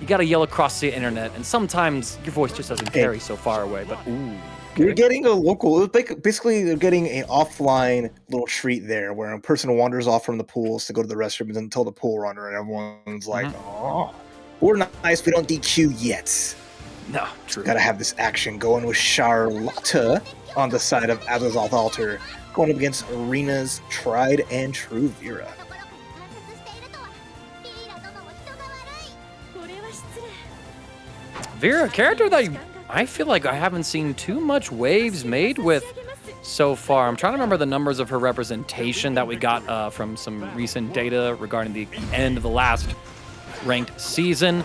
you got to yell across the internet, and sometimes your voice just doesn't carry so far away. But ooh, you're getting a local. Basically, they're getting an offline little treat there, where a person wanders off from the pools to go to the restroom and tell the pool runner, and everyone's like, "Oh, we're nice. We don't DQ yet." No, true. Gotta have this action going with Charlotta on the side of Azathoth Altar, going up against Rinna's tried and true Vira. Vira, a character that I feel like I haven't seen too much waves made with so far. I'm trying to remember the numbers of her representation that we got from some recent data regarding the end of the last ranked season,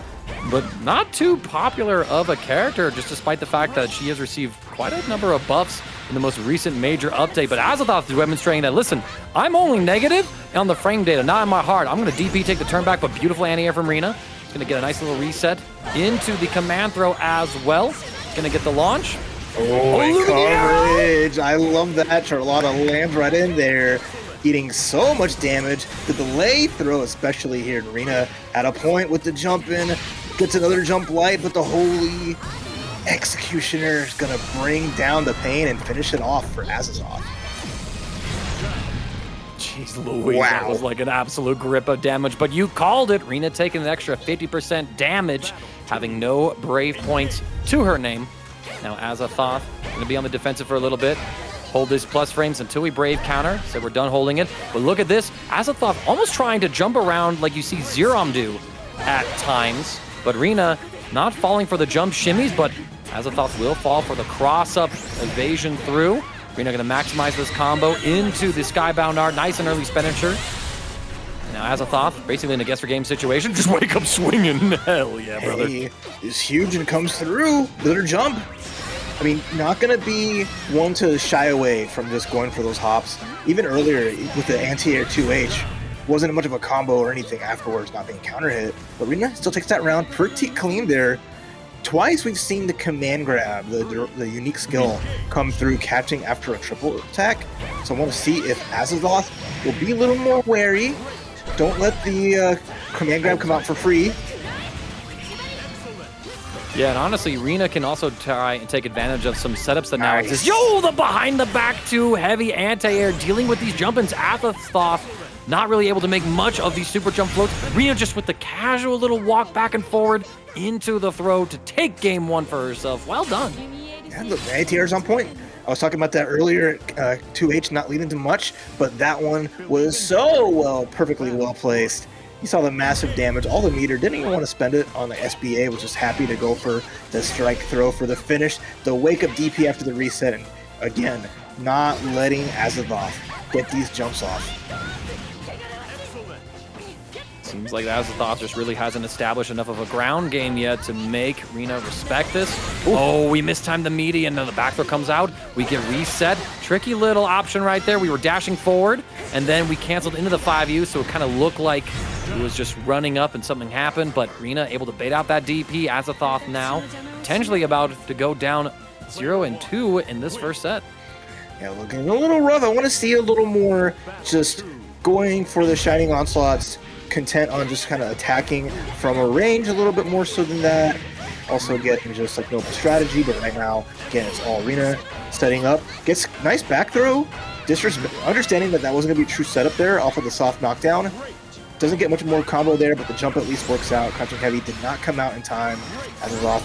but not too popular of a character, just despite the fact that she has received quite a number of buffs in the most recent major update. But Azathoth is demonstrating that, listen, I'm only negative on the frame data, not in my heart. I'm going to DP, take the turn back, but beautiful anti-air from Rinna. Going to get a nice little reset into the command throw as well. Going to get the launch. Oh, coverage. I love that. Charlotta lands right in there, eating so much damage. The delay throw, especially here, Rinna at a point with the jump in, gets another jump light, but the holy executioner is going to bring down the pain and finish it off for Azathoth. Jeez Louise, wow. That was like an absolute grip of damage, but you called it. Rinna taking an extra 50% damage, having no brave points to her name. Now Azathoth going to be on the defensive for a little bit. Hold this plus frames until we brave counter, so we're done holding it. But look at this, Azathoth almost trying to jump around like you see Zerom do at times, but Rinna not falling for the jump shimmies, but Azathoth will fall for the cross-up evasion through. Rinna going to maximize this combo into the Skybound Art. Nice and early expenditure. Now Azathoth, basically in a guess for game situation, just wake up swinging. Hell yeah, brother. Hey, is huge and comes through. Little jump. I mean, not going to be one to shy away from just going for those hops. Even earlier with the anti-air 2H, wasn't much of a combo or anything afterwards, not being counter hit. But Rinna still takes that round pretty clean there. Twice we've seen the command grab, the unique skill, come through catching after a triple attack. So I want to see if Azathoth will be a little more wary. Don't let the command grab come out for free. Yeah, and honestly, Rinna can also try and take advantage of some setups that now exist. Yo, the behind the back two heavy anti-air, dealing with these jump-ins. Azathoth not really able to make much of these super jump floats. Rinna just with the casual little walk back and forward into the throw to take game one for herself. Well done. Yeah, look, the ATR's on point. I was talking about that earlier, 2H not leading to much, but that one was so perfectly well placed. You saw the massive damage, all the meter, didn't even want to spend it on the SBA, was just happy to go for the strike throw for the finish, the wake-up DP after the reset, and again, not letting Azathoth get these jumps off. Seems like Azathoth just really hasn't established enough of a ground game yet to make Rinna respect this. Ooh. Oh, we mistimed the meaty, and then the back throw comes out. We get reset. Tricky little option right there. We were dashing forward, and then we canceled into the 5U, so it kind of looked like it was just running up and something happened, but Rinna able to bait out that DP. Azathoth now potentially about to go down 0-2 in this first set. Yeah, looking a little rough. I want to see a little more just going for the Shining Onslaughts, content on just kind of attacking from a range a little bit more so than that. Also getting just like noble strategy, but right now, again, it's all Rinna setting up. Gets nice back throw. Understanding that wasn't going to be a true setup there off of the soft knockdown. Doesn't get much more combo there, but the jump at least works out. Crouching heavy did not come out in time. Azathoth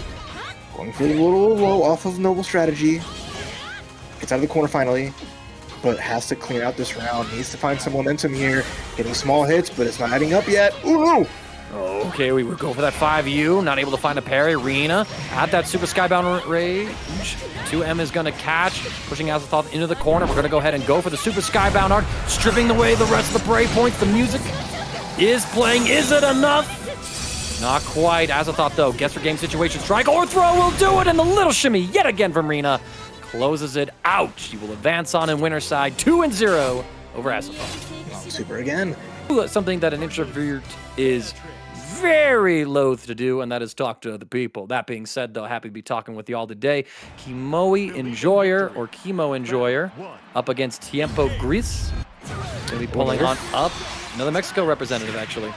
going for a little low off of noble strategy. Gets out of the corner finally, but has to clean out this round. Needs to find some momentum here. Getting small hits, but it's not adding up yet. Ooh! Okay, we would go for that 5U. Not able to find a parry. Rinna at that super skybound range. 2M is going to catch, pushing Azathoth into the corner. We're going to go ahead and go for the super skybound art, stripping away the rest of the brave points. The music is playing. Is it enough? Not quite. Azathoth, though, gets her game situation. Strike or throw will do it, and the little shimmy yet again from Rinna closes it out. She will advance on in winner's side, 2-0 over Azathoth. Super again. Something that an introvert is very loath to do, and that is talk to other people. That being said, though, happy to be talking with y'all today. KemoEnjoyer or KemoEnjoyer up against TiempoGris. Gonna be pulling on up. Another Mexico representative, actually.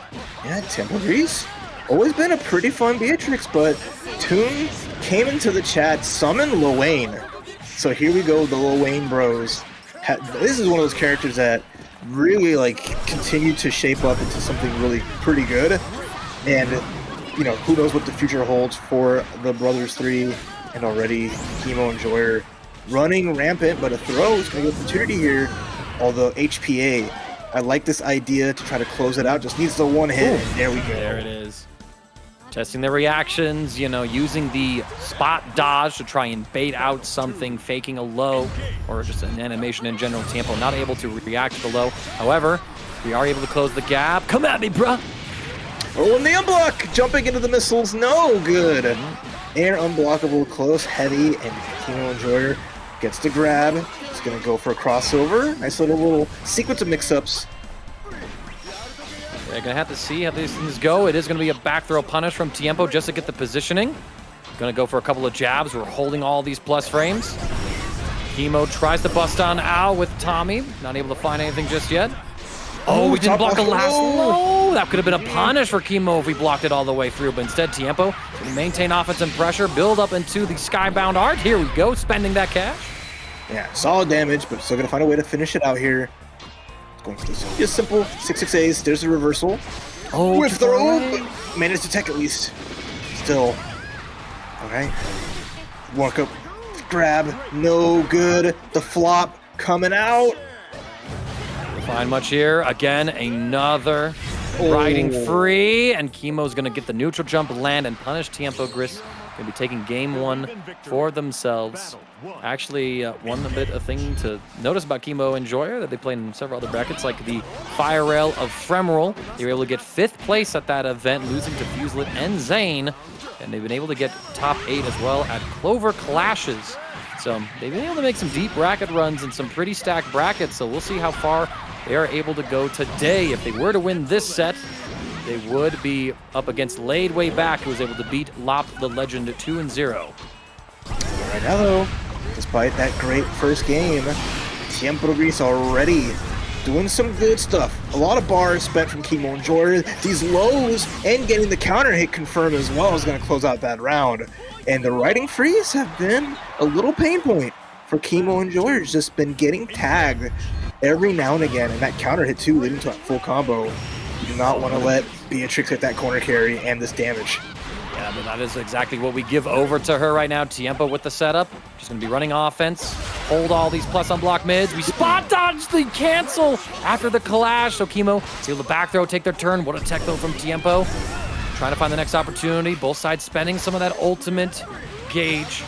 Yeah, TiempoGris. Always been a pretty fun Beatrix, but Toon came into the chat, summoned Lowain. So here we go, the Lowain bros. This is one of those characters that really like continue to shape up into something really pretty good. And you know, who knows what the future holds for the Brothers 3, and already KemoEnjoyer running rampant, but a throw is going to get opportunity here. Although HPA, I like this idea to try to close it out. Just needs the one hit. Ooh, there we go. There it is. Testing their reactions, you know, using the spot dodge to try and bait out something, faking a low, or just an animation in general. Tiempo not able to react to the low. However, we are able to close the gap. Come at me, bruh. Oh, and the unblock! Jumping into the missiles, no good. Air unblockable, close, heavy, and KemoEnjoyer gets the grab. He's gonna go for a crossover. Nice little sequence of mix-ups. They're gonna have to see how these things go. It is gonna be a back throw punish from Tiempo just to get the positioning. Gonna go for a couple of jabs. We're holding all these plus frames. Kemo tries to bust on Al with Tommy. Not able to find anything just yet. Oh, we didn't block the last low. That could have been a punish for Kemo if we blocked it all the way through, but instead Tiempo can maintain offensive pressure, build up into the skybound art. Here we go, spending that cash. Yeah, solid damage, but still gonna find a way to finish it out here. Going for this just simple 6-6 A's. There's a reversal. Oh, with throw, but managed to tech at least. Still. Okay. Walk up, grab, no good. The flop coming out. Find much here. Again, another riding free, and Kemo's gonna get the neutral jump, land, and punish TiempoGris. Gonna be taking game one for themselves. Actually, one bit of thing to notice about KemoEnjoyer that they played in several other brackets, like the Fire Rail of Fremeral. They were able to get 5th place at that event, losing to Fuselit and Zane, and they've been able to get top 8 as well at Clover Clashes. So they've been able to make some deep bracket runs and some pretty stacked brackets, so we'll see how far they are able to go today. If they were to win this set, they would be up against Ladewaybac, who was able to beat Lop the Legend 2-0. Right now, though, despite that great first game, TiempoGris already doing some good stuff. A lot of bars spent from KemoEnjoyer. These lows and getting the counter hit confirmed as well is going to close out that round. And the riding frees have been a little pain point for KemoEnjoyer. It's just been getting tagged every now and again, and that counter hit too, leading to a full combo. You do not want to let Beatrix hit that corner carry and this damage. Yeah, but that is exactly what we give over to her right now. Tiempo with the setup. She's going to be running offense. Hold all these plus unblock mids. We spot dodge the cancel after the clash. So Kemo is able to back throw, take their turn. What a tech though from Tiempo. Trying to find the next opportunity. Both sides spending some of that ultimate gauge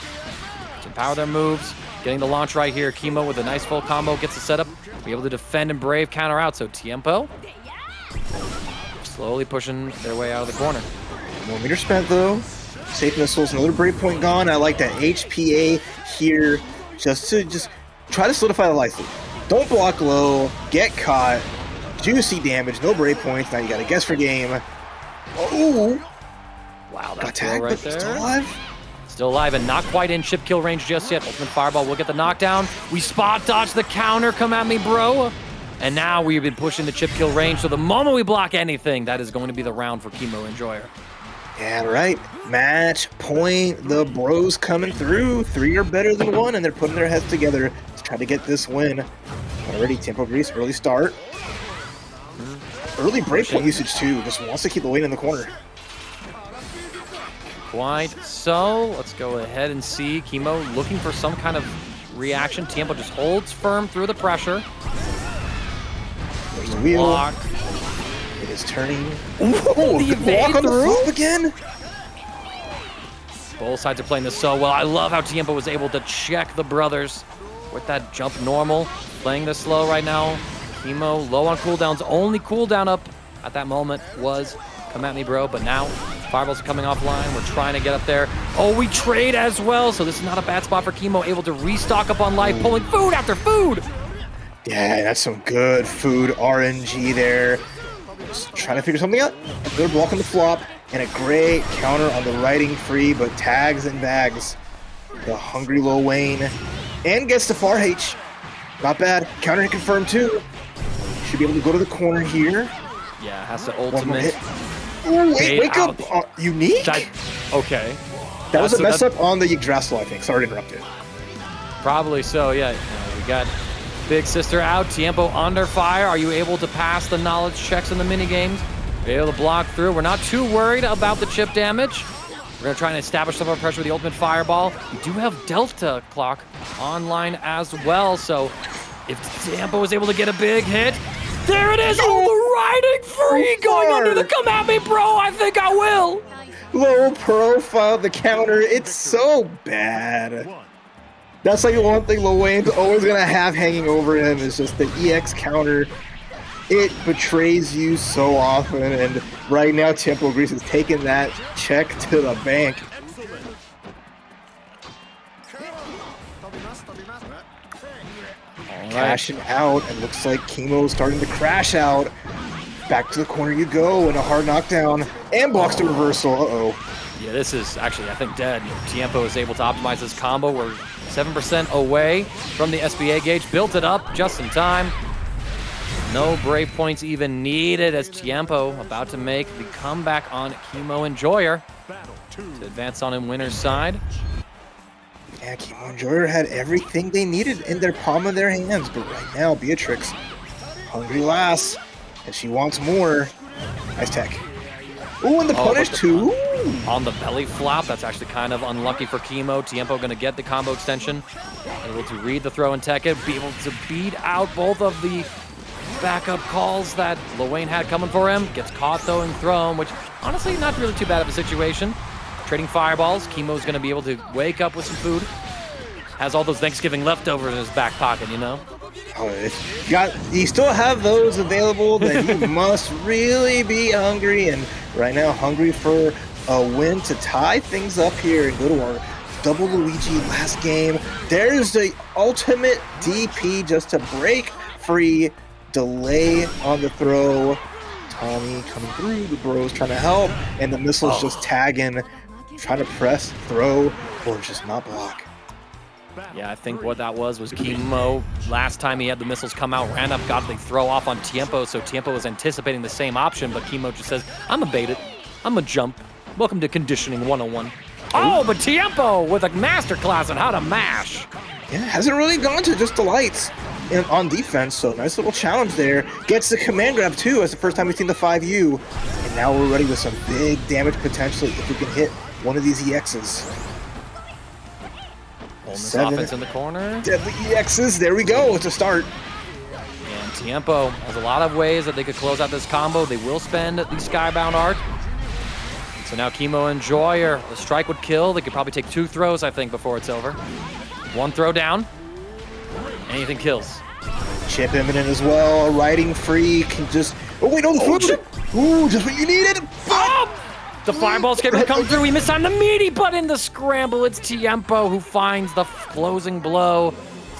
to empower their moves. Getting the launch right here. Kemo with a nice full combo gets the setup. Be able to defend and brave counter out. So Tiempo slowly pushing their way out of the corner. 1 meter spent though. Safe missiles, another brave point gone. I like that HPA here just to try to solidify the life lead. Don't block low, get caught, juicy damage, no brave points. Now you got to guess for game. Oh! Wow, got that tagged, right but there. still alive. Still alive and not quite in chip kill range just yet. Ultimate Fireball will get the knockdown. We spot dodge the counter. Come at me, bro. And now we've been pushing the chip kill range. So the moment we block anything, that is going to be the round for KemoEnjoyer. Yeah, right. Match point. The bros coming through. 3 are better than 1, and they're putting their heads together to try to get this win. Already TiempoGris, early start. Early break point usage too. Just wants to keep the weight in the corner. Quite so. Let's go ahead and see. Kemo looking for some kind of reaction. Tiempo just holds firm through the pressure. There's the wheel. Block. It is turning. Ooh, the block on the flop again. Both sides are playing this so well. I love how Tiempo was able to check the brothers with that jump normal. Playing this slow right now. Kemo low on cooldowns. Only cooldown up at that moment was come at me, bro. But now Fireballs are coming offline. We're trying to get up there. Oh, we trade as well. So this is not a bad spot for Kemo. Able to restock up on life, pulling food after food. Yeah, that's some good food RNG there. Just trying to figure something out. They're blocking the flop, and a great counter on the riding free, but tags and bags. The hungry Lowain, and gets the far H. Not bad. Counter hit confirmed too. Should be able to go to the corner here. Yeah, has to One more ultimate. hit. Oh, bait wake out. up! Unique? Okay. That was a mess up on the Yggdrasil, I think. Sorry to interrupt you. Probably so, yeah. We got Big Sister out, Tiempo under fire. Are you able to pass the knowledge checks in the minigames? Be able to block through. We're not too worried about the chip damage. We're going to try and establish some of our pressure with the ultimate fireball. We do have Delta Clock online as well, so if Tiempo is able to get a big hit, there it is! Oh, the riding free going under the come at me, bro! I think I will! Low profile, the counter, it's so bad. That's like one thing Lowain's always gonna have hanging over him is just the EX counter. It betrays you so often, and right now TiempoGris is taking that check to the bank. Crashing out, and looks like Kemo's starting to crash out. Back to the corner you go, and a hard knockdown, and blocks the reversal. Uh-oh. Yeah, this is actually, I think, dead. Tiempo is able to optimize this combo. We're 7% away from the SBA gauge. Built it up just in time. No brave points even needed as Tiempo about to make the comeback on KemoEnjoyer to advance on in winner's side. Yeah, KemoEnjoyer had everything they needed in their palm of their hands, but right now Beatrix, hungry lass, and she wants more. Nice tech. Ooh, and the punish too. On the belly flop, that's actually kind of unlucky for Kemo. Tiempo going to get the combo extension. Able to read the throw and tech it, be able to beat out both of the backup calls that Lowain had coming for him. Gets caught though and thrown, which honestly not really too bad of a situation. Trading fireballs, Kemo's going to be able to wake up with some food. Has all those Thanksgiving leftovers in his back pocket, you know? Oh, if you still have those available, then you must really be hungry. And right now, hungry for a win to tie things up here and go to our double Luigi last game. There's the ultimate DP just to break free. Delay on the throw. Tommy coming through. The bros trying to help. And the missiles just tagging. Trying to press, throw, or just not block. Yeah, I think what that was Kemo. Last time he had the missiles come out, ran up, got the throw off on Tiempo, so Tiempo was anticipating the same option, but Kemo just says, I'm a bait it. I'm a jump. Welcome to Conditioning 101. Oh, but Tiempo with a masterclass on how to mash. Yeah, hasn't really gone to just the lights on defense, so nice little challenge there. Gets the command grab too, as the first time we've seen the 5U. And now we're ready with some big damage potentially if we can hit one of these EXs. Holding this offense in the corner. Deadly EXs, there we go, it's a start. And Tiempo has a lot of ways that they could close out this combo. They will spend the Skybound Arc. So now KemoEnjoyer, the strike would kill. They could probably take 2 throws, I think, before it's over. 1 throw down. Anything kills. Chip imminent as well, riding free, can just... Oh wait, no, the food chip! Ooh, just what you needed! Oh! The fireball's going to come through. He missed on the meaty button. The scramble. It's Tiempo who finds the closing blow.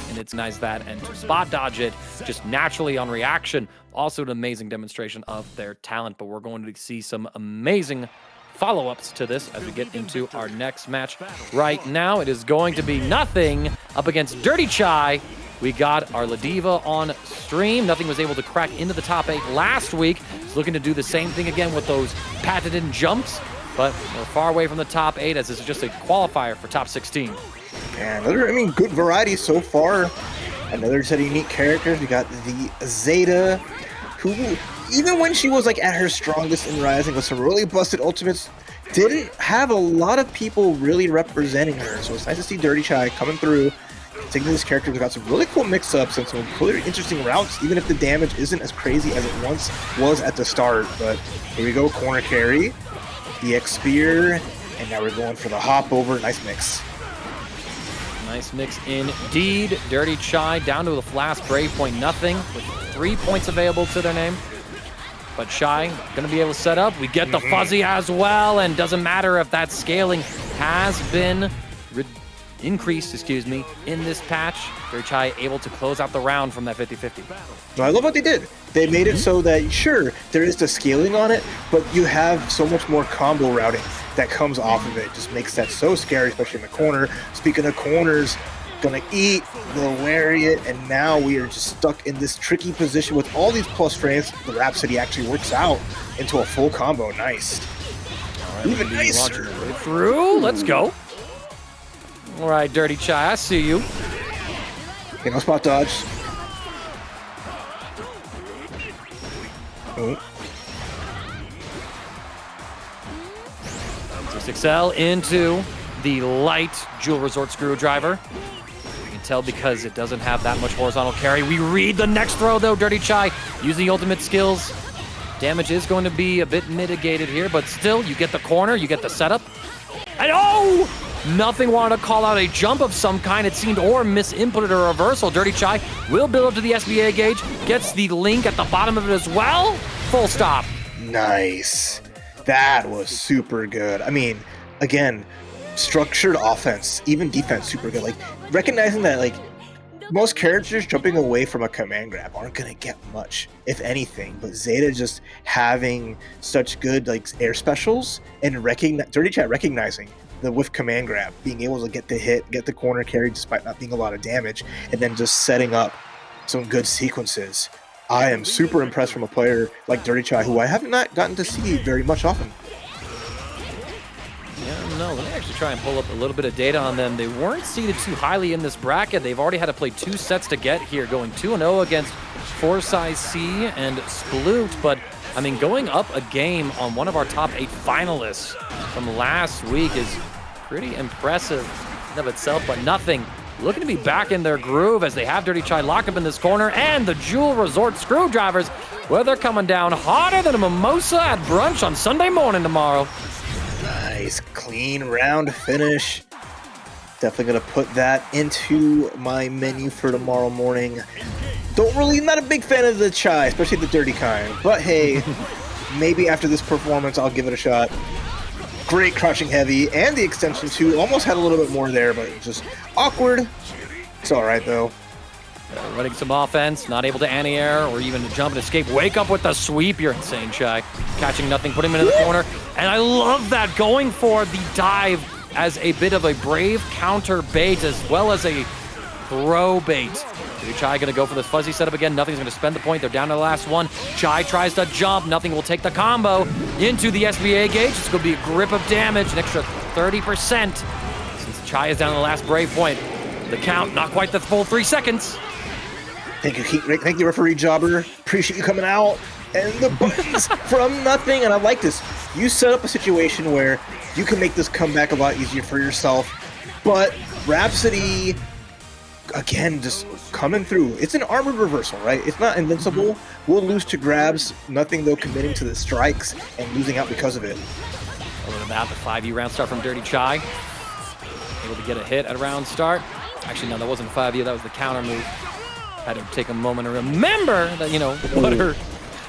And it's nice that and to spot dodge it just naturally on reaction. Also an amazing demonstration of their talent. But we're going to see some amazing follow-ups to this as we get into our next match. Right now, it is going to be Nothing up against dirtychai. We got our Ladiva on stream. Nothing was able to crack into the top 8 last week. He's looking to do the same thing again with those patented jumps, but we're far away from the top 8 as this is just a qualifier for top 16. Yeah, another, good variety so far. Another set of unique characters. We got the Zeta, who, even when she was at her strongest in Rising with some really busted ultimates, didn't have a lot of people really representing her. So it's nice to see dirtychai coming through. Taking this character, we've got some really cool mix-ups and some really interesting routes, even if the damage isn't as crazy as it once was at the start. But here we go, corner carry, EX spear, and now we're going for the hop over. Nice mix. Nice mix indeed. dirtychai down to the last brave point, Nothing, with 3 points available to their name. But Chai going to be able to set up. We get the fuzzy as well, and doesn't matter if that scaling has been increased, in this patch. dirtychai able to close out the round from that 50-50. No, I love what they did. They made it so that, sure, there is the scaling on it, but you have so much more combo routing that comes off of it. It just makes that so scary, especially in the corner. Speaking of corners, gonna eat the lariat, and now we are just stuck in this tricky position with all these plus frames. The Rhapsody actually works out into a full combo. Nice. All right, Even nicer. Through. Let's go. All right, dirtychai, I see you. Okay, no spot dodge. Oh. Excel into the light Jewel Resort Screwdriver. You can tell because it doesn't have that much horizontal carry. We read the next throw though, dirtychai using the ultimate skills. Damage is going to be a bit mitigated here, but still, you get the corner, you get the setup. And oh! Nothing wanted to call out a jump of some kind, it seemed, or misinputted a reversal. dirtychai will build up to the SBA gauge, gets the link at the bottom of it as well. Full stop. Nice. That was super good. I mean, again, structured offense, even defense, super good. Like, recognizing that, like, most characters jumping away from a command grab aren't going to get much, if anything. But Zeta just having such good, like, air specials and dirtychai recognizing the whiff command grab, being able to get the hit, get the corner carry despite not being a lot of damage, and then just setting up some good sequences. I am super impressed from a player like dirtychai, who I have not gotten to see very much often. Yeah, no, let me actually try and pull up a little bit of data on them. They weren't seeded too highly in this bracket. They've already had to play 2 sets to get here, going 2-0 against Forsyth C and Sploot. But, I mean, going up a game on one of our top 8 finalists from last week is pretty impressive in of itself, but nothing. Looking to be back in their groove as they have dirtychai locked up in this corner, and the Jewel Resort Screwdrivers, well, they're coming down hotter than a mimosa at brunch on Sunday morning tomorrow. Nice, clean round finish. Definitely gonna put that into my menu for tomorrow morning. Not a big fan of the chai, especially the dirty kind, but hey, maybe after this performance, I'll give it a shot. Great crushing heavy, and the extension too. Almost had a little bit more there, but just awkward. It's all right though. Running some offense, not able to anti-air or even to jump and escape. Wake up with the sweep, you're insane, Chai. Catching nothing, putting him into the corner. And I love that, going for the dive as a bit of a brave counter bait as well as a throw bait. Chai gonna go for this fuzzy setup again. Nothing's gonna spend the point. They're down to the last one. Chai tries to jump. Nothing will take the combo into the SBA gauge. It's gonna be a grip of damage, an extra 30%. Since Chai is down to the last brave point. The count, not quite the full 3 seconds. Thank you, referee Jobber. Appreciate you coming out. And the buttons from nothing. And I like this. You set up a situation where you can make this comeback a lot easier for yourself. But Rhapsody, again, just coming through. It's an armored reversal, right? It's not invincible. We'll lose to grabs. Nothing, though, committing to the strikes and losing out because of it. Other than that, the 5U round start from dirtychai. Able to get a hit at round start. Actually, no, that wasn't 5U. That was the counter move. Had to take a moment to remember that, you know, what her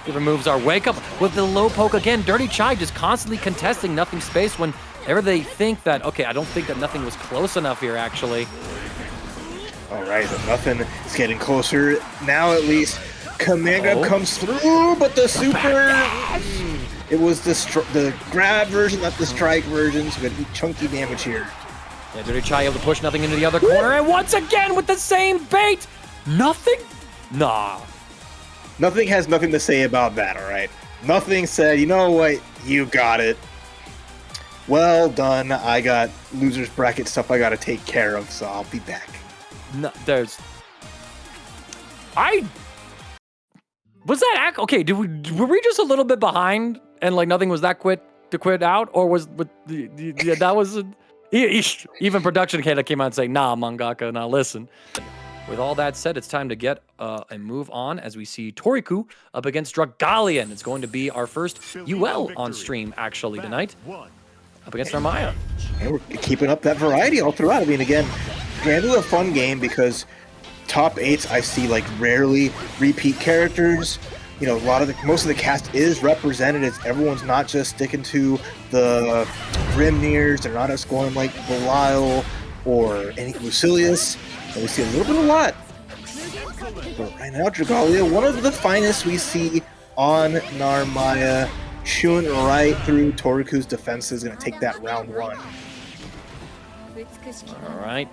different moves are. Wake up with the low poke again. dirtychai just constantly contesting nothing space whenever they think that, okay, I don't think that nothing was close enough here, actually. All right, the nothing is getting closer. Now, at least, command grab comes through, but the super... It was the grab version, not the strike version, so we're going to eat chunky damage here. Yeah, dirtychai able to push nothing into the other corner, and once again with the same bait! Nothing? Nah. Nothing has nothing to say about that, all right? Nothing said, you know what, you got it. Well done. I got losers bracket stuff I got to take care of, so I'll be back. No, was that okay? Were we just a little bit behind and like nothing was that quick to quit out, or was that was even production came out and say, nah, mangaka, now listen. With all that said, it's time to get and move on as we see Toriku up against Dragalia. And it's going to be our first Yuel on stream, actually, tonight. Up against Narmaya. And we're keeping up that variety all throughout. I mean, again, Granblue a fun game because top 8s I see like rarely repeat characters. You know, most of the cast is represented. Everyone's not just sticking to the Rim Niers. They're not just going like Belial or any Lucilius. And we see a little bit of a lot. But right now, Dragalia, one of the finest we see on Narmaya, chewing right through Toriku's defenses, going to take that round 1. All right.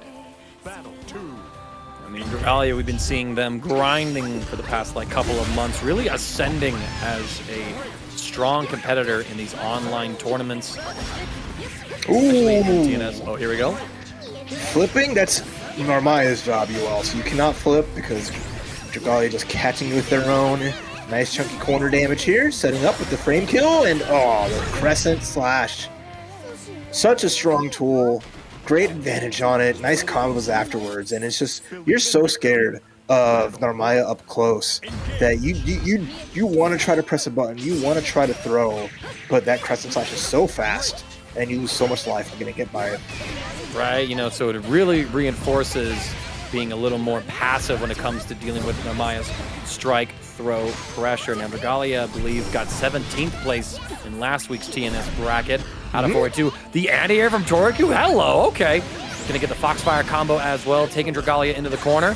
I mean, Dragalia, we've been seeing them grinding for the past couple of months, really ascending as a strong competitor in these online tournaments. Ooh. In TNS. Oh, here we go. Flipping, that's Narmaya's job, Yuel. So you cannot flip because Dragalia just catching you with their own. Nice chunky corner damage here, setting up with the frame kill, and oh, the crescent slash. Such a strong tool. Great advantage on it. Nice combos afterwards, and it's just you're so scared of Narmaya up close that you want to try to press a button, you want to try to throw, but that crescent slash is so fast, and you lose so much life you're gonna get by it. Right, you know, so it really reinforces being a little more passive when it comes to dealing with Narmaya's strike, throw, pressure. Now, Dragalia, I believe, got 17th place in last week's TNS bracket out of 42. The anti-air from Toriku, hello, okay. Gonna get the Foxfire combo as well, taking Dragalia into the corner.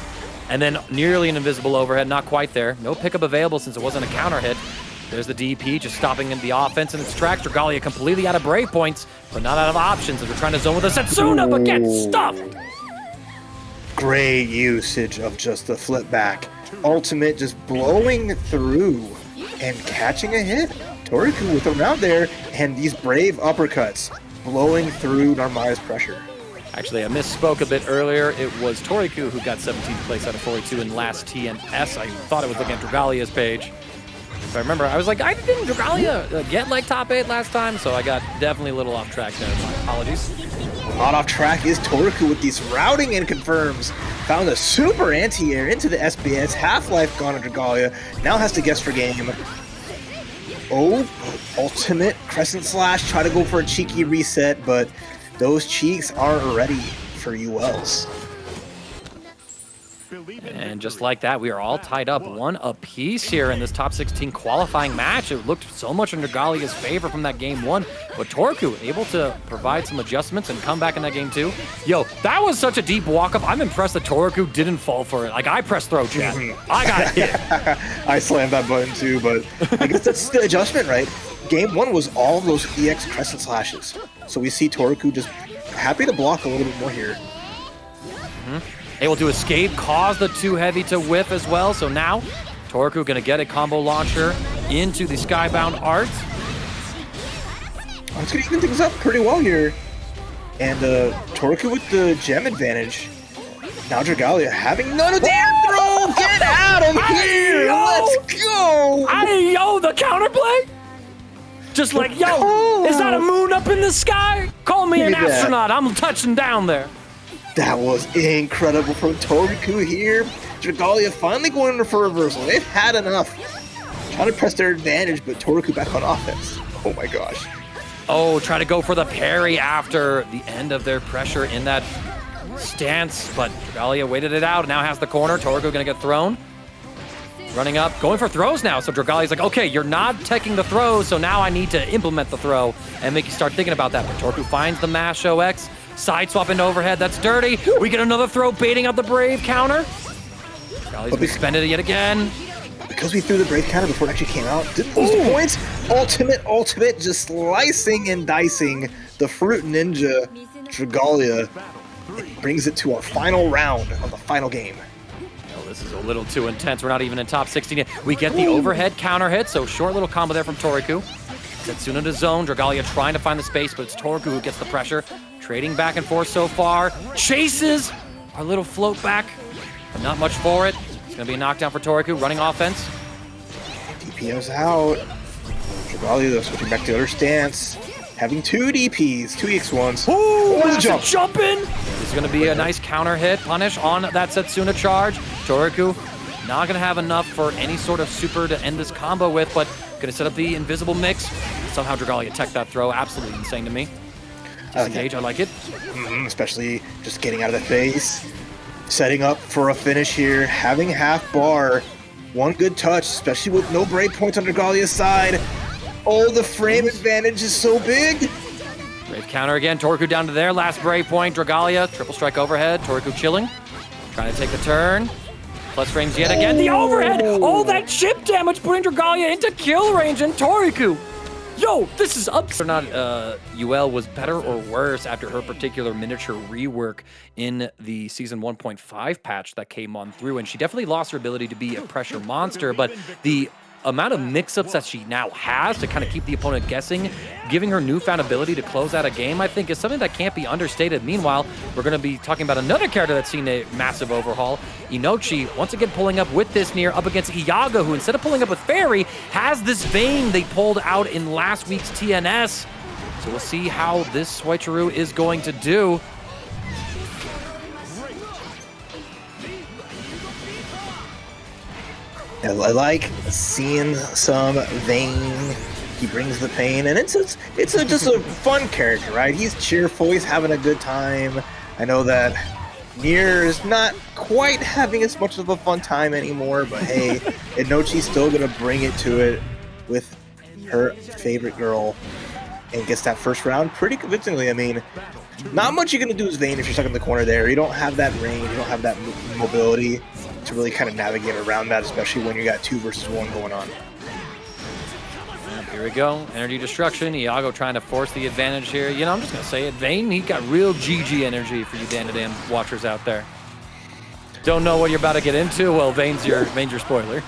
And then nearly an invisible overhead, not quite there. No pickup available since it wasn't a counter hit. There's the DP, just stopping in the offense in its tracks. Dragalia completely out of brave points, but not out of options as we're trying to zone with a Setsuna, but get stuffed! Great usage of just the flip back. Ultimate just blowing through and catching a hit. Toriku with him out there, and these brave uppercuts blowing through Narmaya's pressure. Actually, I misspoke a bit earlier. It was Toriku who got 17th place out of 42 in last TNS. I thought it was looking at Dragalia's page. If I remember, I was like, I didn't Dragalia get top 8 last time, so I got definitely a little off track there. My apologies. Not off track is Toriku with these routing and confirms. Found a super anti-air into the SBS. Half-life gone on Dragalia. Now has to guess for game. Oh, ultimate crescent slash. Try to go for a cheeky reset, but those cheeks aren't ready for Yuel's. And just like that, we are all tied up 1 apiece here in this top 16 qualifying match. It looked so much in Dragalia's favor from that game 1, but Toriku able to provide some adjustments and come back in that game 2. Yo, that was such a deep walk-up. I'm impressed that Toriku didn't fall for it. Like, I pressed throw, chat. I got hit. I slammed that button too, but I guess that's the adjustment, right? Game 1 was all of those EX crescent slashes. So we see Toriku just happy to block a little bit more here. Able to escape, cause the too heavy to whiff as well. So now, Toriku gonna get a combo launcher into the Skybound Art. Oh, it's gonna even things up pretty well here. And Toriku with the gem advantage. Now Dragalia having none of the throw! Get out of here! Let's go! Yo, the counterplay? Just like, yo, is that a moon up in the sky? Call me an astronaut, I'm touching down there. That was incredible from Toriku here. Dragalia finally going in for reversal. They've had enough. Trying to press their advantage, but Toriku back on offense. Oh my gosh. Oh, try to go for the parry after the end of their pressure in that stance, but Dragalia waited it out. Now has the corner. Toriku gonna get thrown. Running up, going for throws now. So Dragalia's like, okay, you're not taking the throw, so now I need to implement the throw and make you start thinking about that. But Toriku finds the mash OX. Side swap into overhead, that's dirty. We get another throw, baiting out the Brave counter. Dragalia's gonna spend it yet again. Because we threw the Brave counter before it actually came out, didn't lose the points. Ultimate, just slicing and dicing the Fruit Ninja Dragalia. It brings it to our final round of the final game. Oh, this is a little too intense. We're not even in top 16 yet. We get the overhead counter hit, so short little combo there from Toriku. Setsuna to zone, Dragalia trying to find the space, but it's Toriku who gets the pressure. Trading back and forth so far. Chases our little float back, but not much for it. It's gonna be a knockdown for Toriku, running offense. DPO's out. Dragalia though switching back to the other stance. Having 2 DPs, 2 EX1s. Ooh, jumping! This is gonna be a nice counter hit, punish on that Setsuna charge. Toriku not gonna have enough for any sort of super to end this combo with, but gonna set up the invisible mix. Somehow Dragalia tech that throw, absolutely insane to me. Disengage, I like it. Especially just getting out of the face. Setting up for a finish here. Having half bar. One good touch, especially with no break points on Dragalia's side. Oh, the frame advantage is so big. Brave counter again. Toriku down to their last brave point. Dragalia, triple strike overhead. Toriku chilling. Trying to take the turn. Plus frames yet again. The overhead! Oh, that chip damage putting Dragalia into kill range and Toriku. Yo, this is up. Or not, Yuel was better or worse after her particular miniature rework in the Season 1.5 patch that came on through, and she definitely lost her ability to be a pressure monster, but the amount of mix-ups that she now has to kind of keep the opponent guessing, giving her newfound ability to close out a game, I think is something that can't be understated. Meanwhile, we're going to be talking about another character that's seen a massive overhaul. Inochi, once again pulling up with this Nier up against Iago, who instead of pulling up with Ferry, has this Vane they pulled out in last week's TNS. So we'll see how this switcheroo is going to do. I like seeing some Vane. He brings the pain, and it's just a fun character, right? He's cheerful. He's having a good time. I know that Nier is not quite having as much of a fun time anymore, but hey, Inochi's still gonna bring it to it with her favorite girl and gets that first round pretty convincingly. I mean, not much you're gonna do as Vane if you're stuck in the corner there. You don't have that range. You don't have that mobility to really kind of navigate around that, especially when you got 2 versus 1 going on. And here we go. Energy destruction. Iago trying to force the advantage here. You know, I'm just going to say it. Vane, he got real GG energy for you Dan-to-Dan watchers out there. Don't know what you're about to get into? Well, Vane's your spoiler.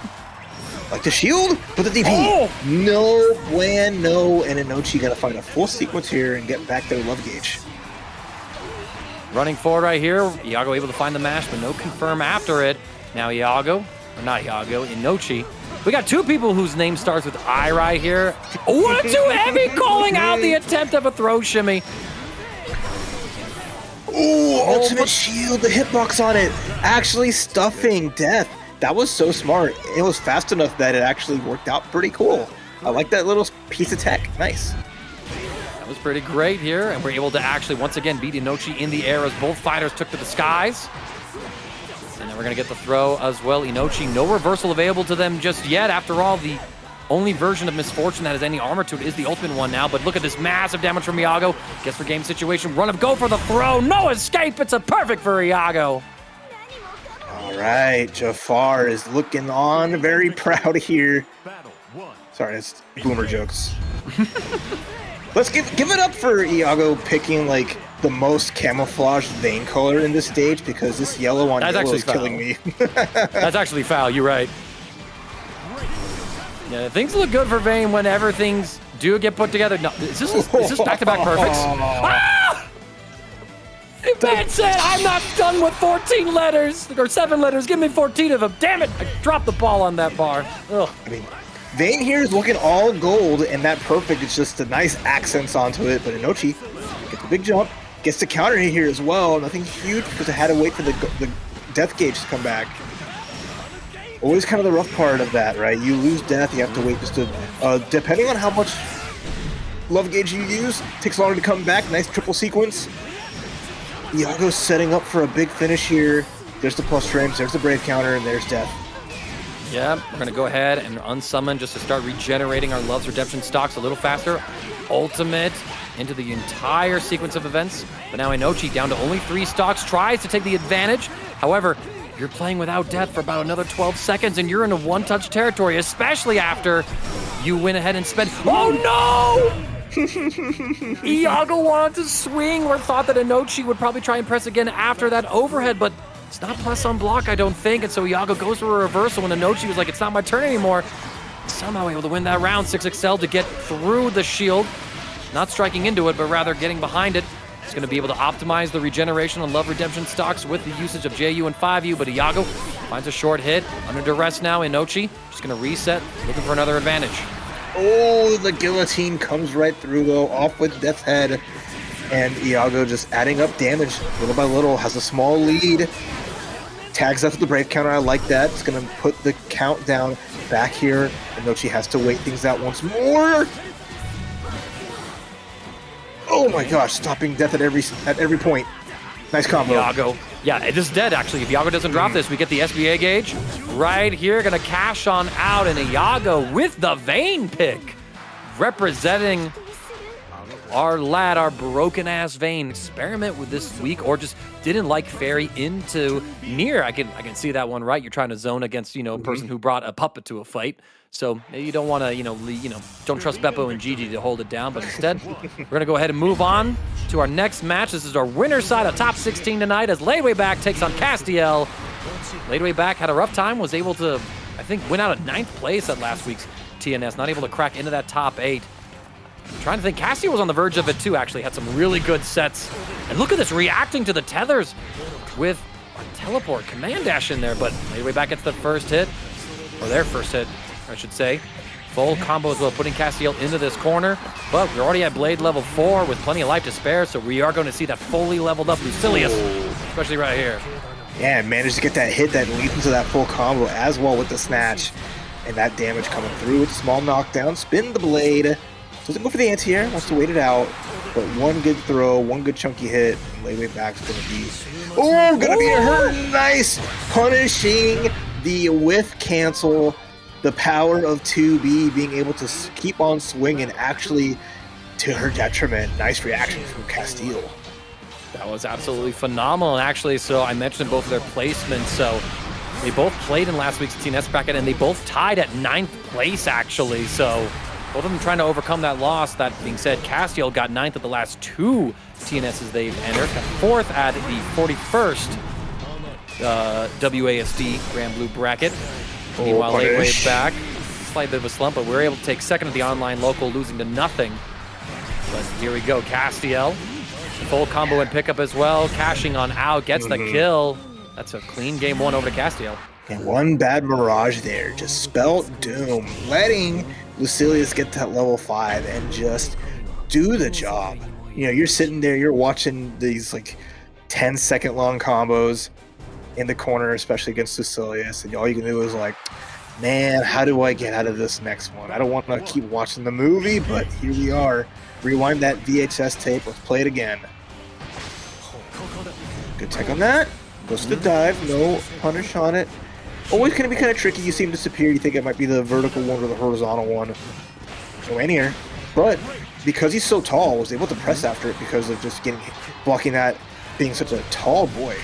Like the shield, but the DP. Oh! No, Bland, no. And Inochi got to find a full sequence here and get back their love gauge. Running forward right here. Iago able to find the mash, but no confirm after it. Now Iago, or not Iago, Inochi. We got 2 people whose name starts with I right here. What a 2 heavy calling out the attempt of a throw shimmy. Ooh, ultimate shield, the hitbox on it. Actually stuffing death. That was so smart. It was fast enough that it actually worked out pretty cool. I like that little piece of tech. Nice. That was pretty great here, and we're able to actually once again beat Inochi in the air as both fighters took to the skies. And then we're going to get the throw as well. Inochi, no reversal available to them just yet. After all, the only version of Misfortune that has any armor to it is the ultimate one now. But look at this massive damage from Iago. Gets for game situation. Run up, go for the throw. No escape. It's a perfect for Iago. All right, Jafar is looking on very proud here. Sorry, that's boomer jokes. Let's give it up for Iago picking like the most camouflaged Vane color in this stage, because this yellow on yellow is killing me. That's actually foul. You're right. Yeah, things look good for Vane whenever things do get put together. No, is this back-to-back perfects? Ah! Vane said, "I'm not done with 14 letters or 7 letters. Give me 14 of them." Damn it! I dropped the ball on that bar. Ugh. I mean, Vane here is looking all gold, and that perfect is just a nice accents onto it. But Inochi gets the big jump, gets the counter hit here as well. Nothing huge because I had to wait for the death gauge to come back. Always kind of the rough part of that, right? You lose death, you have to wait just to, depending on how much love gauge you use, it takes longer to come back. Nice triple sequence. Iago's setting up for a big finish here. There's the plus frames, there's the brave counter, and there's death. Yeah, we're going to go ahead and unsummon just to start regenerating our Love's Redemption stocks a little faster. Ultimate into the entire sequence of events. But now Inochi down to only 3 stocks, tries to take the advantage. However, you're playing without death for about another 12 seconds, and you're in a one-touch territory, especially after you went ahead and spent... Oh, no! Iago wanted to swing or thought that Inochi would probably try and press again after that overhead, but it's not plus on block, I don't think, and so Iago goes for a reversal when Inochi was like, it's not my turn anymore. Somehow able to win that round. 6XL to get through the shield. Not striking into it, but rather getting behind it. It's going to be able to optimize the regeneration on Love Redemption stocks with the usage of JU and 5U, but Iago finds a short hit. Under duress now, Inochi just going to reset, looking for another advantage. Oh, the guillotine comes right through, though, off with Death's Head. And Iago just adding up damage little by little, has a small lead. Tags up with the brave counter, I like that. It's going to put the countdown back here. Inochi has to wait things out once more. Oh my gosh, stopping death at every point. Nice combo. Iago. Yeah, it is dead, actually. If Iago doesn't drop this, we get the SBA gauge right here. Going to cash on out, and Iago with the Vane pick. Representing our lad, our broken-ass Vane. Experiment with this week, or just didn't like Ferry into Nier. I can see that one, right? You're trying to zone against, a person who brought a puppet to a fight. So maybe you don't want to, don't trust Beppo and Gigi to hold it down, but instead, we're going to go ahead and move on to our next match. This is our winner's side of top 16 tonight as Ladewaybac takes on Castiel. Ladewaybac had a rough time, was able to, I think, win out of 9th place at last week's TNS, not able to crack into that top 8. I'm trying to think, Castiel was on the verge of it too, actually, had some really good sets. And look at this, reacting to the tethers with a teleport command dash in there, but Ladewaybac gets the first hit, or their first hit, I should say. Full combo as well, putting Castiel into this corner, but we're already at Blade level 4 with plenty of life to spare, so we are going to see that fully leveled up Lucilius, especially right here. Yeah, managed to get that hit that leads into that full combo as well with the snatch. And that damage coming through with a small knockdown. Spin the blade. Doesn't go for the anti-air, wants to wait it out. But one good throw, one good chunky hit, and Ladewaybac's gonna be a hurt. Nice! Punishing the whiff cancel. The power of 2B being able to keep on swinging actually to her detriment. Nice reaction from Castiel. That was absolutely phenomenal, actually. So I mentioned both of their placements. So they both played in last week's TNS bracket, and they both tied at 9th place, actually. So both of them trying to overcome that loss. That being said, Castiel got 9th at the last 2 TNSs they've entered, got 4th at the 41st WASD Granblue bracket. Meanwhile, Ladewaybac, slight bit of a slump, but we were able to take 2nd at the online local, losing to nothing. But here we go, Castiel. Full combo and pickup as well, cashing on out, gets the kill. That's a clean game 1 over to Castiel. And one bad mirage there, just spelled doom, letting Lucilius get that level 5 and just do the job. You know, you're sitting there, you're watching these like 10-second long combos in the corner, especially against Lucilius, and all you can do is like, man, how do I get out of this next one? I don't want to keep watching the movie, but here we are. Rewind that VHS tape, let's play it again. Good tech on that. Goes to the dive, no punish on it. Always going to be kind of tricky. You see him disappear, you think it might be the vertical one or the horizontal one. No anti-air. But because he's so tall, was able to press after it because of just blocking that, being such a tall boy.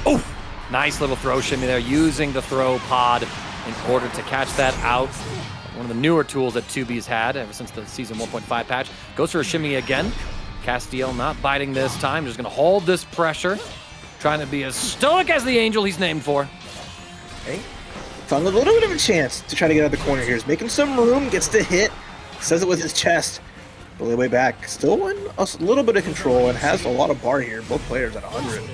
Oh! Nice little throw shimmy there, using the throw pod in order to catch that out. One of the newer tools that 2B's had ever since the Season 1.5 patch. Goes for a shimmy again. Castiel not biting this time, just going to hold this pressure. Trying to be as stoic as the angel he's named for. Okay. Found a little bit of a chance to try to get out of the corner here. He's making some room, gets the hit, says it with his chest. But Ladewaybac still in a little bit of control and has a lot of bar here. Both players at 100.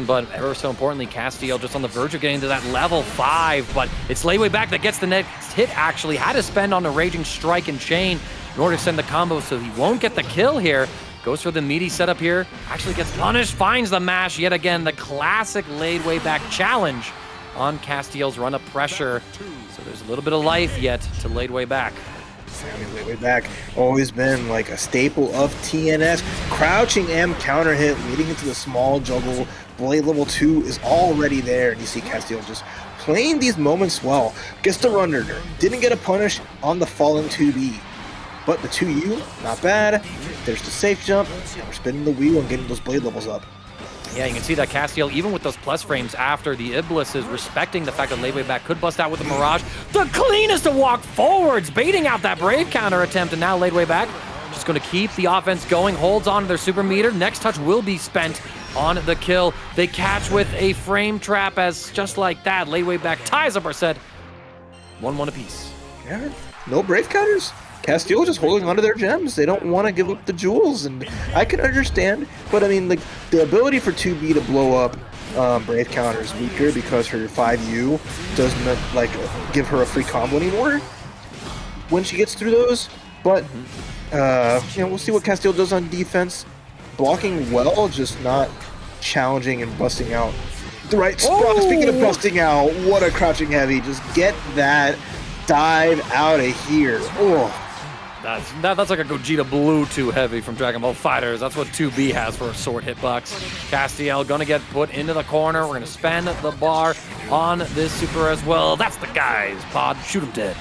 But ever so importantly, Castiel just on the verge of getting to that level 5, but it's Ladewaybac that gets the next hit, actually. Had to spend on a Raging Strike and Chain in order to send the combo, so he won't get the kill here. Goes for the meaty setup here, actually gets punished, finds the mash, yet again, the classic Ladewaybac challenge on Castiel's run of pressure. So there's a little bit of life yet to Ladewaybac. I mean, Ladewaybac always been like a staple of TNS. Crouching M counter hit, leading into the small juggle. Blade level 2 is already there, and you see Castiel just playing these moments well. Gets the run under, didn't get a punish on the fallen 2B. But the 2U, not bad. There's the safe jump, and we're spinning the wheel and getting those blade levels up. Yeah, you can see that Castiel, even with those plus frames after the Iblis, is respecting the fact that Ladewaybac could bust out with the Mirage. The cleanest to walk forwards, baiting out that Brave counter attempt, and now Ladewaybac just going to keep the offense going, holds on to their super meter. Next touch will be spent on the kill. They catch with a frame trap as just like that, Ladewaybac ties up our set. 1-1 apiece. Yeah, no Brave counters. Castiel just holding onto their gems. They don't want to give up the jewels, and I can understand, but I mean, like, the ability for 2B to blow up Brave counter is weaker because her 5U doesn't like give her a free combo anymore when she gets through those. But you know, we'll see what Castiel does on defense. Blocking well, just not challenging and busting out the right spot. Oh! Speaking of busting out, what a crouching heavy. Just get that dive out of here. Oh. That's like a Gogeta Blue 2 heavy from Dragon Ball FighterZ. That's what 2B has for a sword hitbox. Castiel gonna get put into the corner. We're gonna spend the bar on this super as well. That's the guy's pod. Shoot him dead.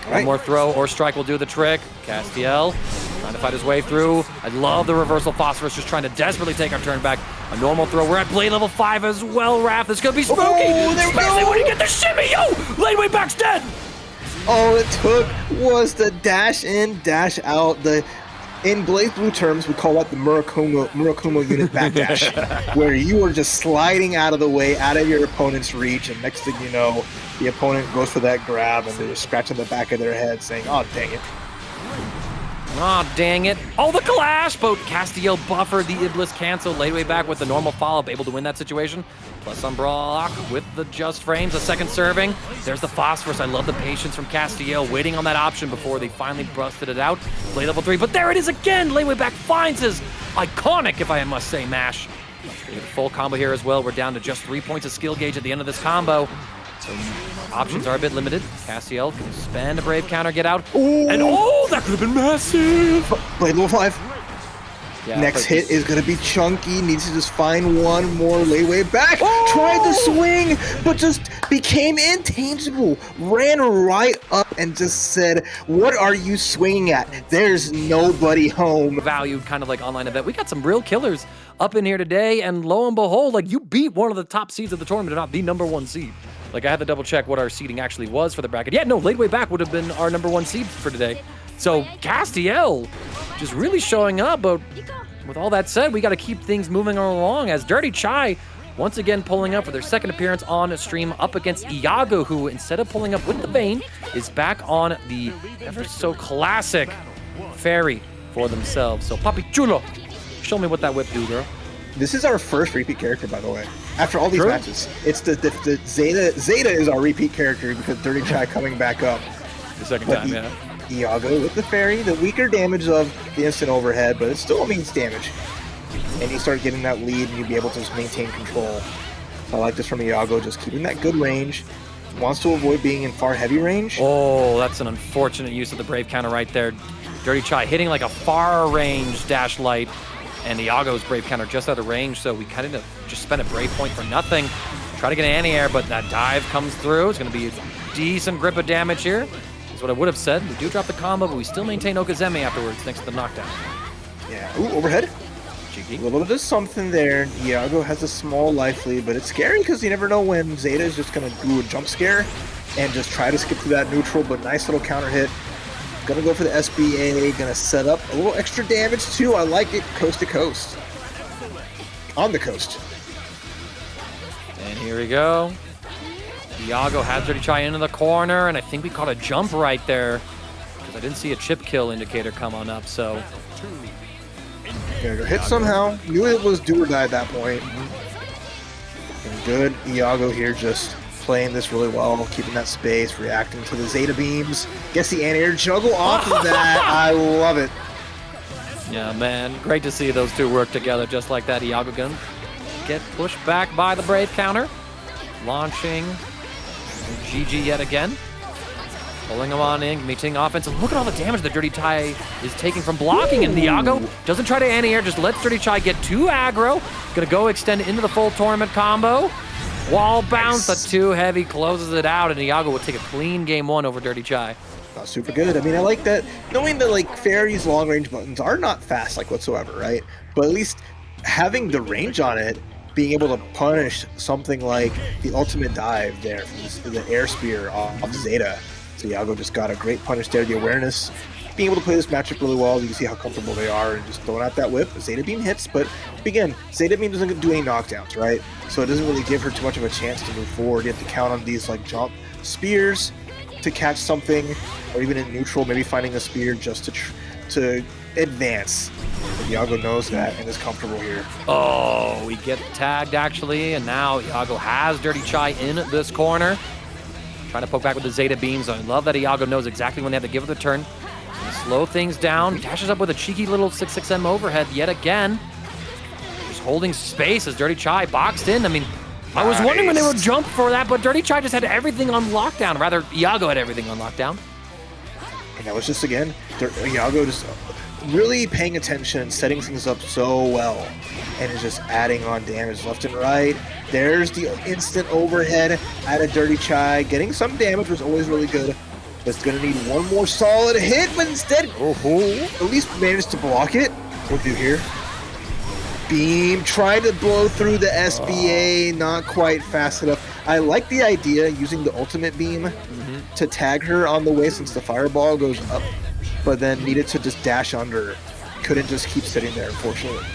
Right. One more throw or strike will do the trick. Castiel trying to fight his way through. I love the reversal phosphorus, just trying to desperately take our turn back. A normal throw. We're at blade level 5 as well, Raph. This could be spooky. Oh, there we especially go. when you get the shimmy. Yo, Ladewaybac's dead. All it took was the dash in, dash out. In BlazBlue terms, we call that the Murakumo unit backdash, where you are just sliding out of the way, out of your opponent's reach, and next thing you know, the opponent goes for that grab, and they're just scratching the back of their head, saying, "Oh, dang it." Oh, dang it. Oh, the clash! But Castiel buffered the Iblis cancel. Ladewaybac with the normal follow-up, able to win that situation. Plus on block with the just frames, a second serving. There's the phosphorus. I love the patience from Castiel, waiting on that option before they finally busted it out. Play level 3, but there it is again! Ladewaybac finds his iconic, if I must say, mash. We get a full combo here as well. We're down to just 3 points of skill gauge at the end of this combo. So options are a bit limited. Castiel can spend a Brave counter, get out. Ooh. And oh, that could have been massive! Blade level 5. Yeah, next hit is going to be chunky. Needs to just find one more Ladewaybac. Oh! Tried to swing, but just became intangible. Ran right up and just said, "What are you swinging at? There's nobody home." Valued kind of like online event. We got some real killers up in here today, and lo and behold, like you beat one of the top seeds of the tournament, not the #1 seed. Like I had to double check what our seeding actually was for the bracket. Yeah, no, Ladewaybac would have been our #1 seed for today. So Castiel just really showing up, but with all that said, we got to keep things moving along as dirtychai once again pulling up for their second appearance on stream up against Iago, who instead of pulling up with the Vane, is back on the ever so classic Ferry for themselves. So Papi Chulo, show me what that whip do, girl. This is our first repeat character, by the way. After all these matches, it's the Zeta. Zeta is our repeat character because dirtychai coming back up. The second time, yeah. Iago with the Ferry, the weaker damage of the instant overhead, but it still means damage. And you start getting that lead and you'll be able to just maintain control. So I like this from Iago, just keeping that good range. Wants to avoid being in far heavy range. Oh, that's an unfortunate use of the Brave counter right there. dirtychai hitting like a far range dash light, and Iago's Brave counter just out of range, so we kind of just spent a Brave point for nothing. Try to get an anti-air, but that dive comes through. It's going to be a decent grip of damage here. That's what I would have said. We do drop the combo, but we still maintain Okazemi afterwards thanks to the knockdown. Yeah. Ooh, overhead. Cheeky. A little bit of something there. Iago has a small life lead, but it's scary because you never know when Zeta is just going to do a jump scare and just try to skip through that neutral, but nice little counter hit. Gonna go for the SBA, gonna set up a little extra damage too. I like it, coast to coast. On the coast. And here we go. Iago has dirtychai into the corner, and I think we caught a jump right there because I didn't see a chip kill indicator come on up, so. Gonna go hit somehow. Knew it was do or die at that point. And good Iago here, just playing this really well, keeping that space, reacting to the Zeta beams. Gets the anti-air juggle off of that. I love it. Yeah, man. Great to see those two work together just like that. Iago gonna get pushed back by the Brave counter. Launching GG yet again. Pulling him on in, meeting offense. And look at all the damage that dirtychai is taking from blocking. And Iago doesn't try to anti-air, just lets dirtychai get too aggro. Gonna go extend into the full tournament combo. Wall bounce, that's too heavy, closes it out, and Iago will take a clean game 1 over dirtychai. Not super good. I mean, I like that, knowing that like Ferry's long range buttons are not fast like whatsoever, right? But at least having the range on it, being able to punish something like the ultimate dive there from the air spear off Zeta. So Iago just got a great punish there, the awareness. Being able to play this matchup really well, you can see how comfortable they are and just throwing out that whip. Zeta beam hits, but again, Zeta beam doesn't do any knockdowns, right? So it doesn't really give her too much of a chance to move forward. You have to count on these like jump spears to catch something, or even in neutral, maybe finding a spear just to advance. And Iago knows that and is comfortable here. Oh, we get tagged actually, and now Iago has dirtychai in this corner. Trying to poke back with the Zeta beams. I love that Iago knows exactly when they have to give it the turn. Slow things down, dashes up with a cheeky little 6-6M overhead yet again. Just holding space as dirtychai boxed in. I mean, I was wondering when they would jump for that, but dirtychai just had everything on lockdown. Rather, Iago had everything on lockdown. And that was just, again, Iago just really paying attention, setting things up so well, and is just adding on damage left and right. There's the instant overhead out of dirtychai. Getting some damage was always really good. But it's going to need one more solid hit, but instead, at least managed to block it. We'll do here. Beam, trying to blow through the SBA, not quite fast enough. I like the idea using the ultimate beam to tag her on the way since the fireball goes up, but then needed to just dash under. Couldn't just keep sitting there, unfortunately.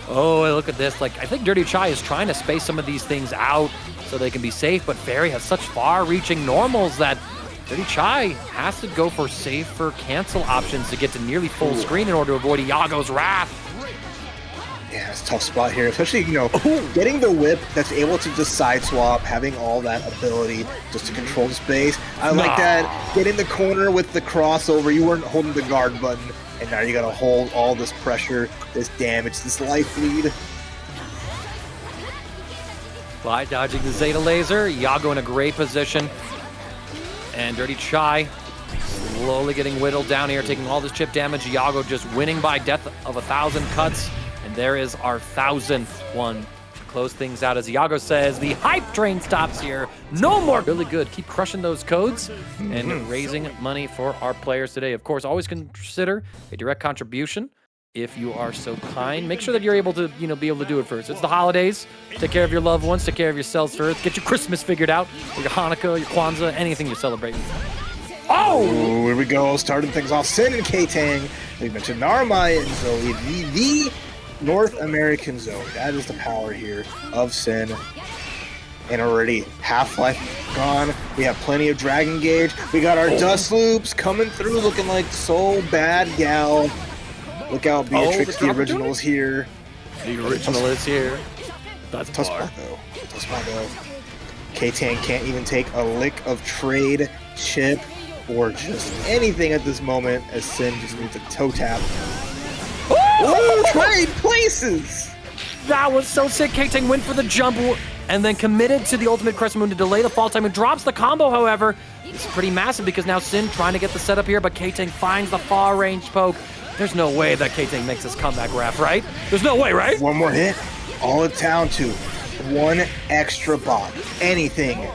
Oh, look at this. Like, I think dirtychai is trying to space some of these things out so they can be safe, but Ferry has such far-reaching normals that dirtychai has to go for safer cancel options to get to nearly full screen in order to avoid Iago's wrath. Yeah, it's a tough spot here, especially, you know, getting the whip that's able to just side swap, having all that ability just to control the space. I like that. Get in the corner with the crossover. You weren't holding the guard button, and now you gotta hold all this pressure, this damage, this life lead. By dodging the Zeta laser, Iago in a great position. And dirtychai slowly getting whittled down here, taking all this chip damage. Iago just winning by death of 1,000 cuts. And there is our 1,000th one to close things out. As Iago says, the hype train stops here. No more. Really good. Keep crushing those codes and raising money for our players today. Of course, always consider a direct contribution if you are so kind. Make sure that you're able to, be able to do it first. It's the holidays. Take care of your loved ones. Take care of yourselves first. Get your Christmas figured out, or your Hanukkah, your Kwanzaa, anything you're celebrating. Oh! Ooh, here we go. Starting things off. Synn and Ktang. We mentioned Narmaya and Zooey. The North American Zone. That is the power here of Synn. And already Half-Life gone. We have plenty of Dragon Gauge. We got our Dust Loops coming through looking like so bad gal. Look out, Beatrix, the original is here. The original is here. That's tough spot though. Tough spot though. Ktang can't even take a lick of trade, chip, or just anything at this moment as Synn just needs a toe tap. Oh, trade places! That was so sick. Ktang went for the jump and then committed to the ultimate crescent moon to delay the fall time and drops the combo, however. It's pretty massive because now Synn trying to get the setup here, but Ktang finds the far range poke. There's no way that Ktang makes this comeback, Raph, right? There's no way, right? One more hit. All it's down to one extra bot. Anything.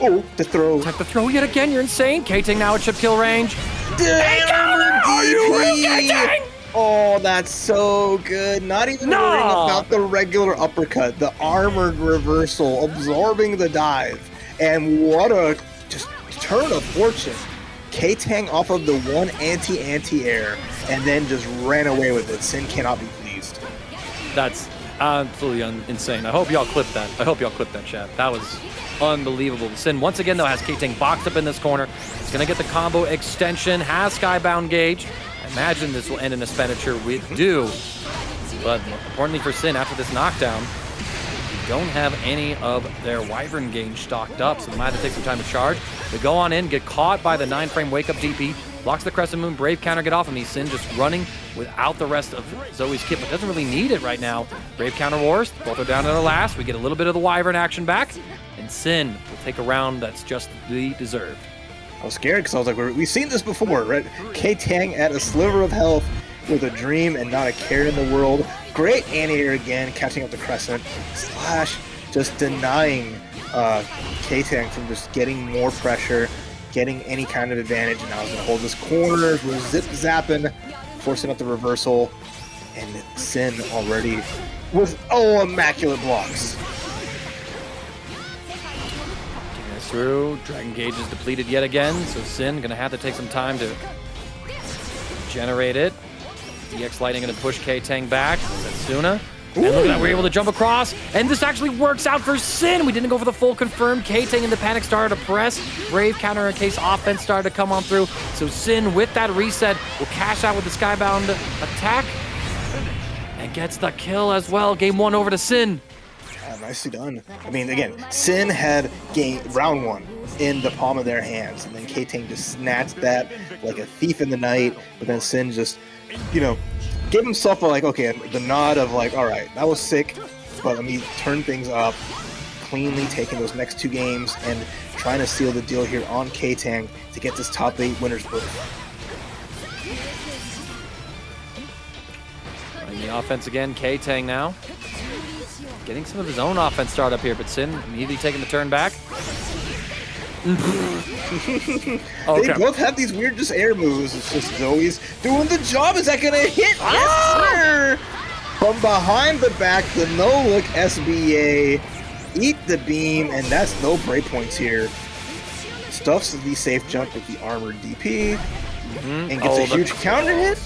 Oh, the throw. Attack the throw yet again. You're insane. Ktang now at chip kill range. Damn, are you real, Ktang? Oh, that's so good. Not even worrying about the regular uppercut. The armored reversal, absorbing the dive. And what a just turn of fortune. Ktang off of the one anti-air and then just ran away with it. Synn cannot be pleased. That's absolutely insane. I hope y'all clip that. Chat. That was unbelievable. Synn once again though has Ktang boxed up in this corner. He's gonna get the combo extension, has Skybound Gauge. I imagine this will end in expenditure with due. But importantly for Synn, after this knockdown, they don't have any of their Wyvern Gauge stocked up, so they might have to take some time to charge. They go on in, get caught by the 9-frame wake-up DP, blocks the Crescent Moon, Brave counter, get off of me. Synn just running without the rest of Zoe's kit, but doesn't really need it right now. Brave counter wars, both are down to the last. We get a little bit of the Wyvern action back, and Synn will take a round that's just deserved. I was scared because I was like, we've seen this before, right? Ktang at a sliver of health with a dream and not a care in the world. Great anti-air again, catching up the Crescent. Slash just denying Ktang from just getting more pressure, getting any kind of advantage. And now he's going to hold this corner. We're zip-zapping, forcing up the reversal. And Synn already with, immaculate blocks. Through. Dragon Gauge is depleted yet again, so Synn gonna have to take some time to generate it. DX Lightning gonna push Ktang back. Setsuna. And look at that, we're able to jump across, and this actually works out for Synn. We didn't go for the full confirm. Ktang in the panic started to press. Brave counter in case offense started to come on through. So Synn, with that reset, will cash out with the Skybound attack and gets the kill as well. Game 1 over to Synn. Nicely done. I mean, again, Synn had round 1 in the palm of their hands, and then Ktang just snatched that like a thief in the night, but then Synn just, gave himself the nod of like, all right, that was sick, but let me turn things up, cleanly taking those next 2 games and trying to seal the deal here on Ktang to get this top 8 winners berth. Running the offense again, Ktang now. Getting some of his own offense start up here, but Synn immediately taking the turn back. They both have these weird just air moves. It's just Zoe's doing the job. Is that gonna hit? Yes, sir! from behind the back, the no-look SBA. Eat the beam, and that's no break points here. Stuffs the safe jump with the armored DP, and gets a huge counter hit.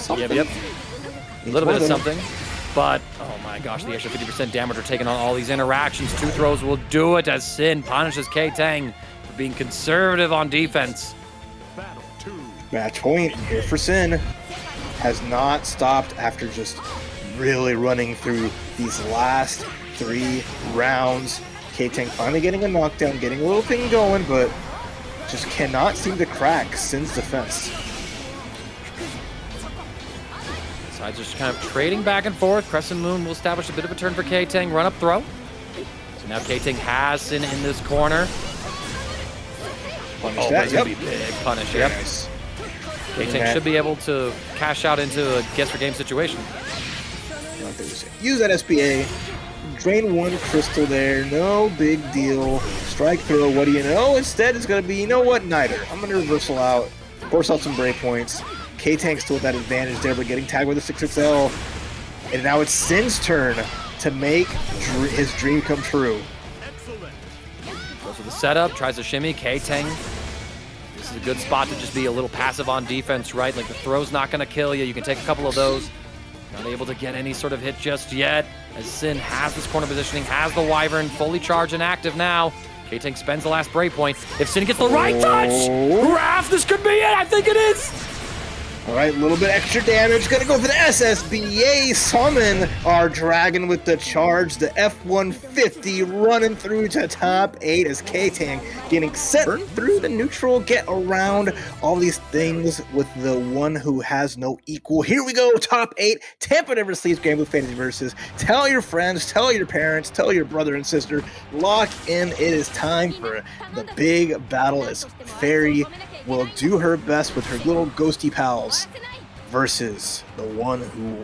Yep. A little bit of something. But, oh my gosh, the extra 50% damage are taking on all these interactions. 2 throws will do it as Synn punishes Ktang for being conservative on defense. Match point here for Synn. Has not stopped after just really running through these last 3 rounds. Ktang finally getting a knockdown, getting a little thing going, but just cannot seem to crack Synn's defense. Sides just kind of trading back and forth. Crescent Moon will establish a bit of a turn for Ktang. Run up throw. So now Ktang has Synn in this corner. Punish that, that's gonna be big punish. Yep. Nice. Ktang should be able to cash out into a guess for game situation. Use that SBA. Drain 1 crystal there. No big deal. Strike throw. What do you know? Instead, it's going to be, you know what? Neither. I'm going to reversal out. Force out some break points. Ktang still with that advantage there, but getting tagged with a 6XL. And now it's Synn's turn to make his dream come true. Goes for the setup. Tries to shimmy. Ktang. This is a good spot to just be a little passive on defense, right? Like the throw's not going to kill you. You can take a couple of those. Not able to get any sort of hit just yet, as Synn has this corner positioning, has the Wyvern fully charged and active now. Ktang spends the last break point. If Synn gets the right touch, Raph, this could be it. I think it is. All right, a little bit extra damage. Gonna go for the SSBA. Summon our dragon with the charge. The F-150 running through to top 8 as Ktang getting set through the neutral. Get around all these things with the one who has no equal. Here we go, top 8. Tampa never sleeps. Granblue Fantasy Versus. Tell your friends, tell your parents, tell your brother and sister. Lock in. It is time for the big battle as Ferry will do her best with her little ghosty pals versus the one who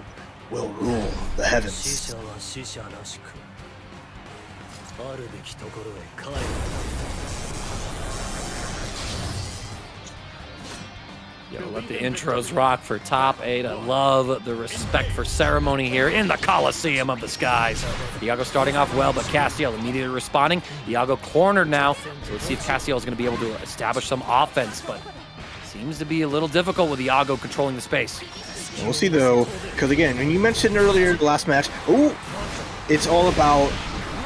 will rule the heavens. Yo, let the intros rock for top 8. I love the respect for ceremony here in the Coliseum of the Skies. Iago starting off well, but Castiel immediately responding. Iago cornered now, so let's see if Castiel is going to be able to establish some offense, but seems to be a little difficult with Iago controlling the space. We'll see though, because again, when you mentioned earlier the last match, it's all about,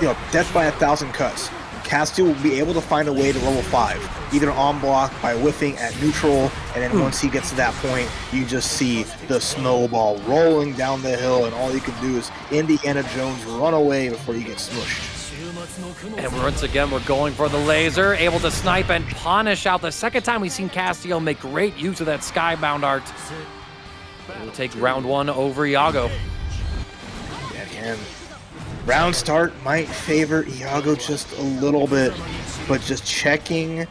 death by 1,000 cuts. Castiel will be able to find a way to level 5, either on block by whiffing at neutral, and then once he gets to that point, you just see the snowball rolling down the hill, and all you can do is Indiana Jones run away before you get smushed. And once again, we're going for the laser, able to snipe and punish out. The second time we've seen Castiel make great use of that Skybound art. We'll take round 1 over Iago. Yeah, again. Round start might favor Iago just a little bit, but just checking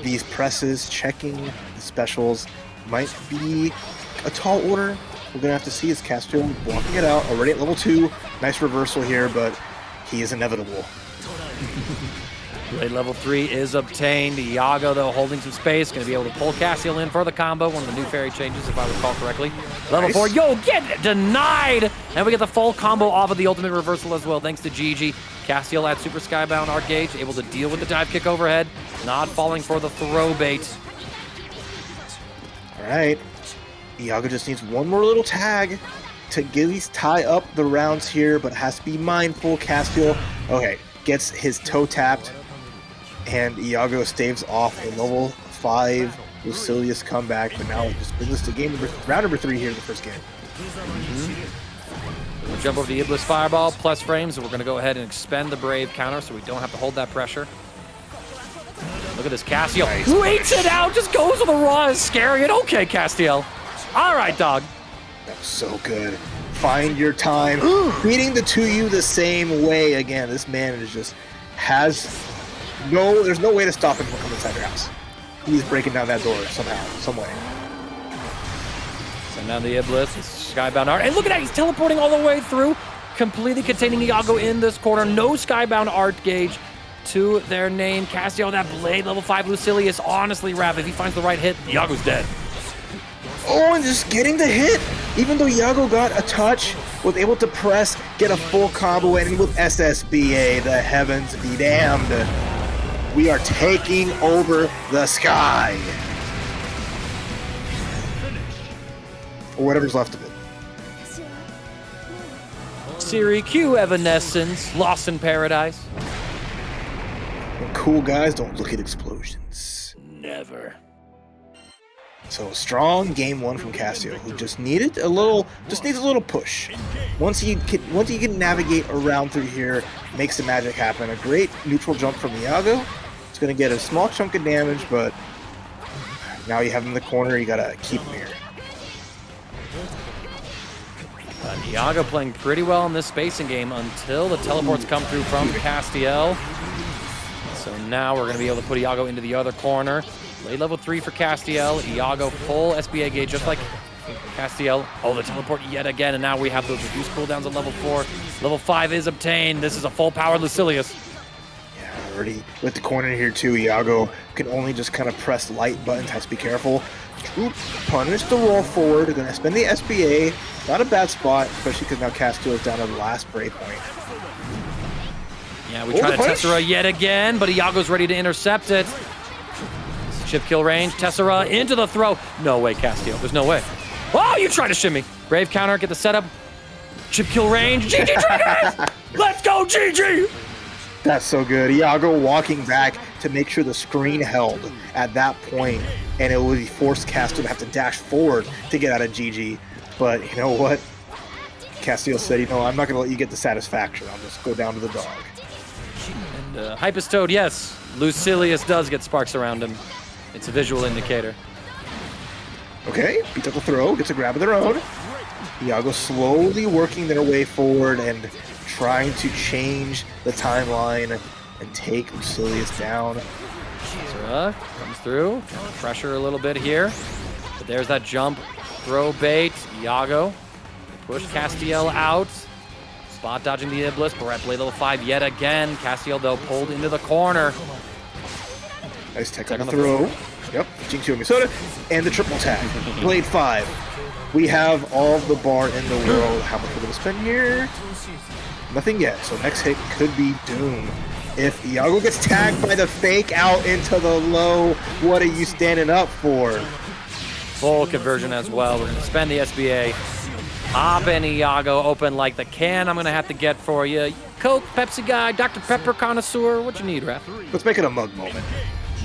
these presses, checking the specials might be a tall order. We're going to have to see as Castiel blocking it out, already at level 2. Nice reversal here, but he is inevitable. Blade level 3 is obtained. Iago, though, holding some space, going to be able to pull Castiel in for the combo. One of the new Ferry changes, if I recall correctly. Level 4, yo, get denied! And we get the full combo off of the ultimate reversal as well, thanks to GG. Castiel at Super Skybound Art Gauge, able to deal with the dive kick overhead, not falling for the throw bait. All right. Iago just needs one more little tag to at least tie up the rounds here, but has to be mindful. Castiel, okay, gets his toe tapped, and Iago staves off a level 5 Lucilius comeback, but now it just brings us to round number 3 here in the first game. We'll jump over the Iblis Fireball, plus frames, and we're going to go ahead and expend the Brave counter so we don't have to hold that pressure. Look at this, Castiel. Nice. Waits it out, just goes for the raw, is scaring it. Okay, Castiel. All right, dog. That was so good. Find your time. Beating the 2U the same way again. This man is just there's no way to stop him from coming inside your house. He's breaking down that door somehow, some way. Send down the Iblis, Skybound Art. And look at that, he's teleporting all the way through, completely containing Iago in this corner. No Skybound Art Gauge to their name. Castiel, that Blade level 5 Lucilius. Honestly, Rav, if he finds the right hit, Iago's dead. Oh, and just getting the hit Even though Iago got a touch, was able to press, get a full combo, and with SSBA, the heavens be damned. We are taking over the sky. Or whatever's left of it. Siri Q Evanescence, Lost in Paradise. And cool guys don't look at explosions. Never. So strong game one from Castiel, who just needs a little push. Once he can navigate around through here, makes the magic happen. A great neutral jump from Iago. It's gonna get a small chunk of damage, but now you have him in the corner. You gotta keep him here. Iago playing pretty well in this spacing game until the teleports come through from Castiel. So now we're going to be able to put Iago into the other corner. Blade level 3 for Castiel. Iago full SBA gauge just like Castiel. Oh, the teleport yet again, and now we have those reduced cooldowns at level 4. Level 5 is obtained. This is a full-powered Lucilius. Yeah, already with the corner here too, Iago can only just kind of press light buttons, has to be careful. Oop, punish the roll forward, they're gonna spend the SBA. Not a bad spot, especially because now Castiel is down to the last break point. Yeah, we try to Tessera yet again, but Iago's ready to intercept it. Chip kill range, Tessera into the throw. No way, Castiel, there's no way. Oh, you try to shimmy. Brave counter, get the setup. Chip kill range, GG Dragalia! Let's go, GG! That's so good. Iago walking back to make sure the screen held at that point, and it would force Castiel to have to dash forward to get out of GG. But you know what? Castiel said, you know, I'm not going to let you get the satisfaction. I'll just go down to the dog. And Hypus Toad, yes, Lucilius does get sparks around him. It's a visual indicator. Okay, beats up the throw, gets a grab of their own. Iago slowly working their way forward and trying to change the timeline and take Lucilius down. Zeta comes through, pressure a little bit here. But there's that jump, throw bait, Iago. Push Castiel out. Spot dodging the Iblis, but we're at Blade level 5 yet again. Castiel, though, pulled into the corner. Nice tech on the throw. Yep, Jinx Minnesota. And the triple tag. Blade 5. We have all the bar in the world. How much we're going to spend here? Nothing yet, so next hit could be Doom. If Iago gets tagged by the fake out into the low, what are you standing up for? Full conversion as well. We're going to spend the SBA. Hop in Iago, open like the can I'm going to have to get for you. Coke, Pepsi guy, Dr. Pepper connoisseur. What you need, Ref? Let's make it a mug moment.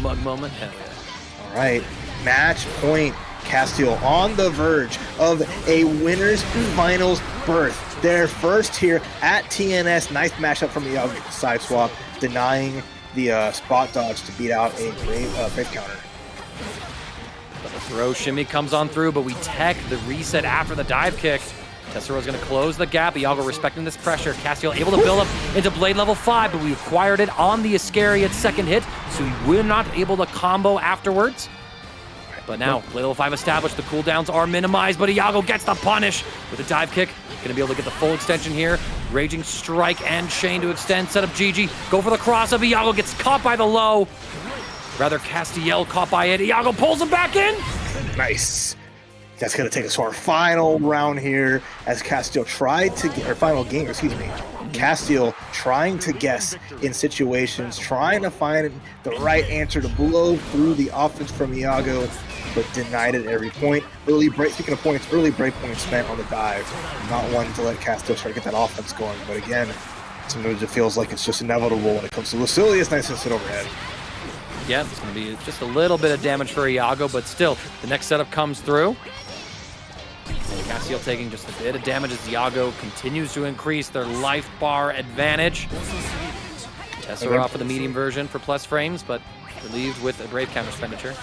Mug moment? Hell yeah. All right, match point. Castiel on the verge of a winner's finals berth. Their first here at TNS. Nice matchup from Iago side swap, denying the spot dodge to beat out a brave counter. But the throw shimmy comes on through, but we tech the reset after the dive kick. Tessera's going to close the gap. Iago respecting this pressure. Castiel able to build up into Blade level 5, but we acquired it on the Iscariot's second hit, so we were not able to combo afterwards. But now, Blade level 5 established, the cooldowns are minimized, but Iago gets the punish with a dive kick. Going to be able to get the full extension here. Raging Strike and Chain to extend, set up GG. Go for the cross up. Iago gets caught by the low. Rather, Castiel caught by it. Iago pulls him back in. Nice. That's going to take us to our final round here as Castiel tried to get, or final game, excuse me. Castiel trying to guess in situations, trying to find the right answer to blow through the offense from Iago, but denied it at every point. Speaking of points, early break points spent on the dive. Not wanting to let Castiel try to get that offense going, but again, sometimes it feels like it's just inevitable when it comes to Lucilius. Nice to sit overhead. Yeah, it's going to be just a little bit of damage for Iago, but still, the next setup comes through. Castiel taking just a bit of damage as Iago continues to increase their life bar advantage. Tessera off of the medium version for plus frames, but relieved with a Brave counter expenditure.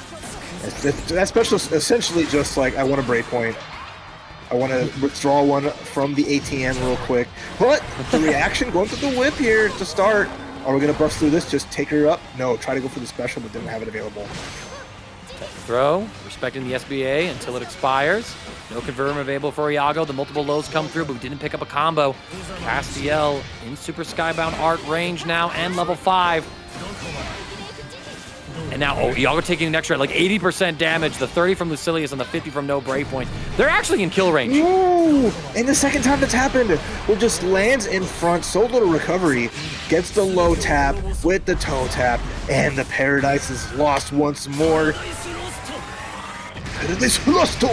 That special is essentially just like, I want a break point. I want to withdraw one from the ATM real quick. But the reaction going to the whip here to start. Are we going to bust through this? Just take her up? No, try to go for the special, but didn't have it available. Throw, respecting the SBA until it expires. No conversion available for Iago. The multiple lows come through, but we didn't pick up a combo. Castiel in Super Skybound Art range now and level 5. And now, Iago taking an extra, like 80% damage, the 30 from Lucilius and the 50 from no Brave Point. They're actually in kill range. Ooh, and the second time that's happened, will just lands in front, so little recovery, gets the low tap with the toe tap, and the Paradise is lost once more. Paradise lost.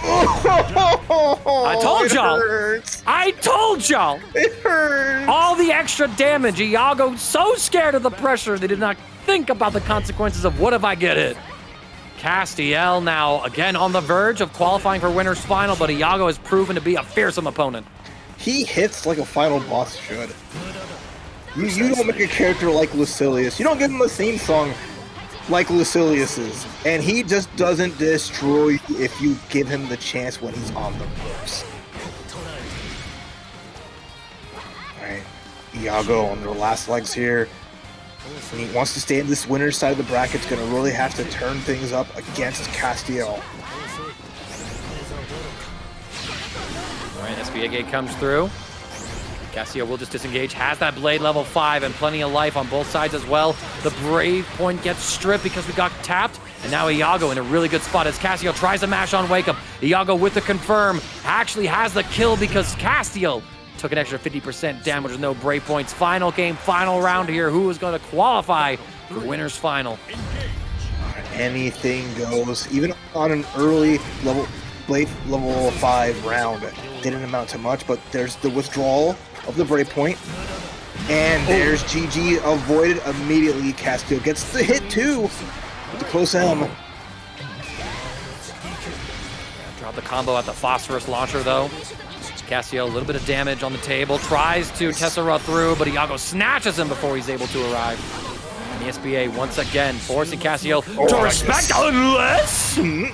I told y'all. I told y'all. It hurts. All the extra damage. Iago so scared of the pressure, they did not think about the consequences of what if I get hit. Castiel now again on the verge of qualifying for winner's final, but Iago has proven to be a fearsome opponent. He hits like a final boss should. You don't make a character like Lucilius. You don't give him a theme song like Lucilius's, and he just doesn't destroy you if you give him the chance when he's on the ropes. Alright, Iago on their last legs here. And he wants to stay in this winner's side of the bracket. It's going to really have to turn things up against Castiel. Alright, SBA gate comes through. Castiel will just disengage, has that blade level 5 and plenty of life on both sides as well. The Brave Point gets stripped because we got tapped, and now Iago in a really good spot as Castiel tries to mash on Wake Up. Iago with the confirm, actually has the kill because Castiel took an extra 50% damage with no Brave Points. Final game, final round here. Who is going to qualify for winner's final? Anything goes, even on an early blade level 5 round. Didn't amount to much, but there's the withdrawal of the Brave Point, and there's GG avoided immediately. Castiel gets the hit too with the close M. Drop the combo at the Phosphorus launcher though. Castiel, a little bit of damage on the table, tries to Tessera through, but Iago snatches him before he's able to arrive. And the SBA once again forcing Castiel to respect unless... Okay,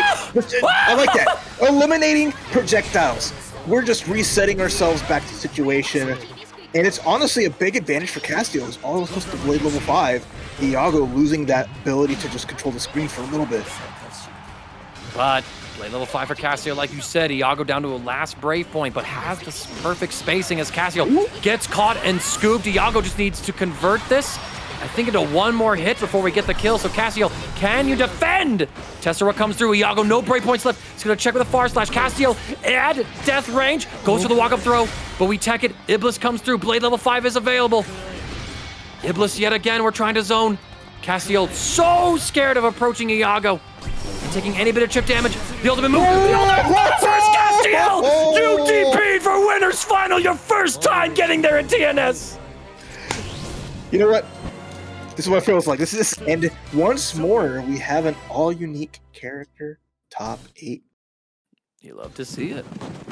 I like that. Eliminating projectiles. We're just resetting ourselves back to the situation, and it's honestly a big advantage for Castiel. It's all close to blade level 5. Iago losing that ability to just control the screen for a little bit. But blade level 5 for Castiel, like you said, Iago down to a last Brave Point, but has this perfect spacing as Castiel gets caught and scooped. Iago just needs to convert this, I think, into one more hit before we get the kill. So Castiel, can you defend? Tessera comes through. Iago, no Brave Points left. He's gonna check with a far slash. Castiel, add death range, goes for the walk-up throw, but we tech it. Iblis comes through. Blade level 5 is available. Iblis yet again, we're trying to zone. Castiel so scared of approaching Iago and taking any bit of chip damage. The ultimate move. The ultimate move first, Castiel! You DP'd for winner's final, your first time getting there at TNS. You know what? This is what it feels like. And once more, we have an all-unique character top 8. You love to see it.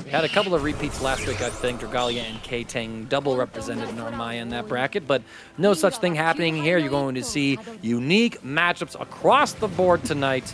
We had a couple of repeats last week, I think. Dragalia and Ktang double represented Narmaya in that bracket, but no such thing happening here. You're going to see unique matchups across the board tonight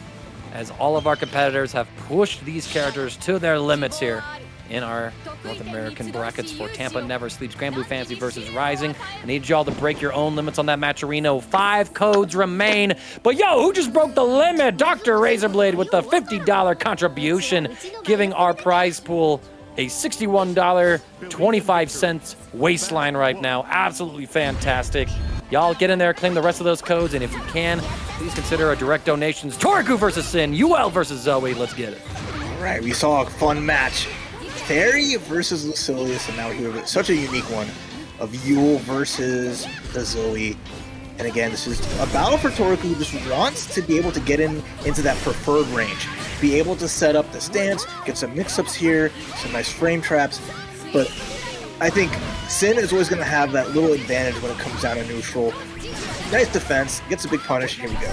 as all of our competitors have pushed these characters to their limits here in our North American brackets for Tampa Never Sleeps Granblue Fantasy versus Rising. I need y'all to break your own limits on that matcherino. 5 codes remain. But yo, who just broke the limit? Dr. Razorblade with the $50 contribution, giving our prize pool a $61.25 waistline right now. Absolutely fantastic. Y'all get in there, claim the rest of those codes, and if you can, please consider a direct donations. Toriku versus Synn, Yuel versus Zooey. Let's get it. All right, we saw a fun match. Ferry versus Lucilius, and now here such a unique one of Yuel versus the Zooey. And again, this is a battle for Toriku who just wants to be able to get into that preferred range, be able to set up the stance, get some mix-ups here, some nice frame traps. But I think Synn is always going to have that little advantage when it comes down to neutral. Nice defense, gets a big punish, and here we go.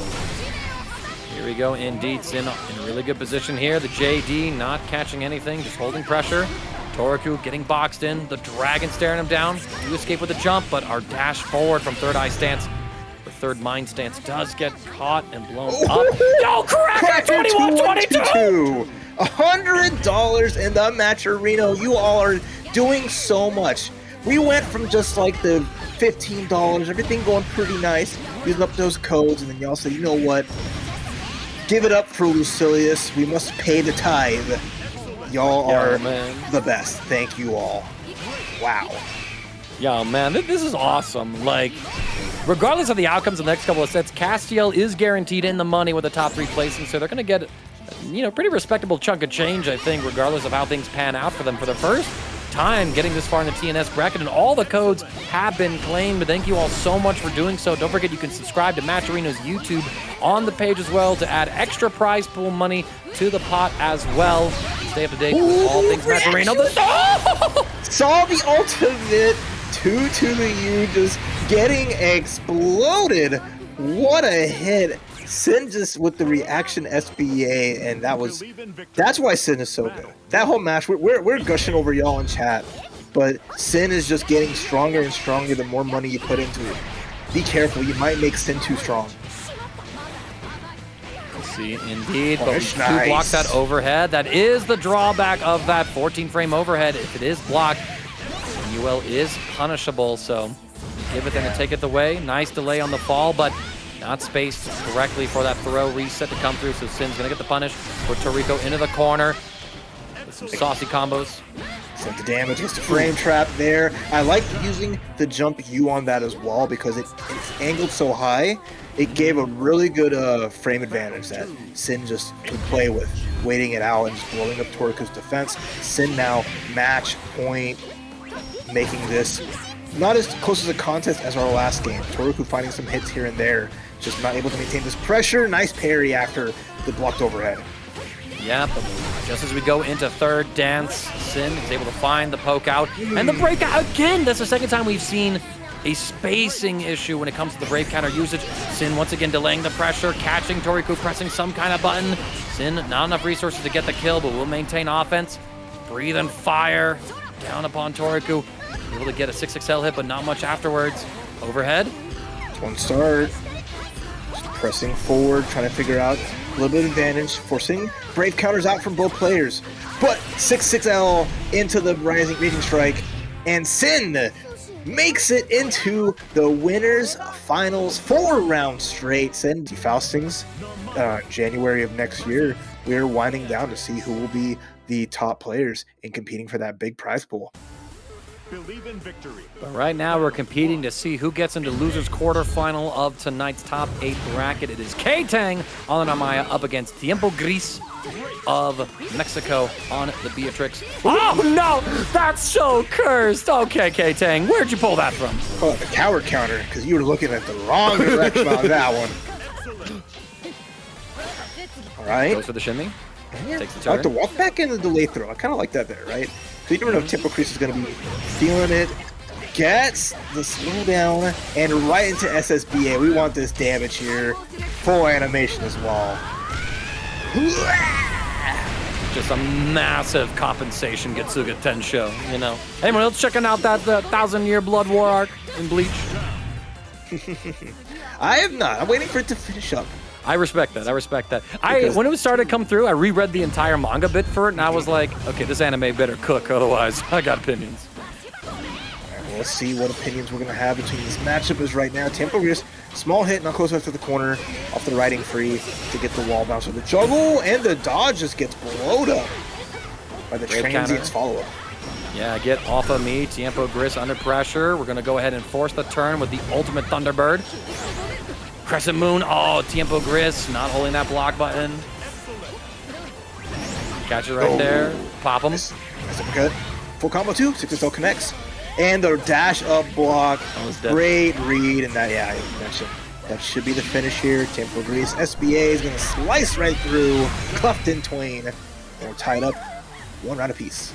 Here we go, indeed. Synn in a really good position here. The JD not catching anything, just holding pressure. Toriku getting boxed in. The dragon staring him down. Do escape with a jump, but our dash forward from third eye stance, or third mind stance, does get caught and blown up. Yo, Cracker 21-22! $100 in the match arena. You all are doing so much. We went from just like the $15, everything going pretty nice, using up those codes, and then y'all said, you know what? Give it up for Lucilius. We must pay the tithe. Y'all are the best. Thank you all. Wow. Yo, man, this is awesome. Like, regardless of the outcomes of the next couple of sets, Castiel is guaranteed in the money with the top 3 placing, so they're going to get, you know, pretty respectable chunk of change, I think, regardless of how things pan out for them for the first time getting this far in the TNS bracket, and all the codes have been claimed. Thank you all so much for doing so. Don't forget you can subscribe to Match Arena's YouTube on the page as well to add extra prize pool money to the pot as well. Stay up to date with all things Match Arena. Saw the ultimate 2 to the U just getting exploded. What a hit. Synn just with the reaction SBA, and that's why Synn is so good. That whole match, we're gushing over y'all in chat, but Synn is just getting stronger and stronger the more money you put into it. Be careful, you might make Synn too strong. See, indeed, but we do block that overhead. That is the drawback of that 14-frame overhead. If it is blocked, Yuel is punishable, so give it then and take it away. Nice delay on the fall, but not spaced correctly for that throw reset to come through, so Synn's gonna get the punish. Put Toriku into the corner with some saucy combos. Set the damage, gets the frame trap there. I like using the jump U on that as well because it's angled so high. It gave a really good frame advantage that Synn just could play with, waiting it out and just blowing up Toriku's defense. Synn now match point, making this not as close as a contest as our last game. Toriku finding some hits here and there, just not able to maintain this pressure. Nice parry after the blocked overhead. Yeah, but just as we go into third dance, Synn is able to find the poke out and the breakout again. That's the second time we've seen a spacing issue when it comes to the brave counter usage. Synn once again delaying the pressure, catching Toriku, pressing some kind of button. Synn not enough resources to get the kill, but will maintain offense. Breathing fire down upon Toriku. Able to get a 6XL hit, but not much afterwards. Overhead. One start. Just pressing forward, trying to figure out a little bit of advantage, forcing brave counters out from both players. But 6XL into the raging strike, and Synn makes it into the winners finals 4 rounds straight. Synn defaustings January of next year. We're winding down to see who will be the top players in competing for that big prize pool. Believe in victory. But right now we're competing to see who gets into losers quarterfinal of tonight's top 8 bracket. It is Ktang on the Narmaya up against TiempoGris of Mexico on the Beatrix. Oh no, that's so cursed. Okay, Ktang, where'd you pull that from? Oh, the coward counter, because you were looking at the wrong direction on that one. All right. Goes for the shimmy. Yeah. Takes the I turn. like the walk back into the delay throw. I kind of like that there, right? So you never know if TiempoGris is going to be feeling it. Gets the slow down and right into SSBA. We want this damage here. Full animation as well. Just a massive compensation Getsuga Tensho, you know. Anyone else checking out that 1,000-year Blood War arc in Bleach? I have not. I'm waiting for it to finish up. I respect that. I respect that. When it started to come through, I reread the entire manga bit for it, and I was like, okay, this anime better cook, otherwise I got opinions. All right, well, let's see what opinions we're going to have between this matchup is right now. TiempoGris, small hit, not close enough to the corner, off the riding free to get the wall bounce. So the juggle and the dodge just gets blowed up by the transient's follow-up. Yeah, get off of me. TiempoGris under pressure. We're going to go ahead and force the turn with the ultimate Thunderbird. Crescent Moon. Oh, TiempoGris not holding that block button. Catch it right there. Pop him. That's good. Full combo too. 6XL connects. And the dash up block. Great read. And that, yeah, I mentioned that should be the finish here. TiempoGris. SBA is going to slice right through. Cleft in twain. And we're tied up 1 round apiece.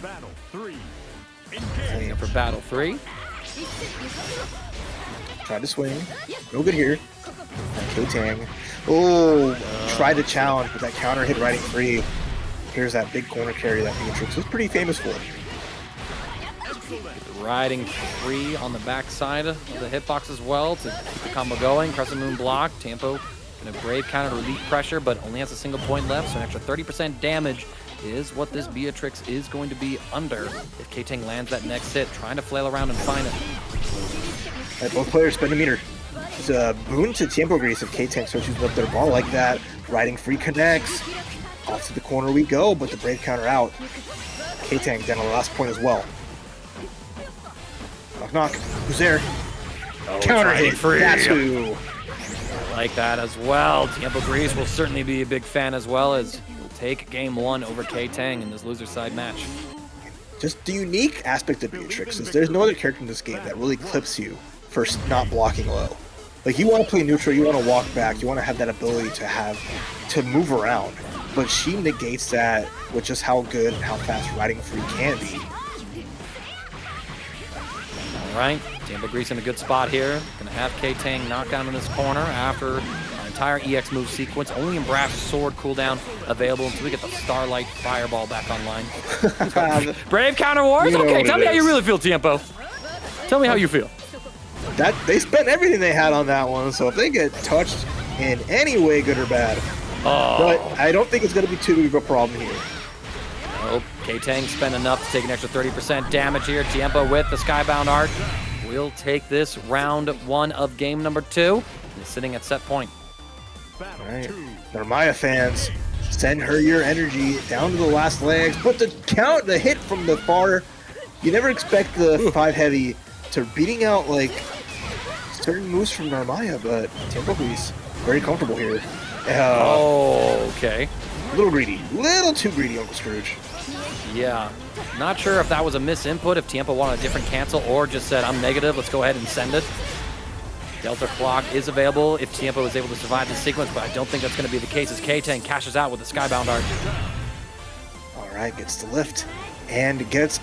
Battle 3. Playing up for battle 3. Tried to swing. No good here. Ktang. Oh, tried to challenge, but that counter hit riding free. Here's that big corner carry that Beatrix was pretty famous for. Riding free on the backside of the hitbox as well to keep the combo going. Crescent Moon block. Tiempo in a brave counter to relieve pressure, but only has a single point left, so an extra 30% damage is what this Beatrix is going to be under if Ktang lands that next hit, trying to flail around and find it. Right, both players spend a meter. It's a boon to TiempoGris if Ktang starts using up their ball like that. Riding free connects. Off to the corner we go, but the brave counter out. Ktang down on the last point as well. Knock, knock. Who's there? Oh, Counter fighting hit. free. That's who. I like that as well. TiempoGris will certainly be a big fan as well, as he'll take game 1 over Ktang in this loser side match. Just the unique aspect of Beatrix is there's no other character in this game that really clips you for not blocking low. Like, you want to play neutral, you want to walk back, you want to have that ability to move around. But she negates that with just how good and how fast riding free can be. All right, TiempoGris in a good spot here. Gonna have Ktang knocked down in this corner after an entire EX move sequence. Only Embrace Sword cooldown available until we get the Starlight Fireball back online. Brave Counter Wars? You know Okay, what tell it me how you is. really feel, Tiempo. Tell me how you feel. That they spent everything they had on that one, so if they get touched in any way, good or bad. Oh. But I don't think it's going to be too big of a problem here. Oh, Ktang spent enough to take an extra 30% damage here. Tiempo with the Skybound Art will take this round 1 of game number 2. And is sitting at set point. All right, Narmaya fans, send her your energy down to the last legs. But the hit from the far, you never expect the 5 heavy to beating out like certain moves from Narmaya, but TiempoGris very comfortable here. Okay. A little greedy, little too greedy, Uncle Scrooge. Yeah. Not sure if that was a misinput, if Tiempo wanted a different cancel, or just said, I'm negative, let's go ahead and send it. Delta Clock is available if Tiempo is able to survive this sequence, but I don't think that's going to be the case as Ktang cashes out with the Skybound Art. All right, gets the lift and gets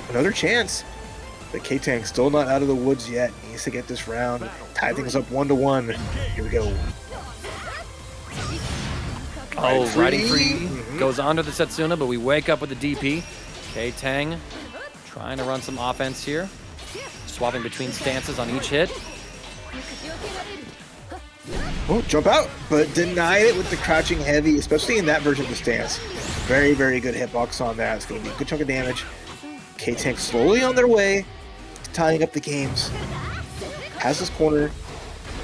another chance. But Ktang still not out of the woods yet. Needs to get this round, tie things up 1-1. Here we go. Oh, riding free Mhm. goes onto the Setsuna, but we wake up with the DP. Ktang trying to run some offense here. Swapping between stances on each hit. Oh, jump out, but denied it with the crouching heavy, especially in that version of the stance. Very, very good hitbox on that. It's going to be a good chunk of damage. Ktang slowly on their way to tying up the games. Has this corner.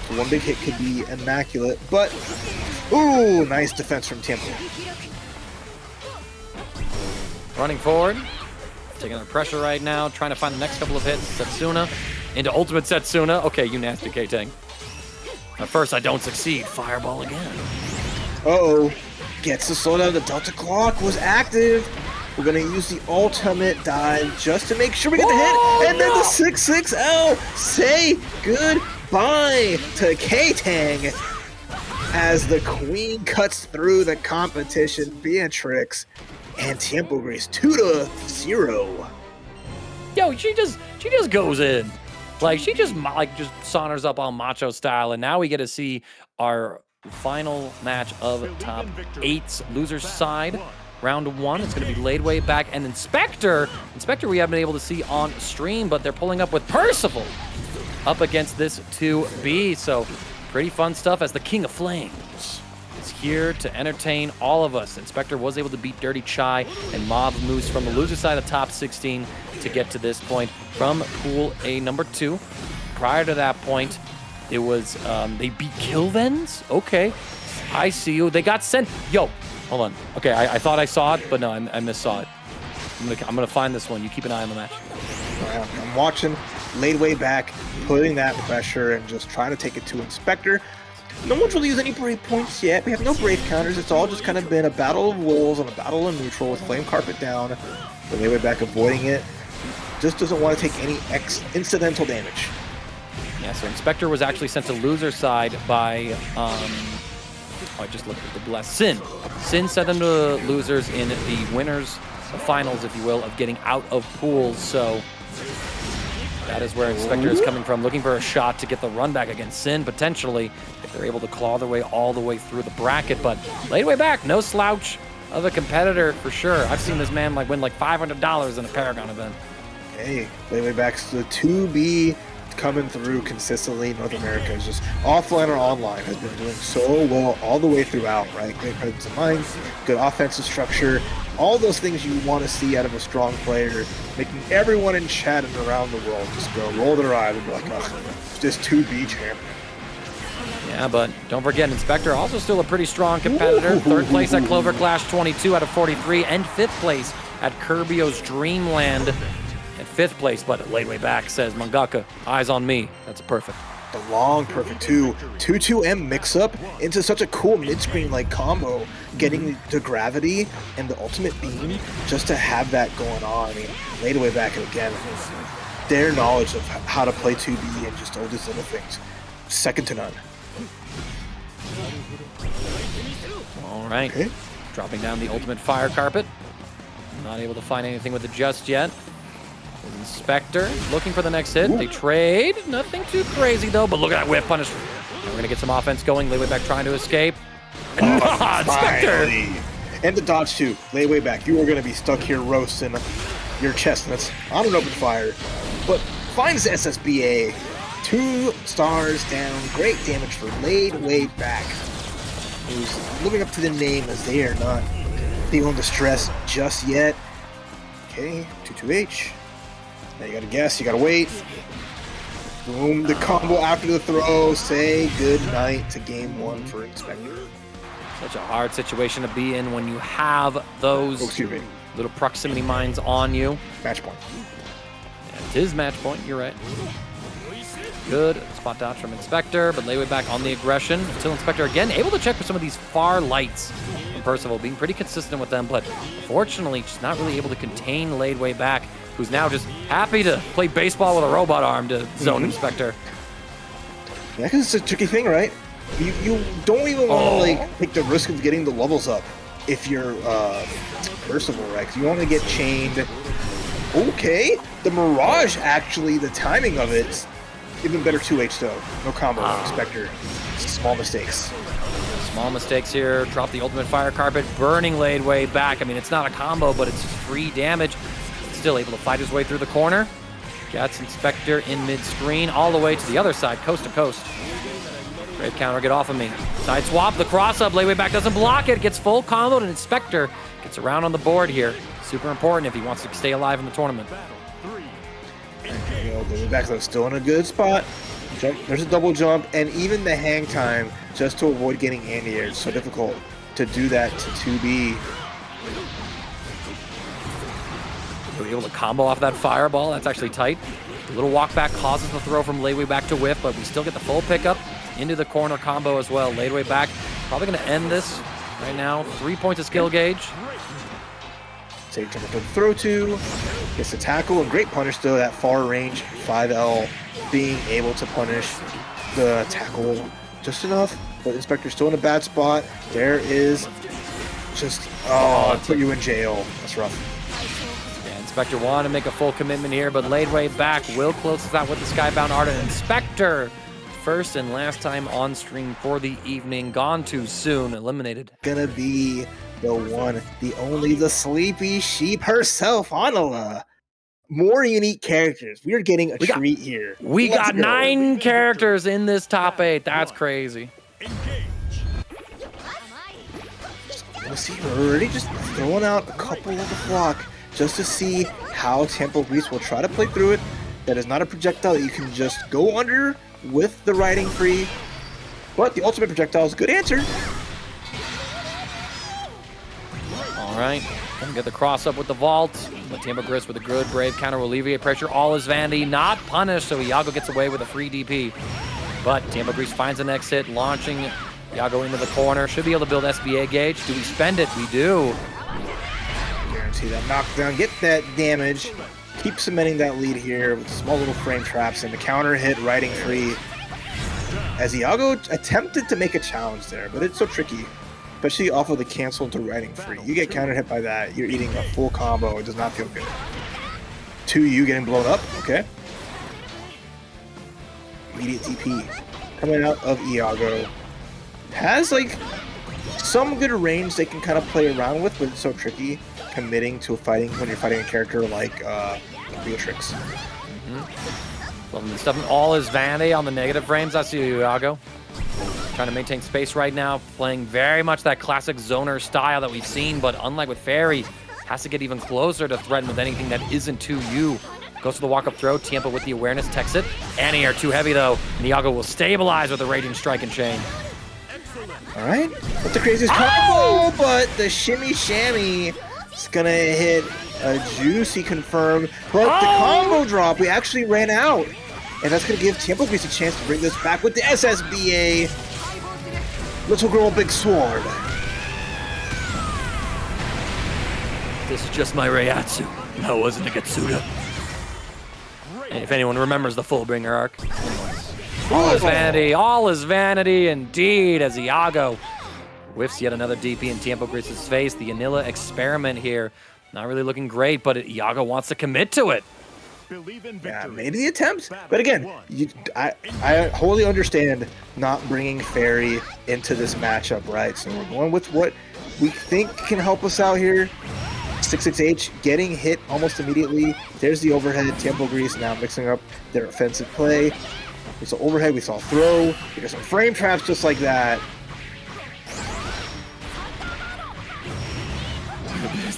So one big hit could be immaculate, but ooh, nice defense from Tiempo. Running forward. Taking the pressure right now. Trying to find the next couple of hits. Setsuna into ultimate Setsuna. Okay, you nasty Ktang. At first, I don't succeed. Fireball again. Uh-oh. Gets the slowdown. The Delta Clock was active. We're going to use the ultimate dive just to make sure we get the hit. And then the 6-6-L. Say goodbye to Ktang as the queen cuts through the competition. Beatrix and TiempoGris 2-0. Yo, she just goes in. Like, she just saunters up all macho style, and now we get to see our final match of top 8's loser side. Round 1, it's going to be Ladewaybac and Inspector. Inspector we haven't been able to see on stream, but they're pulling up with Percival up against this 2B. So pretty fun stuff as the King of Flames is here to entertain all of us. Inspector was able to beat dirtychai and Mob Moose from the loser side of top 16 to get to this point from Pool A number 2. Prior to that point, it was, they beat Killvens? Okay, I see you. They got sent. Yo, hold on. Okay, I thought I saw it, but no, I missaw it. I'm gonna find this one. You keep an eye on the match. I'm watching Ladewaybac putting that pressure and just trying to take it to Inspector. No one's really used any brave points yet. We have no brave counters. It's all just kind of been a battle of wills and a battle of neutral with Flame Carpet down. But Ladewaybac avoiding it. Just doesn't want to take any incidental damage. Yeah, so Inspector was actually sent to loser side by, I just looked at the bless. Synn. Synn sent them to losers in the winners, the finals, if you will, of getting out of pools. So that is where Inspector is coming from, looking for a shot to get the run back against Synn, potentially, if they're able to claw their way all the way through the bracket. But Ladewaybac, no slouch of a competitor for sure. I've seen this man win like $500 in a Paragon event. Hey, Ladewayback's the 2B coming through consistently. North America is just offline or online has been doing so well all the way throughout, right? Great presence of mind, good offensive structure, all those things you want to see out of a strong player, making everyone in chat and around the world just go roll their eyes and be like, oh, this 2B champion. Yeah, but don't forget, Inspector also still a pretty strong competitor. Third place at Clover Clash 22 out of 43, and fifth place at Kirby's Dreamland at 5th place, but Ladewaybac says, Mangaka, eyes on me. That's a perfect. The long perfect 2-2-M mix-up into such a cool mid-screen like combo, getting the gravity and the ultimate beam just to have that going on. I mean, Ladewaybac again, their knowledge of how to play 2B and just all these little things, second to none. All right, Okay. dropping down the ultimate fire carpet. Not able to find anything with it just yet. Inspector looking for the next hit. Ooh. They trade. Nothing too crazy though, but look at that whiff punish. And we're gonna get some offense going. Ladewaybac trying to escape. And Inspector! Finally. And the dodge too. Ladewaybac, you are going to be stuck here roasting your chestnuts on an open fire. But finds the SSBA. 2 stars down. Great damage for Ladewaybac, who's living up to the name as they are not feeling the stress just yet. Okay, 2-2H. Now you gotta guess, you gotta wait. Boom, the combo after the throw. Say good night to game 1 for Inspector. Such a hard situation to be in when you have those Excuse me, little proximity mines on you. match point. And it is match point, you're right. Good spot dodge from Inspector, but Ladewaybac on the aggression. Until Inspector again able to check with some of these far lights from Percival, being pretty consistent with them, but unfortunately just not really able to contain Ladewaybac, who's now just happy to play baseball with a robot arm to zone Inspector. Yeah, because it's a tricky thing, right? You don't even want to like take the risk of getting the levels up if you're Percival, right? 'Cause you want to get chained. Okay, the Mirage actually, the timing of it's even better 2H though. No combo, Inspector. Small mistakes. Small mistakes here. Drop the ultimate fire carpet, burning Ladewaybac. I mean, it's not a combo, but it's just free damage. Still able to fight his way through the corner. Gets Inspector in mid-screen, all the way to the other side, coast to coast. Great counter, get off of me. Side swap, the cross-up, Ladewaybac doesn't block it, gets full comboed, and Inspector gets around on the board here. Super important if he wants to stay alive in the tournament. You know, Ladewaybac though still in a good spot. Jump, there's a double jump, and even the hang time just to avoid getting anti-air. It's so difficult to do that to 2B. Were able to combo off that fireball. That's actually tight. The little walk back causes the throw from Ladewaybac to whiff, but we still get the full pickup into the corner combo as well. Ladewaybac probably going to end this right now. 3 points of skill gauge. Take jump up to the throw to. Gets the tackle, and great punish though, that far range 5L being able to punish the tackle just enough. But Inspector's still in a bad spot. There is just, put you in jail. That's rough. Inspector wanted to make a full commitment here, but Ladewaybac will close this out with the Skybound Art. And Inspector, first and last time on stream for the evening, gone too soon, eliminated. Gonna be the one, the only, the sleepy sheep herself, Anala. More unique characters. We are getting a treat here. We Let's got go. 9 characters in this top 8. That's crazy. Let's see, we're already just throwing out a couple of the flock just to see how TiempoGris will try to play through it. That is not a projectile that you can just go under with the riding free, but the ultimate projectile is a good answer. All right, gonna get the cross up with the vault, but TiempoGris with a good brave counter will alleviate pressure. All is Vandy, not punished, so Iago gets away with a free DP. But TiempoGris finds the next hit, launching Iago into the corner. Should be able to build SBA gauge. Do we spend it? We do. Guarantee that knockdown, get that damage, keep cementing that lead here with small little frame traps and the counter hit riding free. As Iago attempted to make a challenge there, but it's so tricky, especially off of the cancel to riding free. You get counter hit by that, you're eating a full combo. It does not feel good. 2U getting blown up. Okay. Immediate TP coming out of Iago. Has like some good range they can kind of play around with, but it's so tricky committing to fighting when you're fighting a character like Beatrix. Well, stuffing all his Vane on the negative frames. I see you, Iago. Trying to maintain space right now, playing very much that classic zoner style that we've seen, but unlike with Ferry, has to get even closer to threaten with anything that isn't 2U. Goes for the walk-up throw, Tiempo with the awareness, techs it. Anti-air too heavy though, and Iago will stabilize with the Raging Strike and Chain. All right, that's the craziest combo, but the shimmy shammy It's gonna hit a juicy confirm, but the combo drop, we actually ran out. And that's gonna give TiempoGris a chance to bring this back with the SSBA. Little girl, big sword. This is just my Reiatsu. No, it wasn't a Getsuda. And if anyone remembers the Fullbringer arc. All is vanity, all is vanity indeed, as Iago whiffs yet another DP in TiempoGris' face. The Anilla experiment here, not really looking great, but Iago wants to commit to it. Yeah, maybe the attempt, but again, I wholly understand not bringing Ferry into this matchup, right? So we're going with what we think can help us out here. 66H getting hit almost immediately. There's the overhead. TiempoGris now mixing up their offensive play. We saw overhead, we saw throw. We got some frame traps just like that.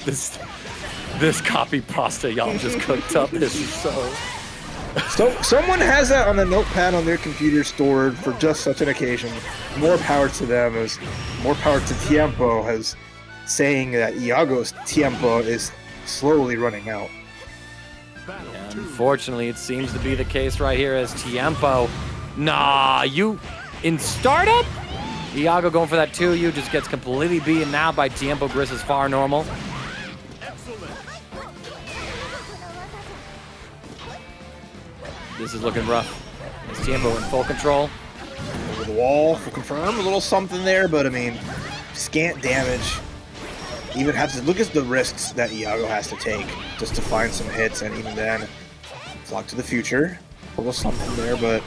This copy pasta y'all just cooked up. This is So someone has that on a notepad on their computer stored for just such an occasion. More power to them. As more power to Tiempo as saying that Iago's Tiempo is slowly running out. Yeah, unfortunately, it seems to be the case right here as Tiempo. Nah, you in startup? Iago going for that 2U just gets completely beaten now by TiempoGris' far normal. This is looking rough. Is Tiempo in full control? Over the wall, full confirm, a little something there, but I mean, scant damage. Even have to look at the risks that Iago has to take just to find some hits, and even then, flock to the future. A little something there, but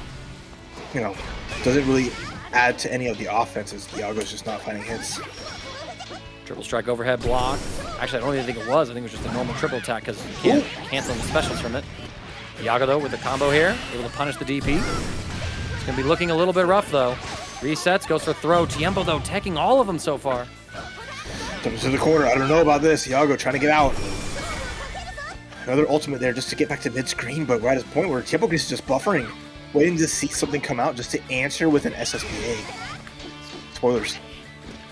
you know, doesn't really add to any of the offenses. Iago's just not finding hits. Triple strike overhead block. Actually, I don't even think it was. I think it was just a normal triple attack because you can't cancel the specials from it. Iago, though, with the combo here, able to punish the DP. It's going to be looking a little bit rough, though. Resets, goes for throw. Tiempo, though, taking all of them so far. Comes to the corner. I don't know about this. Iago trying to get out. Another ultimate there just to get back to mid-screen, but right at the point where TiempoGris is just buffering, waiting to see something come out just to answer with an SSBA. Spoilers.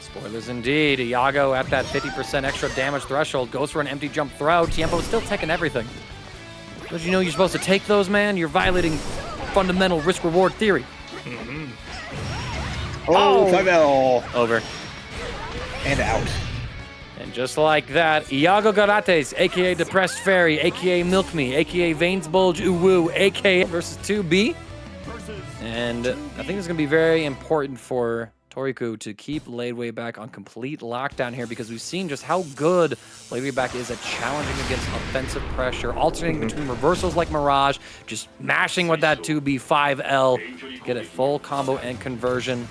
Spoilers indeed. Iago at that 50% extra damage threshold goes for an empty jump throw. Tiempo is still taking everything. Don't you know you're supposed to take those, man? You're violating fundamental risk-reward theory. Oh, 5L. Over. And out. And just like that, Iago Garaitz, a.k.a. Depressed Ferry, a.k.a. Milk Me, a.k.a. Vane's Bulge Uwu, a.k.a. versus 2B. And I think it's going to be very important for Toriku to keep Ladewaybac on complete lockdown here because we've seen just how good Ladewaybac is at challenging against offensive pressure, alternating between reversals like Mirage, just mashing with that 2B 5L to get a full combo and conversion.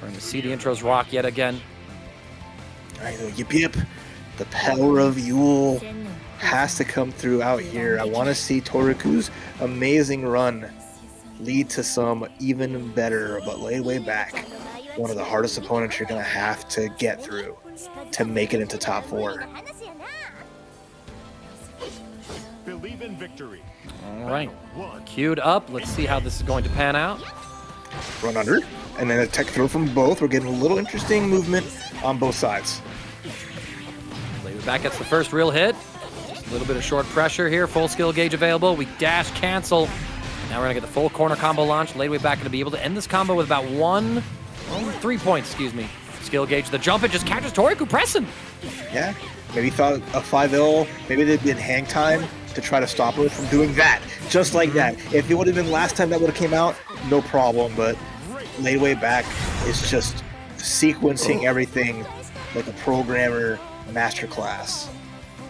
We're going to see the intros rock yet again. All right, yip yip. The power of Yuel has to come through out here. I want to see Toriku's amazing run lead to some even better, but Ladewaybac, one of the hardest opponents you're going to have to get through to make it into top 4. Believe in victory. All right, queued up. Let's see how this is going to pan out. Run under, and then a tech throw from both. We're getting a little interesting movement on both sides. Ladewaybac gets the first real hit. Just a little bit of short pressure here. Full skill gauge available. We dash cancel. Now we're going to get the full corner combo launch. Ladewaybac going to be able to end this combo with about 3 points, excuse me. Skill gauge the jump. It just catches Toriku pressing. Yeah, maybe thought a 5L, maybe they did hang time to try to stop her from doing that. Just like that. If it would have been last time that would have came out, no problem, but Ladewaybac is just sequencing everything like a programmer masterclass.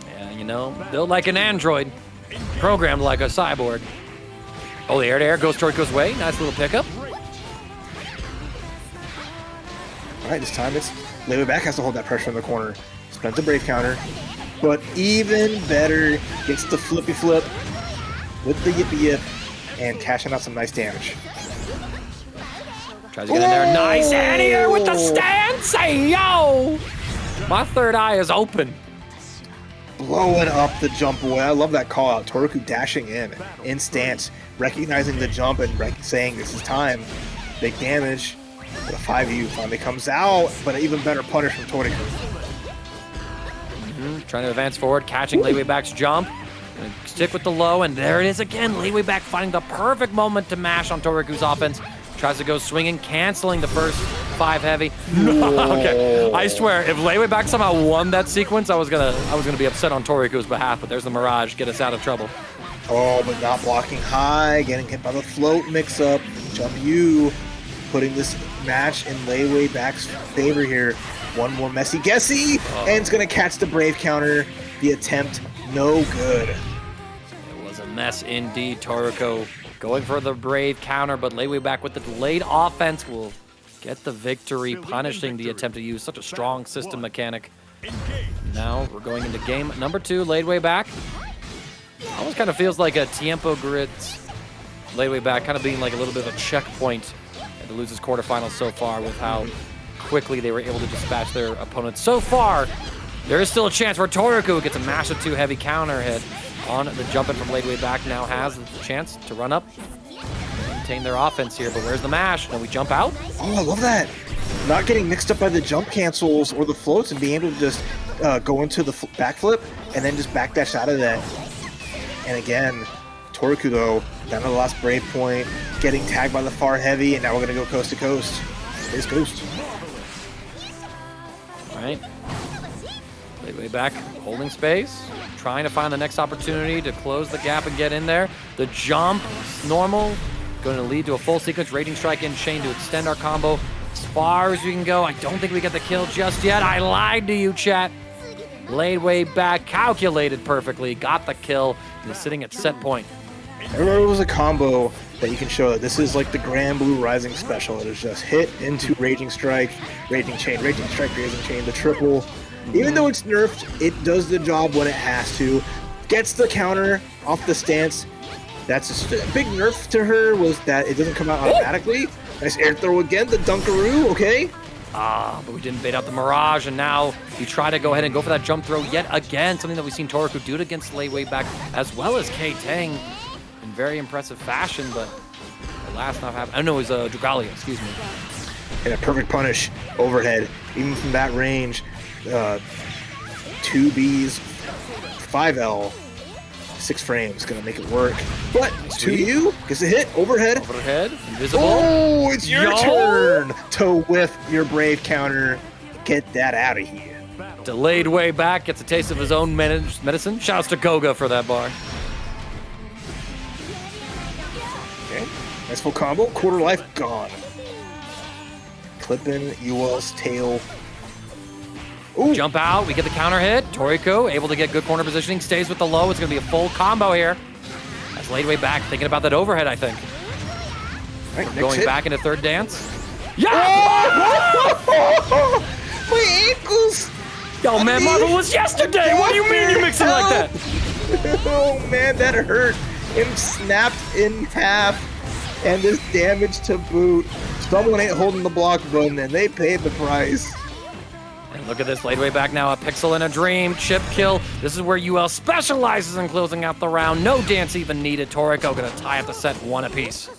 Yeah, you know, built like an android, programmed like a cyborg. Oh, the air-to-air goes Toriku's way. Nice little pickup. All right, this time it's Ladewaybac has to hold that pressure in the corner. Spends the brave counter, but even better, gets the flippy flip with the yippee yip and cashing out some nice damage. Tries to get in there. Nice anti-air with the stance. Hey, yo! My third eye is open. Blowing up the jump away. I love that call out. Toriku dashing in stance, recognizing the jump and saying this is time. Big damage. The 5U finally comes out, but an even better punish from Toriku. Trying to advance forward, catching Ladewaybac's jump. Gonna stick with the low, and there it is again. Ladewaybac finding the perfect moment to mash on Toriku's offense. Tries to go swinging, canceling the first 5 heavy. Okay, I swear, if Ladewaybac somehow won that sequence, I was gonna be upset on Toriku's behalf. But there's the Mirage, get us out of trouble. Oh, but not blocking high, getting hit by the float mix-up. Jump U, putting this match in Ladewaybac's favor here. One more messy guessy, and it's gonna catch the Brave counter. The attempt, no good. It was a mess indeed, Toriku. Going for the Brave counter, but Ladewaybac with the delayed offense will get the victory, punishing the attempt to use such a strong system mechanic. Now we're going into game number 2, Ladewaybac. Almost kind of feels like a TiempoGris Ladewaybac, kind of being like a little bit of a checkpoint at the losers quarterfinals so far with how quickly they were able to dispatch their opponents. So far, there is still a chance where Toriku gets a massive 2 heavy counter hit on the jump in from Ladewaybac. Now has the chance to run up, maintain their offense here, but where's the mash? Can we jump out? Oh, I love that. Not getting mixed up by the jump cancels or the floats and being able to just go into the backflip and then just backdash out of that. And again, Toriku though, down to the last Brave point, getting tagged by the far heavy, and now we're gonna go coast to coast. Space coast. All right. Ladewaybac holding space, trying to find the next opportunity to close the gap and get in there. The jump, normal, going to lead to a full sequence, Raging Strike in chain to extend our combo as far as we can go. I don't think we get the kill just yet. I lied to you, chat. Ladewaybac calculated perfectly, got the kill, and is sitting at set point. I remember it was a combo that you can show that this is like the Granblue Rising special. It is just hit into Raging Strike, Raging Chain, Raging Strike, Raging Chain, the triple. Even though it's nerfed, it does the job when it has to. Gets the counter off the stance. That's a big nerf to her, was that it doesn't come out automatically. Nice air throw again, the Dunkaroo, okay. But we didn't bait out the Mirage, and now you try to go ahead and go for that jump throw yet again, something that we've seen Toriku do it against Ladewaybac as well as Ktang in very impressive fashion, but the last not happened. Oh no, it was Dragalia, excuse me. And a perfect punish overhead, even from that range. 2Bs, 5L, 6 frames, gonna make it work. But 2U gets a hit, overhead. Overhead, invisible. Oh, it's your turn to whiff your Brave counter. Get that out of here. Delayed way back, gets a taste of his own medicine. Shouts to Goga for that bar. Okay, nice full combo, quarter life gone. Clipping Yuel's tail. Ooh. Jump out, we get the counter hit. Toriku able to get good corner positioning, stays with the low. It's going to be a full combo here. That's Ladewaybac thinking about that overhead, I think. Right, going back into third dance. Yeah! Oh! My ankles! Yo, man, Marvel was yesterday! What do you mean you're mixing like that? Oh, man, that hurt. Him snapped in half, and this damage to boot. Someone ain't holding the block button, and they paid the price. And look at this, Ladewaybac now, a pixel in a dream, chip kill. This is where Yuel specializes in closing out the round. No dance even needed. Toriku gonna tie up the set one apiece.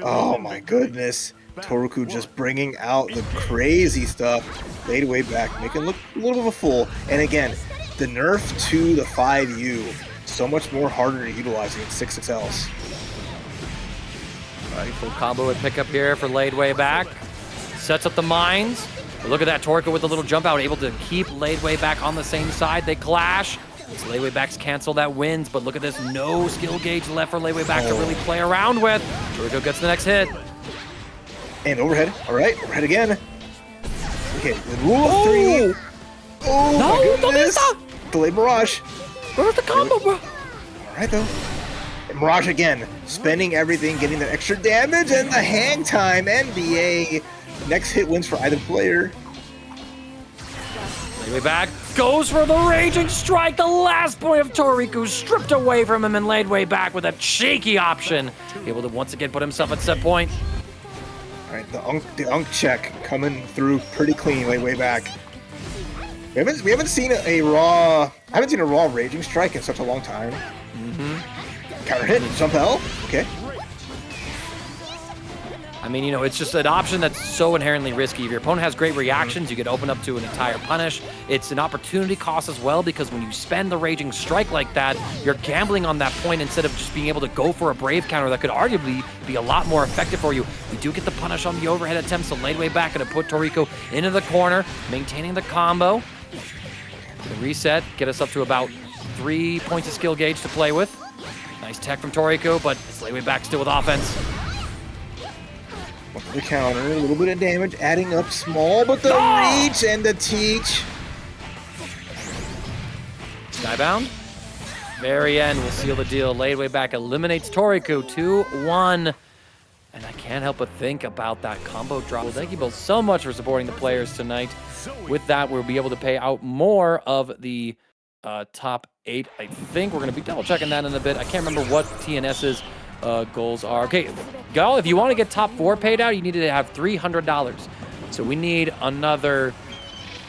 Oh my goodness. Toriku just bringing out the crazy stuff. Ladewaybac making look a little bit of a fool. And again, the nerf to the 5U. So much more harder to utilize against 6XLs. All right, full combo and pickup here for Ladewaybac. Sets up the mines. But look at that, Toriku with the little jump out, able to keep Ladewaybac on the same side. They clash. It's Ladewayback's cancel that wins, but look at this, no skill gauge left for Ladewaybac to really play around with. Toriku gets the next hit. And overhead, all right, overhead again. Okay, the rule of 3. Oh no, my goodness. Delayed Mirage. Where's the combo, bro? All right, though. And Mirage again, spending everything, getting the extra damage, and the hang time, NBA. Next hit wins for either player. Ladewaybac goes for the Raging Strike. The last point of Toriku stripped away from him, and Ladewaybac with a cheeky option, able to once again put himself at set point. All right, the Unk check coming through pretty clean. Ladewaybac. We haven't seen a raw. I haven't seen a raw Raging Strike in such a long time. Counter hit, jump L. Okay. I mean, you know, it's just an option that's so inherently risky. If your opponent has great reactions, you get opened up to an entire punish. It's an opportunity cost as well, because when you spend the Raging Strike like that, you're gambling on that point instead of just being able to go for a Brave counter that could arguably be a lot more effective for you. We do get the punish on the overhead attempt, so Ladewaybac going to put Toriku into the corner, maintaining the combo. The reset, get us up to about 3 points of skill gauge to play with. Nice tech from Toriku, but it's Ladewaybac still with offense. The counter, a little bit of damage, adding up small, but the reach and the teach. Skybound. Very end will seal the deal. Ladewaybac eliminates Toriku 2-1. And I can't help but think about that combo drop. Well, thank you both so much for supporting the players tonight. With that, we'll be able to pay out more of the top 8. I think we're going to be double checking that in a bit. I can't remember what TNS's goals are. Okay, y'all, if you want to get top 4 paid out, you need to have $300. So we need another,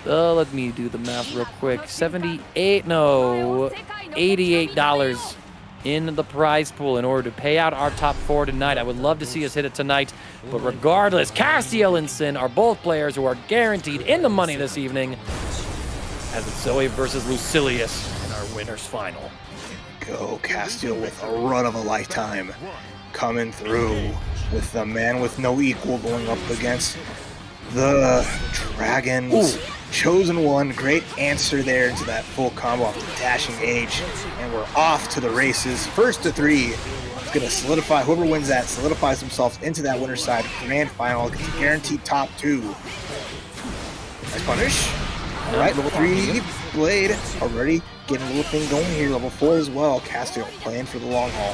let me do the math real quick. $88 in the prize pool in order to pay out our top 4 tonight. I would love to see us hit it tonight, but regardless, Castiel and Synn are both players who are guaranteed in the money this evening, as it's Zooey versus Lucilius in our winner's final. Go Castiel with a run of a lifetime, coming through with the man with no equal going up against the Dragons. Chosen One, great answer there into that full combo off the dashing age, and we're off to the races. First to 3, it's going to solidify, whoever wins that solidifies themselves into that winner's side grand final, gets a guaranteed top 2. Nice punish. All right, level 3 Blade already getting a little thing going here. Level 4 as well. Castiel playing for the long haul.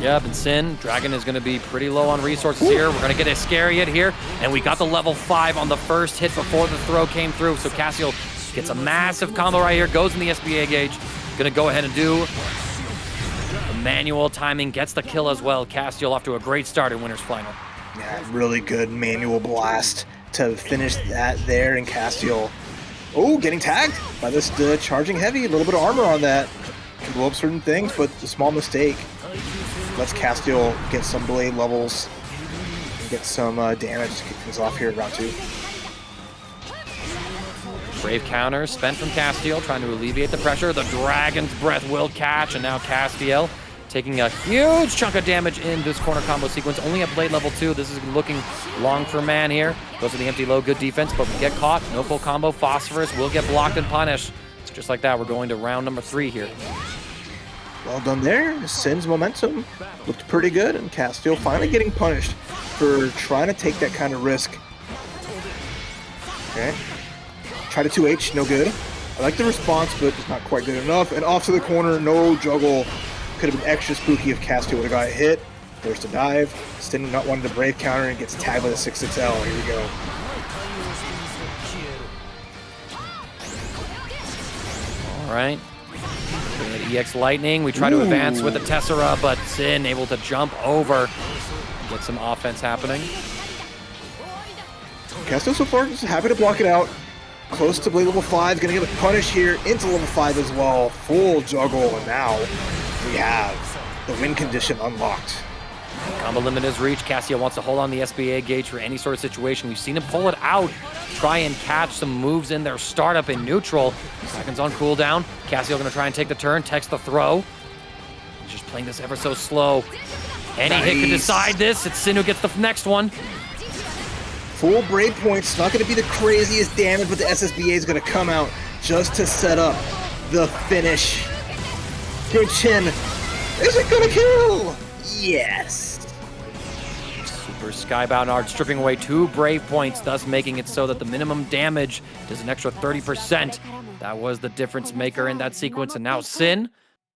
Yep, and Synn, Dragon is going to be pretty low on resources here. We're going to get a scary hit here, and we got the level 5 on the first hit before the throw came through. So Castiel gets a massive combo right here, goes in the SBA gauge. Going to go ahead and do the manual timing, gets the kill as well. Castiel off to a great start in winner's final. Yeah, really good manual blast to finish that there, and Castiel, getting tagged by this charging heavy. A little bit of armor on that. Can blow up certain things, but a small mistake. Let's Castiel get some blade levels and get some damage to kick things off here in round 2. Brave counter spent from Castiel, trying to alleviate the pressure. The Dragon's Breath will catch, and now Castiel taking a huge chunk of damage in this corner combo sequence. Only at blade level 2. This is looking long for man here. Goes to the empty low, good defense, but we get caught. No full combo. Phosphorus will get blocked and punished. So just like that, we're going to round number 3 here. Well done there. Synn's momentum looked pretty good, and Castiel finally getting punished for trying to take that kind of risk. Okay. Try to 2H, no good. I like the response, but it's not quite good enough. And off to the corner, no juggle. Could have been extra spooky if Castiel would have got hit. Forced to dive. Synn not wanting to brave counter and gets tagged by the 6-6L. Here we go. All right. EX Lightning. We try to advance with the Tessera, but Synn able to jump over, get some offense happening. Castiel so far just happy to block it out. Close to blade level 5, gonna get a punish here into level 5 as well. Full juggle, and now we have the win condition unlocked. Combo limit is reached. Castiel wants to hold on the SBA gauge for any sort of situation. We've seen him pull it out, try and catch some moves in their startup in neutral. Seconds on cooldown. Castiel gonna try and take the turn, text the throw. He's just playing this ever so slow. Any hit could decide this. It's Synn who gets the next one. Full brave points, not gonna be the craziest damage, but the SSBA is gonna come out just to set up the finish. Good chin. Is it gonna kill? Yes. Super Skybound Art stripping away 2 brave points, thus making it so that the minimum damage is an extra 30%. That was the difference maker in that sequence, and now Synn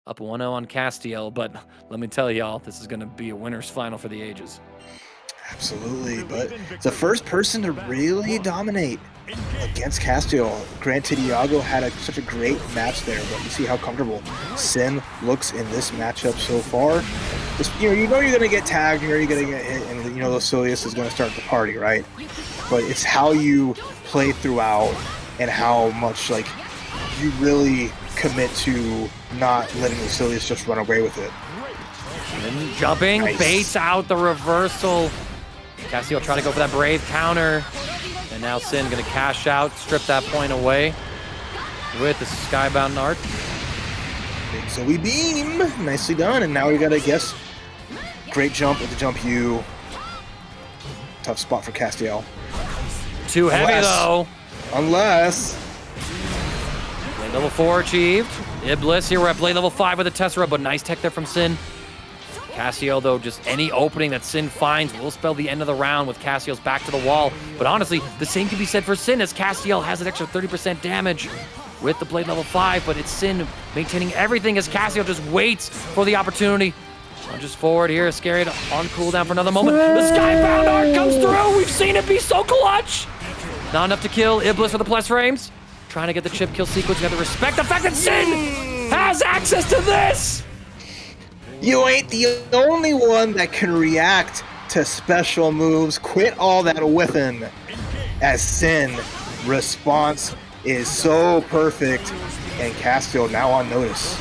up 1-0 on Castiel, but let me tell y'all, this is gonna be a winner's final for the ages. Absolutely, but the first person to really dominate against Castiel. Granted, Iago had such a great match there, but you see how comfortable Synn looks in this matchup so far. Just, you know you're gonna get tagged, you know you're gonna get hit, and you know Lucilius is gonna start the party, right? But it's how you play throughout and how much you really commit to not letting Lucilius just run away with it. And jumping, Nice. baits out the reversal. Castiel trying to go for that Brave counter. And now Synn going to cash out, strip that point away with the Skybound art. Big Zooey beam. Nicely done. And now we got to guess. Great jump with the jump U. Tough spot for Castiel. Too heavy, though. Unless. Blade level 4 achieved. Iblis here, we're at blade level 5 with a Tessera, but nice tech there from Synn. Castiel, though, just any opening that Synn finds will spell the end of the round with Castiel's back to the wall. But honestly, the same can be said for Synn, as Castiel has an extra 30% damage with the blade level 5, but it's Synn maintaining everything as Castiel just waits for the opportunity. Just forward here, Scary on cooldown for another moment. The Skybound art comes through. We've seen it be so clutch. Not enough to kill. Iblis for the plus frames. Trying to get the chip kill sequence. You have to respect the fact that Synn has access to this. You ain't the only one that can react to special moves. Quit all that whiffing. As Synn response is so perfect, and Castiel now on notice.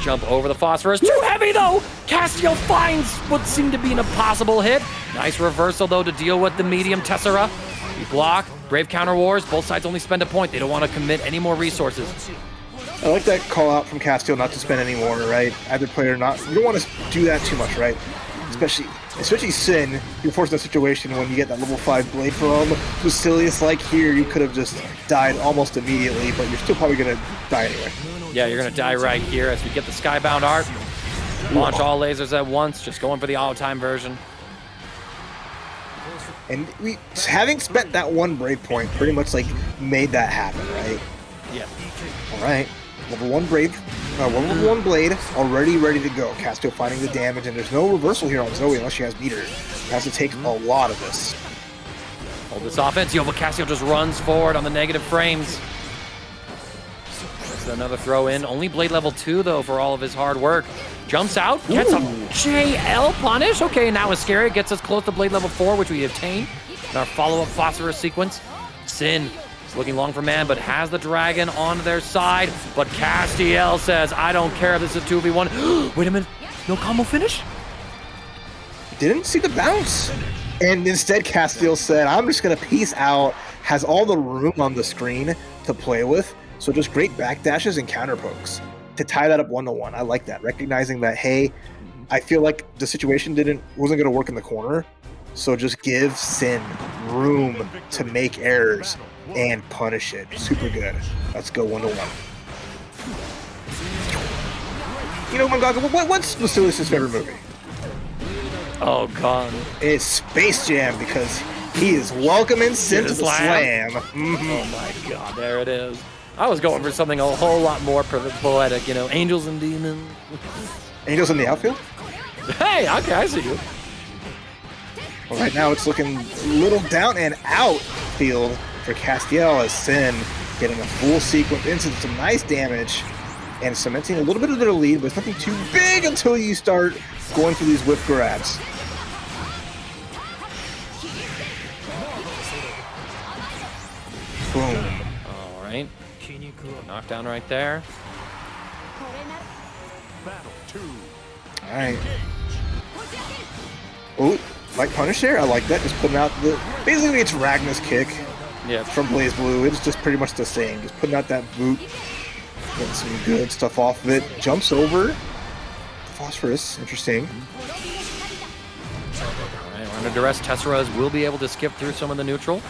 Jump over the phosphorus. Too heavy, though. Castiel finds what seemed to be an impossible hit. Nice reversal, though, to deal with the medium Tessera. You block. Brave counter wars. Both sides only spend a point. They don't want to commit any more resources. I like that call out from Castiel not to spend any more, right? Either player not. You don't want to do that too much, right? Especially Synn. You're forced in a situation when you get that level 5 blade from Lucilius. Like here, you could have just died almost immediately, but you're still probably going to die anyway. Yeah, you're going to die right here as we get the Skybound art. Launch all lasers at once, just going for the all-time version. And we, having spent that one brave point, pretty much like made that happen, right? Yeah. All right, level 1 brave, level 1 blade, already ready to go. Castiel finding the damage, and there's no reversal here on Zooey unless she has meter. Has to take a lot of this. Hold this offense. But Castiel just runs forward on the negative frames. That's another throw in. Only blade level 2 though for all of his hard work. Jumps out, gets a JL punish. Okay, now it's scary. It gets us close to blade level 4, which we obtain in our follow-up phosphorus sequence. Synn is looking long for man, but has the dragon on their side. But Castiel says, I don't care if this is a 2v1. Wait a minute, no combo finish? Didn't see the bounce. And instead Castiel said, I'm just gonna peace out. Has all the room on the screen to play with. So just great backdashes and counter pokes to tie that up 1-1. I like that. Recognizing that, hey, I feel like the situation wasn't going to work in the corner. So just give Synn room to make errors and punish it. Super good. Let's go 1-1. You know, Mangaga, what's Lucilius' favorite movie? Oh, God. It's Space Jam, because he is welcoming Synn to the slam. Mm-hmm. Oh, my God. There it is. I was going for something a whole lot more poetic, you know, angels and demons. Angels in the outfield? Hey, okay, I see you. Well, right now it's looking a little down and out field for Castiel, as Synn getting a full sequence into some nice damage and cementing a little bit of their lead, but it's nothing too big until you start going for these whiff grabs. Boom. All right. Knockdown right there. All right. Oh, light punish there. I like that. Just putting out the... Basically, it's Ragnar's kick from BlazBlue. It's just pretty much the same. Just putting out that boot. Getting some good stuff off of it. Jumps over. Phosphorus. Interesting. All right, we're under duress. Tesseras will be able to skip through some of the neutral.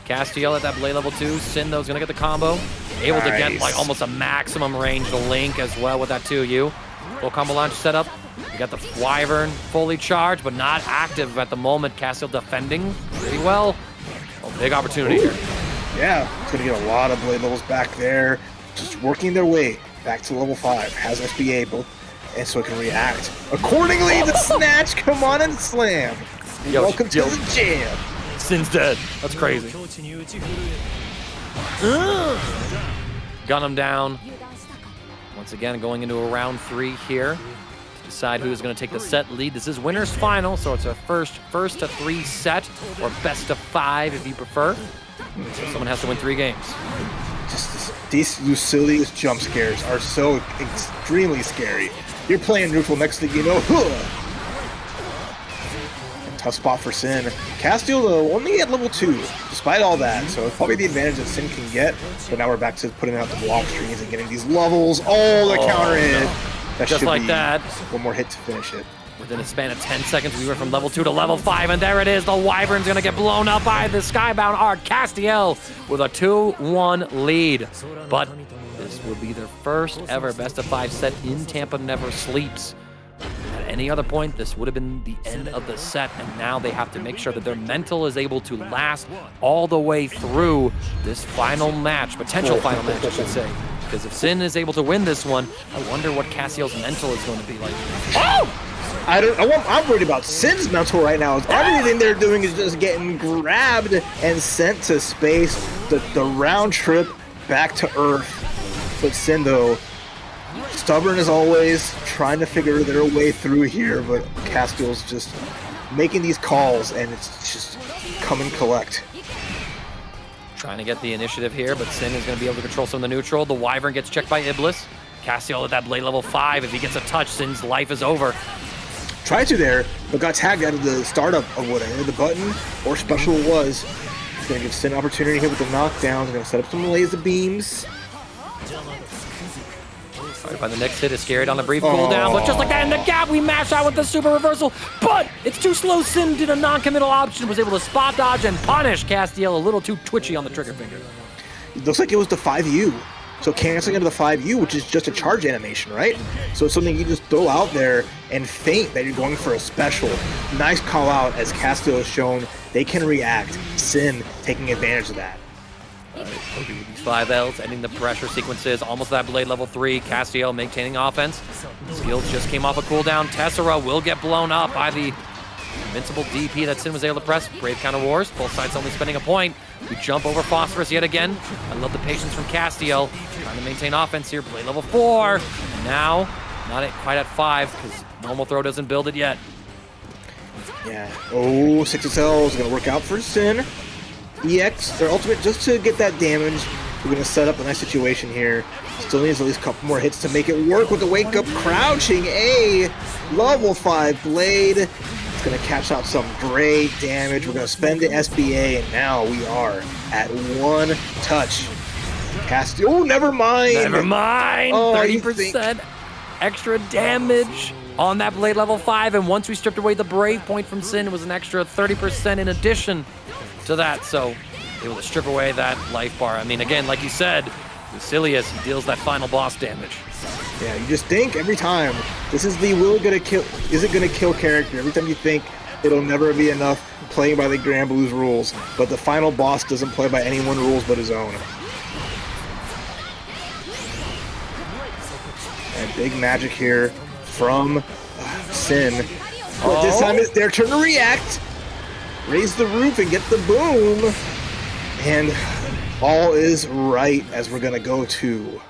Castiel at that blade level 2. Synn, though, is going to get the combo. Able to get like almost a maximum range to Link as well with that 2U. Full combo launch setup. We got the Wyvern fully charged, but not active at the moment. Castiel defending pretty well. Oh, big opportunity here. Yeah, it's going to get a lot of blade levels back there. Just working their way back to level 5. Has SBA both, and so it can react accordingly. The snatch, come on and slam. Welcome to the jam. Synn's dead. That's crazy. Gun him down. Once again, going into a round 3 here to decide who is going to take the set lead. This is winner's final, so it's a first to 3 set, or best of 5 if you prefer. So someone has to win 3 games. These Lucilius jump scares are so extremely scary. You're playing neutral, next thing you know, Tough spot for Synn. Castiel, though, only at level 2, despite all that. So it's probably the advantage that Synn can get. But now we're back to putting out the block strings and getting these levels. Oh, the counter hit. No. That Just should like be that. one more hit to finish it. Within a span of 10 seconds, we went from level 2 to level 5, and there it is. The Wyvern's going to get blown up by the Skybound Art. Castiel with a 2-1 lead. But this will be their first ever best-of-5 set in Tampa Never Sleeps. At any other point, this would have been the end of the set, and now they have to make sure that their mental is able to last all the way through this final match, potential final match, I should say. Because if Synn is able to win this one, I wonder what Castiel's mental is going to be like. Oh! I'm worried about Synn's mental right now. Everything they're doing is just getting grabbed and sent to space. The round trip back to Earth. But Synn, though, stubborn as always, trying to figure their way through here. But Castiel's just making these calls, and it's just come and collect. Trying to get the initiative here, but Synn is going to be able to control some of the neutral. The Wyvern gets checked by Iblis. Castiel at that blade level 5. If he gets a touch, Synn's life is over. Tried to there, but got tagged out of the startup of whatever the button or special was. He's going to give Synn an opportunity here with the knockdowns. He's going to set up some laser beams. Right by the next hit is scared on a brief cooldown, but just like that in the gap, we mash out with the super reversal, but it's too slow. Synn did a non-committal option, was able to spot dodge and punish Castiel, a little too twitchy on the trigger finger. It looks like it was the 5U. So canceling into the 5U, which is just a charge animation, right? So it's something you just throw out there and feint that you're going for a special. Nice call out, as Castiel has shown they can react. Synn taking advantage of that. These 5 Ls, ending the pressure sequences, almost that blade level 3. Castiel maintaining offense. Skills just came off a cooldown. Tessera will get blown up by the invincible DP that Synn was able to press. Brave counter wars, both sides only spending a point. We jump over Phosphorus yet again. I love the patience from Castiel. Trying to maintain offense here. Blade level 4. And now, not quite at 5, because normal throw doesn't build it yet. Yeah. Oh, 6SL is going to work out for Synn. EX, their ultimate, just to get that damage. We're going to set up a nice situation here. Still needs at least a couple more hits to make it work with the wake-up crouching. A level 5 blade. It's going to catch out some great damage. We're going to spend the SBA, and now we are at 1 touch. Castiel, oh, never mind. Never mind. Oh, 30% extra damage on that blade level 5, and once we stripped away the Brave point from Synn, it was an extra 30% in addition to that, so able to strip away that life bar. I mean, again, like you said, Lucilius, he deals that final boss damage. Yeah, you just think every time, this is the will gonna kill, is it gonna kill character? Every time you think it'll never be enough playing by the Granblue's rules, but the final boss doesn't play by anyone's rules but his own. And big magic here from Synn. But this time it's their turn to react. Raise the roof and get the boom. And all is right as we're gonna go to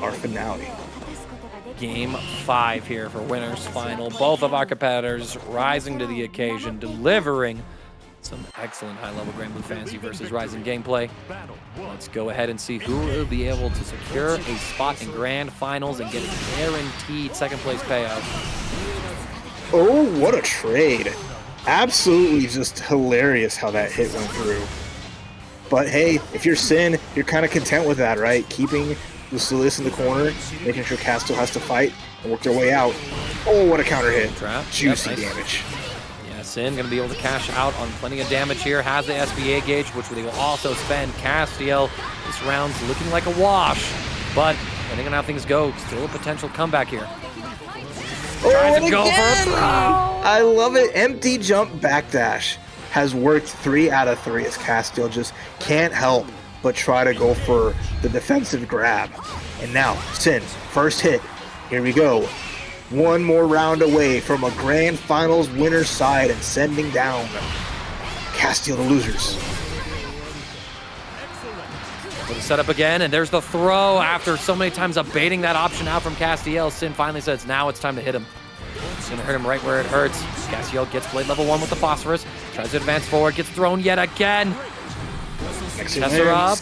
our finale. Game 5 here for winners final. Both of our competitors rising to the occasion, delivering some excellent high-level Granblue Fantasy versus Rising gameplay. Let's go ahead and see who will be able to secure a spot in Grand Finals and get a guaranteed second-place payout. Oh, what a trade. Absolutely just hilarious how that hit went through. But hey, if you're Synn, you're kind of content with that, right? Keeping Lucilius in the corner, making sure Castiel has to fight and work their way out. Oh, what a counter hit. Trap. Juicy Yep, nice. damage. Yeah, Synn going to be able to cash out on plenty of damage here. Has the SBA gauge, which they will also spend. Castiel, this round's looking like a wash. But depending on how things go, still a potential comeback here. Oh, Tries to and go for a again! throw. I love it. Empty jump backdash has worked 3 out of 3 as Castiel just can't help but try to go for the defensive grab. And now, Synn, first hit. Here we go. One more round away from a Grand Finals winner's side and sending down Castiel the losers. For the setup again, and there's the throw after so many times of baiting that option out from Castiel. Synn finally says, now it's time to hit him. It's gonna hurt him right where it hurts. Castiel gets blade level 1 with the Phosphorus, tries to advance forward, gets thrown yet again. Excellent. Tessera up.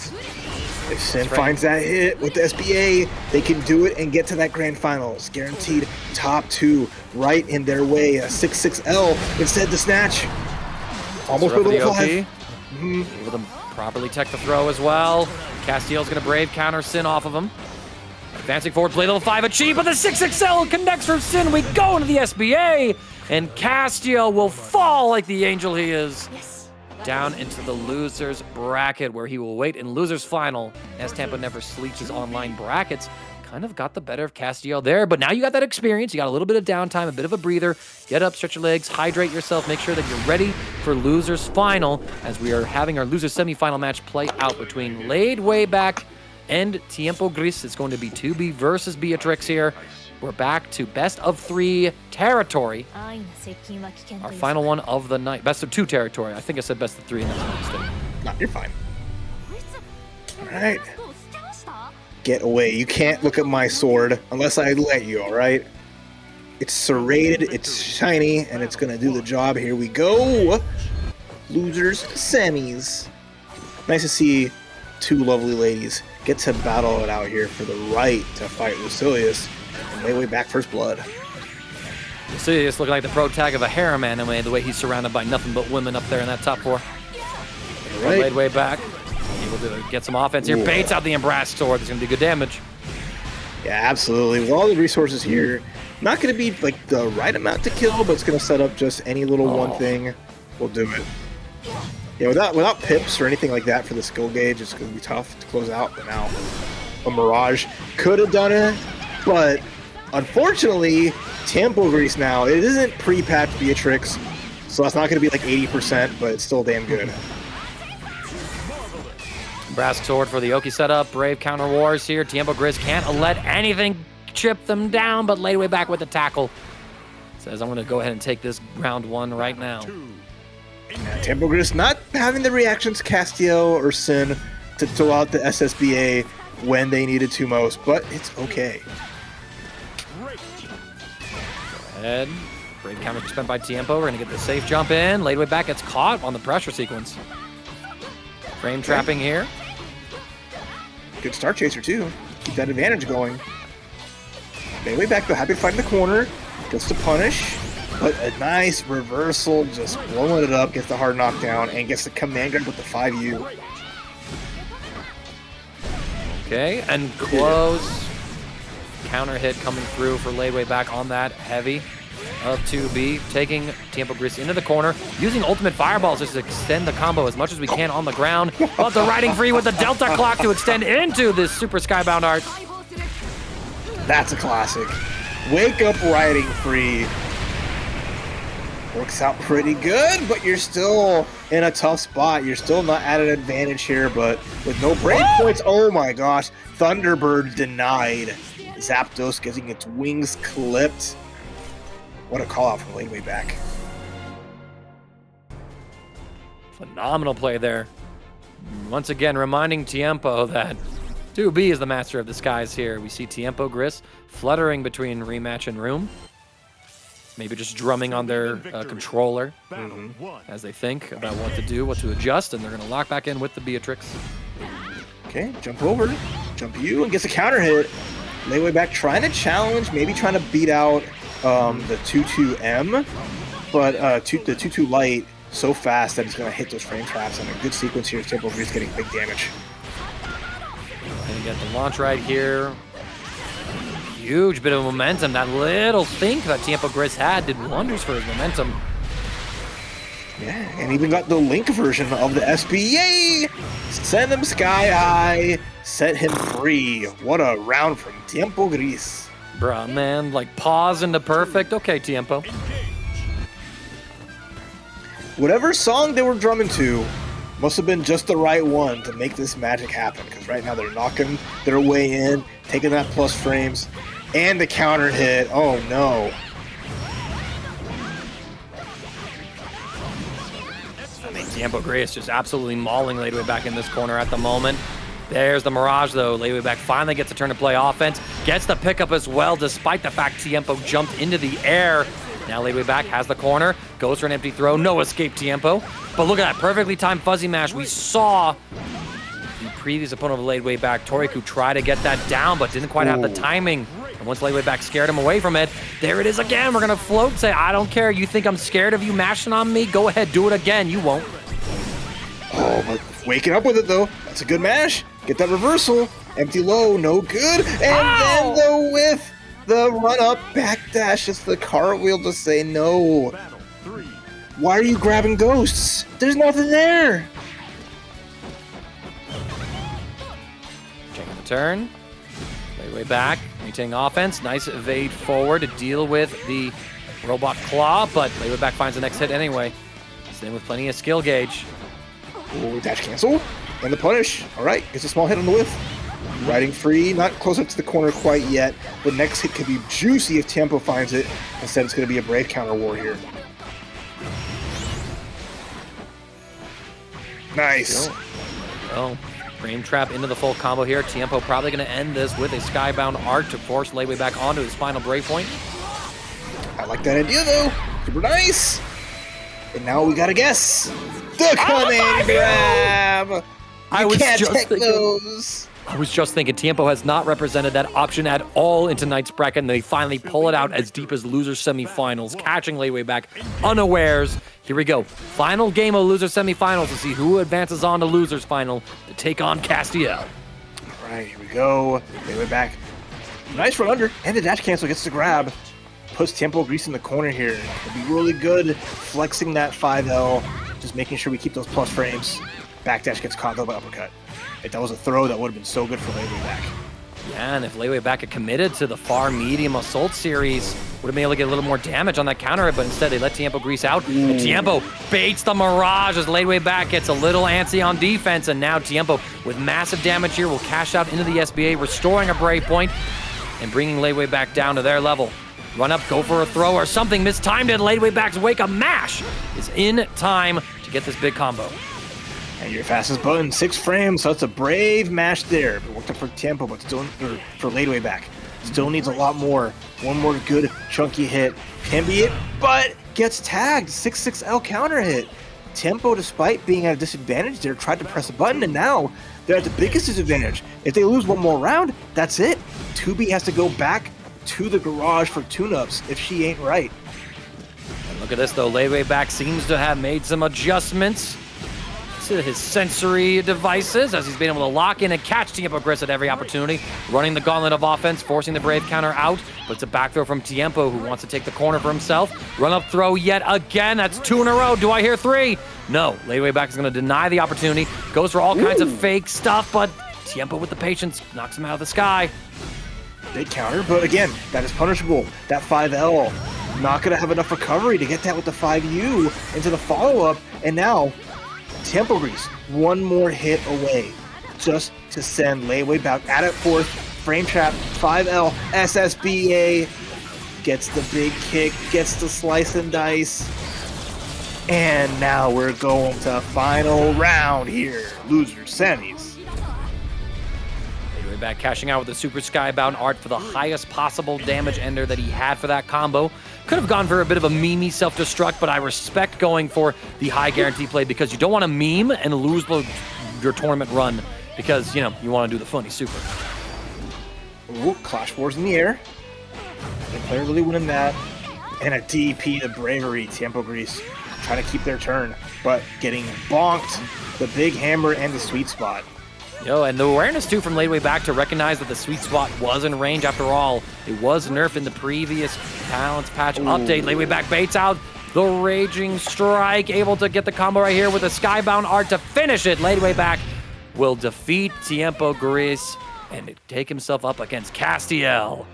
If Synn right. finds that hit with the SBA, they can do it and get to that grand finals. Guaranteed top 2 right in their way. A 6-6L instead the snatch. Almost Throw with for the level OP. 5. Able to properly tech the throw as well. Castiel's gonna brave counter Synn off of him. Advancing forward, play level 5 achieve, but the 6XL connects from Synn. We go into the SBA, and Castiel will fall like the angel he is. Down into the loser's bracket, where he will wait in loser's final, as Tampa never sleeps his online brackets. Kind of got the better of Castiel there, but now you got that experience. You got a little bit of downtime, a bit of a breather. Get up, stretch your legs, hydrate yourself, make sure that you're ready for loser's final, as we are having our loser's semifinal match play out between Ladewaybac and TiempoGris. It's going to be 2B versus Beatrix here. We're back to best of 3 territory. Our final one of the night. Best of 2 territory. I think I said best of 3 in that mistake. No, you're fine. All right. Get away. You can't look at my sword unless I let you, all right? It's serrated, it's shiny, and it's going to do the job. Here we go. Losers semis. Nice to see 2 lovely ladies get to battle it out here for the right to fight Lucilius. And Ladewaybac first blood. Lucilius looking like the pro tag of a harem anime, the way he's surrounded by nothing but women up there in that top 4. Right. Ladewaybac able to get some offense here. Ooh. Baits out the embrassed sword. That's going to do good damage. Yeah, absolutely. With all the resources here, not going to be like the right amount to kill, but it's going to set up just any little one thing. We'll do it. Yeah, without pips or anything like that for the skill gauge, it's going to be tough to close out. But now, a Mirage could have done it, but unfortunately, TiempoGris now, it isn't pre-patched Beatrix, so that's not going to be like 80%, but it's still damn good. Brass sword for the Oki setup. Brave counter wars here. TiempoGris can't let anything chip them down, but Ladewaybac with the tackle. Says, I'm going to go ahead and take this round 1 right now. Yeah, TiempoGris not having the reactions Castiel or Synn to throw out the SSBA when they needed to most, but it's okay. Head. Brave counter spent by Tiempo. We're going to get the safe jump in. Ladewaybac gets caught on the pressure sequence. Frame trapping here. Good Star Chaser too. Keep that advantage going. Ladewaybac though, happy to fight in the corner. Gets to punish. But a nice reversal, just blowing it up, gets the hard knockdown, and gets the command grab with the 5U. Okay, and close. Counter hit coming through for Ladewaybac on that heavy of 2B, taking TiempoGris into the corner, using ultimate fireballs just to extend the combo as much as we can on the ground, but the riding free with the Delta Clock to extend into this super skybound art. That's a classic. Wake up riding free. Works out pretty good, but you're still in a tough spot. You're still not at an advantage here, but with no break points, oh my gosh. Thunderbird denied. Zapdos getting its wings clipped. What a call out from Ladewaybac. Phenomenal play there. Once again, reminding Tiempo that 2B is the master of the skies here. We see TiempoGris fluttering between rematch and room. Maybe just drumming on their controller as they think about what to do, what to adjust, and they're going to lock back in with the Beatrix. Okay, jump over, jump you, and gets a counter hit. Ladewaybac trying to challenge, maybe trying to beat out the 2-2M, but the 2-2 light so fast that it's going to hit those frame traps, and a good sequence here. TiempoGris getting big damage. Going to get the launch right here. Huge bit of momentum. That little think that TiempoGris had did wonders for his momentum. Yeah, and even got the Link version of the SBA. Send him sky high, set him free. What a round from TiempoGris. Bruh, man, like pause into perfect. Okay, Tiempo. Whatever song they were drumming to must have been just the right one to make this magic happen, because right now they're knocking their way in, taking that plus frames, and the counter hit. Oh no. I mean, TiempoGris just absolutely mauling Ladewaybac in this corner at the moment. There's the Mirage, though. Ladewaybac finally gets a turn to play offense. Gets the pickup as well, despite the fact Tiempo jumped into the air. Now Ladewaybac has the corner. Goes for an empty throw. No escape, Tiempo. But look at that perfectly timed fuzzy mash. We saw the previous opponent of Ladewaybac, Toriku, tried to get that down, but didn't quite have the timing. And once Ladewaybac scared him away from it, there it is again. We're gonna float and say, I don't care. You think I'm scared of you mashing on me? Go ahead, do it again. You won't. Oh, but waking up with it though. That's a good mash. Get that reversal. Empty low, no good. And then the whiff, the run up, backdash, just the cartwheel to say no. Why are you grabbing ghosts? There's nothing there. Checking the turn. Ladewaybac, maintaining offense. Nice evade forward to deal with the robot claw, but Ladewaybac finds the next hit anyway. Staying with plenty of skill gauge. Oh, dash cancel. And the punish. All right, gets a small hit on the whiff. Riding free, not close up to the corner quite yet. The next hit could be juicy if Tiempo finds it. Instead, it's going to be a brave counter war here. Nice. Oh, frame trap into the full combo here. Tiempo probably going to end this with a skybound art to force Ladewaybac onto his final break point. I like that idea though. Super nice. And now we got to guess. The command grab. You can't take those. I was just thinking, Tiempo has not represented that option at all in tonight's bracket, and they finally pull it out as deep as loser semifinals, catching Ladewaybac unawares. Here we go. Final game of loser semifinals to see who advances on to losers final to take on Castiel. All right, here we go. Ladewaybac. Nice run under, and the dash cancel gets the grab. Puts TiempoGris in the corner here. It'll be really good flexing that 5L, just making sure we keep those plus frames. Backdash gets caught though by uppercut. If that was a throw, that would have been so good for Ladewaybac. Yeah, and if Ladewaybac had committed to the far medium assault series, would have been able to get a little more damage on that counter, but instead they let TiempoGris out. And Tiempo baits the Mirage as Ladewaybac gets a little antsy on defense, and now Tiempo, with massive damage here, will cash out into the SBA, restoring a break point and bringing Ladewaybac down to their level. Run up, go for a throw or something, mistimed it. Ladewayback's wake up mash is in time to get this big combo. And your fastest button, 6 frames, so that's a brave mash there. It worked out for Tiempo, but still, for Ladewaybac. Still needs a lot more. One more good chunky hit. Can be it, but gets tagged. 6-6L counter hit. Tiempo, despite being at a disadvantage there, tried to press a button, and now they're at the biggest disadvantage. If they lose one more round, that's it. 2B has to go back to the garage for tune-ups if she ain't right. And look at this, though. Ladewaybac seems to have made some adjustments to his sensory devices as he's been able to lock in and catch TiempoGris at every opportunity, running the gauntlet of offense, forcing the brave counter out, but it's a back throw from Tiempo, who wants to take the corner for himself. Run up throw yet again. That's 2 in a row. Do I hear 3? No. Ladewaybac is going to deny the opportunity, goes for all kinds of fake stuff, but Tiempo with the patience knocks him out of the sky. Big counter, but again, that is punishable. That 5L, not going to have enough recovery to get that with the 5U into the follow-up, and now TiempoGris, one more hit away just to send Ladewaybac at it fourth. Frame trap, 5L, SSBA, gets the big kick, gets the slice and dice. And now we're going to final round here. Loser semis. Ladewaybac cashing out with the super skybound art for the highest possible damage ender that he had for that combo. Could have gone for a bit of a meme self-destruct, but I respect going for the high guarantee play because you don't want to meme and lose your tournament run because, you know, you want to do the funny super. Ooh, Clash Wars in the air. The player really winning that. And a DP to Bravery, TiempoGris trying to keep their turn, but getting bonked. The big hammer and the sweet spot. Yo, and the awareness, too, from Ladewaybac to recognize that the sweet spot was in range after all. It was nerfed in the previous balance patch update. Ladewaybac baits out the Raging Strike, able to get the combo right here with a Skybound art to finish it. Ladewaybac will defeat TiempoGris and take himself up against Castiel.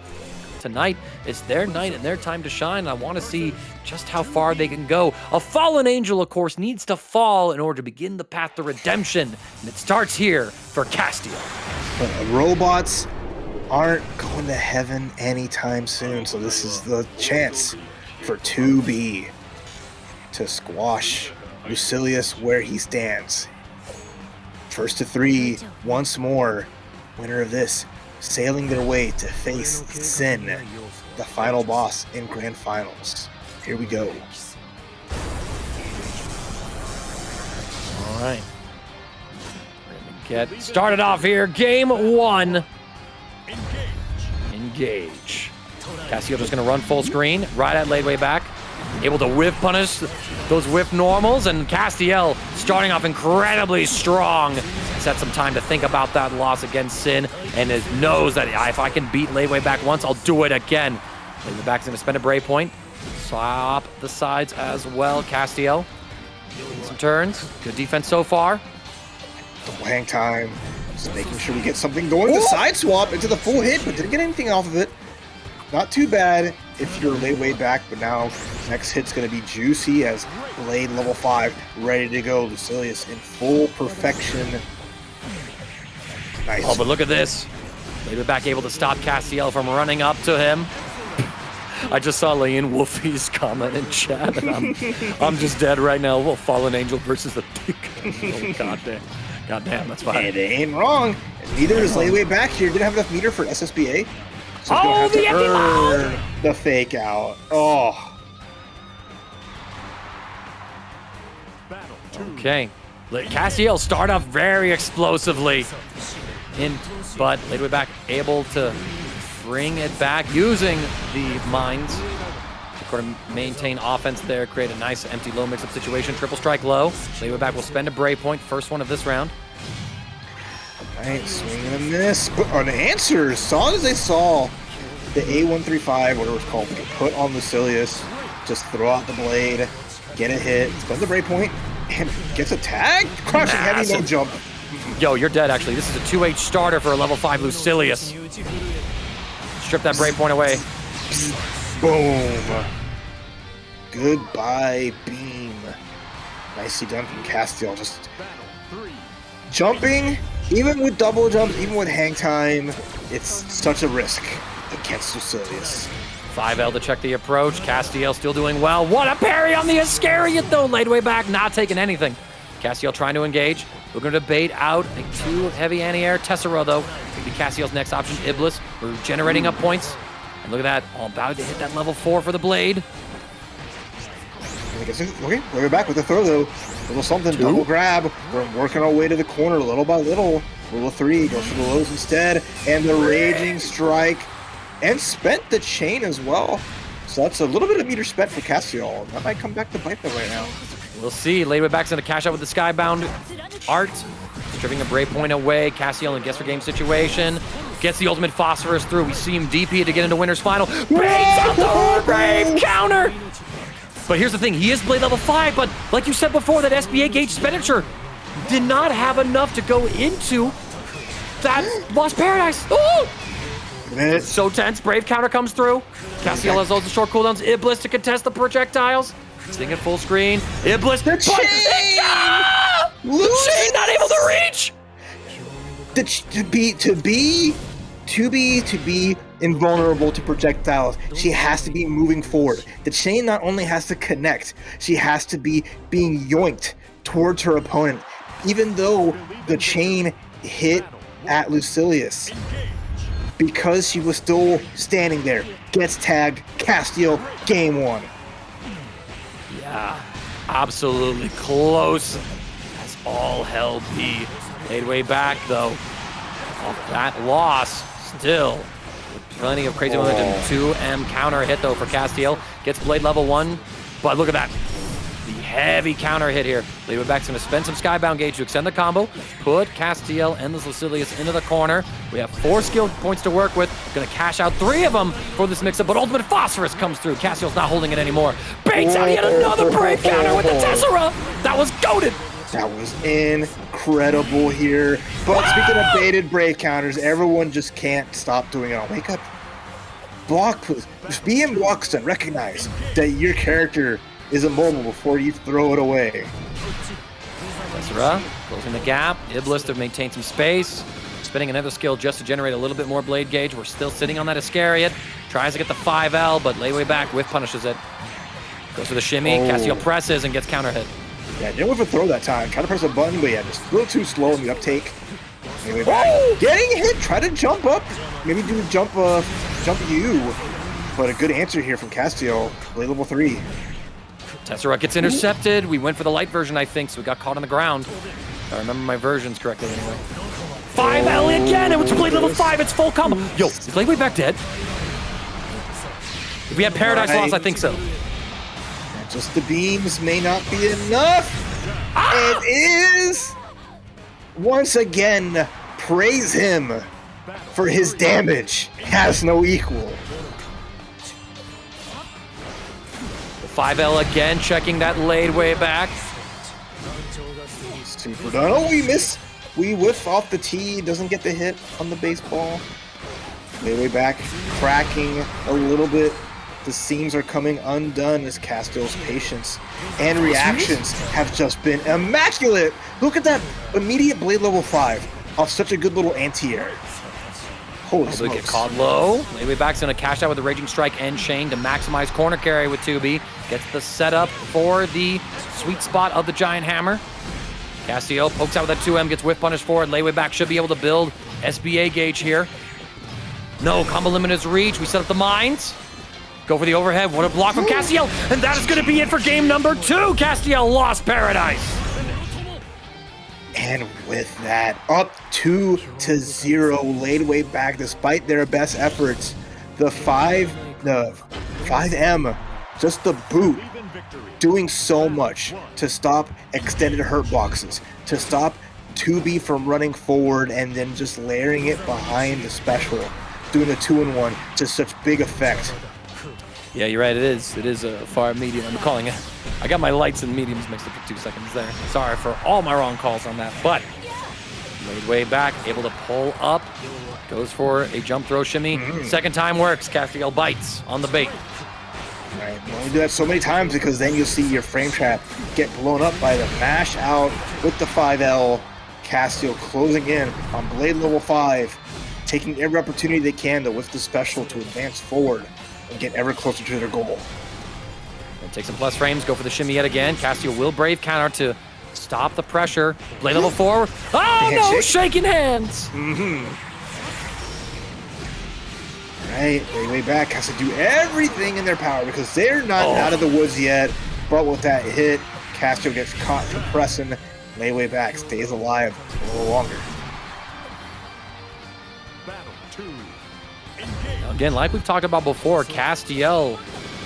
Tonight, it's their night and their time to shine. I want to see just how far they can go. A fallen angel, of course, needs to fall in order to begin the path to redemption. And it starts here for Castiel. But robots aren't going to heaven anytime soon, so this is the chance for 2B to squash Lucilius where he stands. First to 3, once more. Winner of this sailing their way to face Synn, the final boss in Grand Finals. Here we go. All right. We're going to get started off here. Game 1. Engage. Castiel just going to run full screen right at Ladewaybac. Able to whiff punish those whiff normals, and Castiel starting off incredibly strong. Set some time to think about that loss against Synn, and knows that if I can beat Ladewaybac once, I'll do it again. Ladewaybac's going to spend a brave point. Swap the sides as well. Castiel, some turns. Good defense so far. Double hang time. Just making sure we get something going. The side swap into the full hit, but didn't get anything off of it. Not too bad if you're Ladewaybac, but now next hit's going to be juicy as Blade level 5 ready to go. Lucilius in full perfection. Nice. Oh, but look at this. Ladewaybac able to stop Castiel from running up to him. I just saw Lane Wolfie's comment in chat, and I'm just dead right now. Well, Fallen Angel versus the oh, goddamn, that's fine. It ain't wrong. And neither is Ladewaybac here. Didn't have enough meter for SSBA. So oh, the empty earn the fake out. Oh. Okay. Castiel start off very explosively, but Ladewaybac able to bring it back using the mines to maintain offense there, create a nice empty low mix-up situation. Triple strike low. Ladewaybac will spend a brave point, first one of this round. Alright, swing and a miss. But on answers, as long as they saw the A135, whatever it's called, get put on Lucilius, just throw out the blade, get a hit, spend the brave point, and gets a tag? Crushing heavy, no jump. Yo, you're dead, actually. This is a 2H starter for a level 5 Lucilius. Strip that brave point away. Boom. Goodbye, beam. Nicely done from Castiel. Just jumping, even with double jumps, even with hang time, it's such a risk against Lucilius. 5L to check the approach. Castiel still doing well. What a parry on the Iscariot, though. Ladewaybac not taking anything. Castiel trying to engage. We're going to bait out a too heavy anti-air. Tessera, though. Maybe Castiel's next option. Iblis. We're generating up points. And look at that. All about to hit that level 4 for the blade. Okay, we're back with the throw, though. A little something. Double grab. We're working our way to the corner little by little. Level 3 goes for the lows instead. And the raging strike. And spent the chain as well. So that's a little bit of meter spent for Castiel. That might come back to bite them right now. We'll see. Ladewayback's going to cash out with the Skybound art. Stripping a brave point away. Castiel in guess for game situation. Gets the ultimate phosphorus through. We see him DP to get into winner's final. Baits out the brave counter. But here's the thing. He is blade level 5, but like you said before, that SBA gauge expenditure did not have enough to go into that Lost Paradise. Ooh! It's so tense. Brave counter comes through. Castiel has those short cooldowns. Iblis to contest the projectiles. Seeing it full screen. Iblis. The chain! The chain not able to reach! To be invulnerable to projectiles, she has to be moving forward. The chain not only has to connect, she has to be being yoinked towards her opponent, even though the chain hit at Lucilius. Because she was still standing there. Gets tagged. Castiel, game 1. Yeah, absolutely close as all hell be. Ladewaybac, though, off that loss, still with plenty of crazy momentum. 2M counter hit, though, for Castiel. Gets blade level 1, but look at that. The heavy counter hit here. Ladewayback's going to spend some Skybound gauge to extend the combo. Put Castiel and this Lucilius into the corner. We have 4 skill points to work with. Going to cash out 3 of them for this mix-up, but Ultimate Phosphorus comes through. Castiel's not holding it anymore. Baits out yet another brave counter with the Tessera. That was goated. That was incredible here. But speaking of baited brave counters, everyone just can't stop doing it all. Wake up. Block, please. Just be in blocks and recognize that your character is immobile before you throw it away. Tessera closing the gap. Iblis to maintain some space. Spinning another skill just to generate a little bit more blade gauge. We're still sitting on that Iscariot. Tries to get the 5L, but Ladewaybac whiff punishes it. Goes for the shimmy. Castiel presses and gets counter hit. Yeah, didn't went for throw that time. Tried to press a button, but yeah, just a little too slow in the uptake. Ladewaybac getting hit. Try to jump up. Maybe do jump U. But a good answer here from Castiel. Blade level 3. Tessera gets intercepted. We went for the light version, I think, so we got caught on the ground. I remember my versions correctly anyway. 5L again, it was blade level 5, it's full combo. Yo, is Ladewaybac dead? If we had Paradise Lost, I think so. Just the beams may not be enough. It is. Once again, praise him for his damage. Has no equal. 5L again, checking that Ladewaybac. Super done. Oh, we miss. We whiff off the tee. Doesn't get the hit on the baseball. Ladewaybac cracking a little bit. The seams are coming undone as Castiel's patience and reactions have just been immaculate. Look at that immediate blade level 5 off such a good little anti-air. Holy smokes. Get caught low. Ladewaybac's going to cash out with the Raging Strike and Chain to maximize corner carry with 2B. Gets the setup for the sweet spot of the Giant Hammer. Castiel pokes out with that 2M, gets whiff punish forward. Ladewaybac should be able to build SBA gauge here. No, combo limit is reached. We set up the mines. Go for the overhead. What a block from Castiel. And that is going to be it for game number 2. Castiel lost Paradise. And with that, up 2-0, Ladewaybac, despite their best efforts. The 5M, just the boot, doing so much to stop extended hurt boxes, to stop 2B from running forward and then just layering it behind the special, doing a 2-in-1 to such big effect. Yeah, you're right. It is a far medium. I'm calling it. I got my lights and mediums mixed up for 2 seconds there. Sorry for all my wrong calls on that. But Ladewaybac able to pull up. Goes for a jump throw shimmy. Second time works. Castiel bites on the bait. Right. You only do that so many times because then you'll see your frame trap get blown up by the mash out with the 5L. Castiel closing in on blade level 5, taking every opportunity they can to whiff the special to advance forward and get ever closer to their goal. And take some plus frames, go for the shimmy yet again. Castiel will brave counter to stop the pressure. Blade level 4. Oh no, shaking hands! Right, Ladewaybac has to do everything in their power because they're not out of the woods yet. But with that hit, Castiel gets caught compressing. Ladewaybac stays alive a little longer. Now again, like we've talked about before, Castiel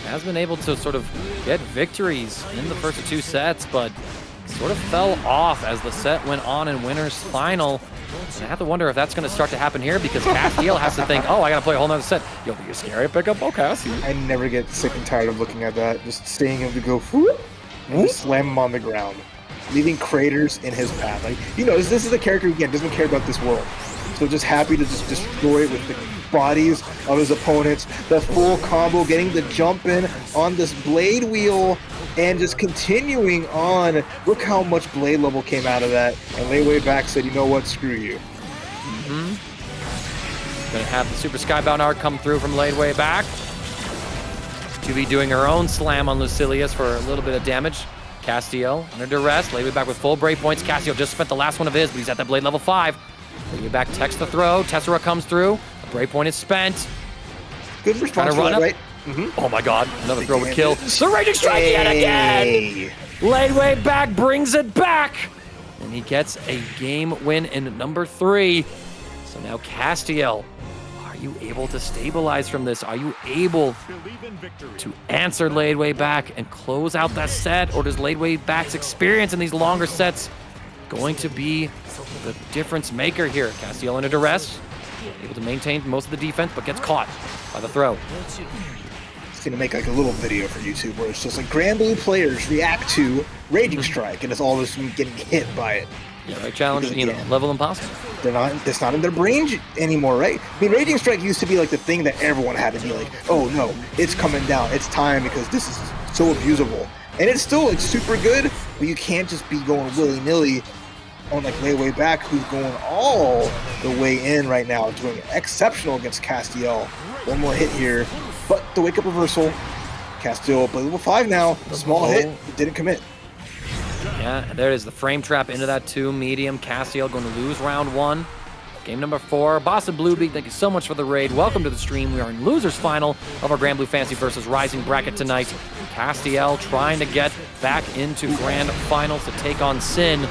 has been able to sort of get victories in the first 2 sets, but sort of fell off as the set went on in winner's final. And I have to wonder if that's going to start to happen here because Castiel has to think, oh, I got to play a whole nother set. Yo, but you're scary to pick up Castiel. I never get sick and tired of looking at that. Just seeing him to go whoop, and just slam him on the ground, leaving craters in his path. Like, you know, this is a character, again, doesn't care about this world. So just happy to just destroy it with the bodies of his opponents. The full combo, getting the jump in on this blade wheel, and just continuing on. Look how much blade level came out of that. And Ladewaybac said, you know what, screw you. Gonna have the Super Skybound art come through from Ladewaybac. 2B doing her own slam on Lucilius for a little bit of damage. Castiel under duress. Ladewaybac with full break points. Castiel just spent the last one of his, but he's at that blade level 5. Ladewaybac techs the throw. Tessera comes through. The break point is spent. Good response Trying to run up. right? Oh my god, another throw would kill. The Raging Strike yet again! Ladewaybac brings it back! And he gets a game win in number 3. So now Castiel, are you able to stabilize from this? Are you able to answer Ladewaybac and close out that set? Or does Ladewayback's experience in these longer sets going to be the difference maker here? Castiel under duress, able to maintain most of the defense, but gets caught by the throw. Gonna make like a little video for YouTube where it's just like Granblue players react to Raging Strike, and it's all this getting hit by it. Yeah, right. Challenge, you know, level impossible. It's not in their brain anymore, right? I mean, Raging Strike used to be like the thing that everyone had to be like, oh no, it's coming down, it's time, because this is so abusable. And it's still like super good, but you can't just be going willy-nilly on like Ladewaybac, who's going all the way in right now, doing exceptional against Castiel. One more hit here, but the wake up reversal. Castiel play level 5 now. Small hit, didn't commit. Yeah, and there it is, the frame trap into that 2 medium. Castiel going to lose round 1. Game number 4. Boston Bluebeat, thank you so much for the raid. Welcome to the stream. We are in losers final of our Granblue Fantasy versus Rising bracket tonight. Castiel trying to get back into grand finals to take on Synn.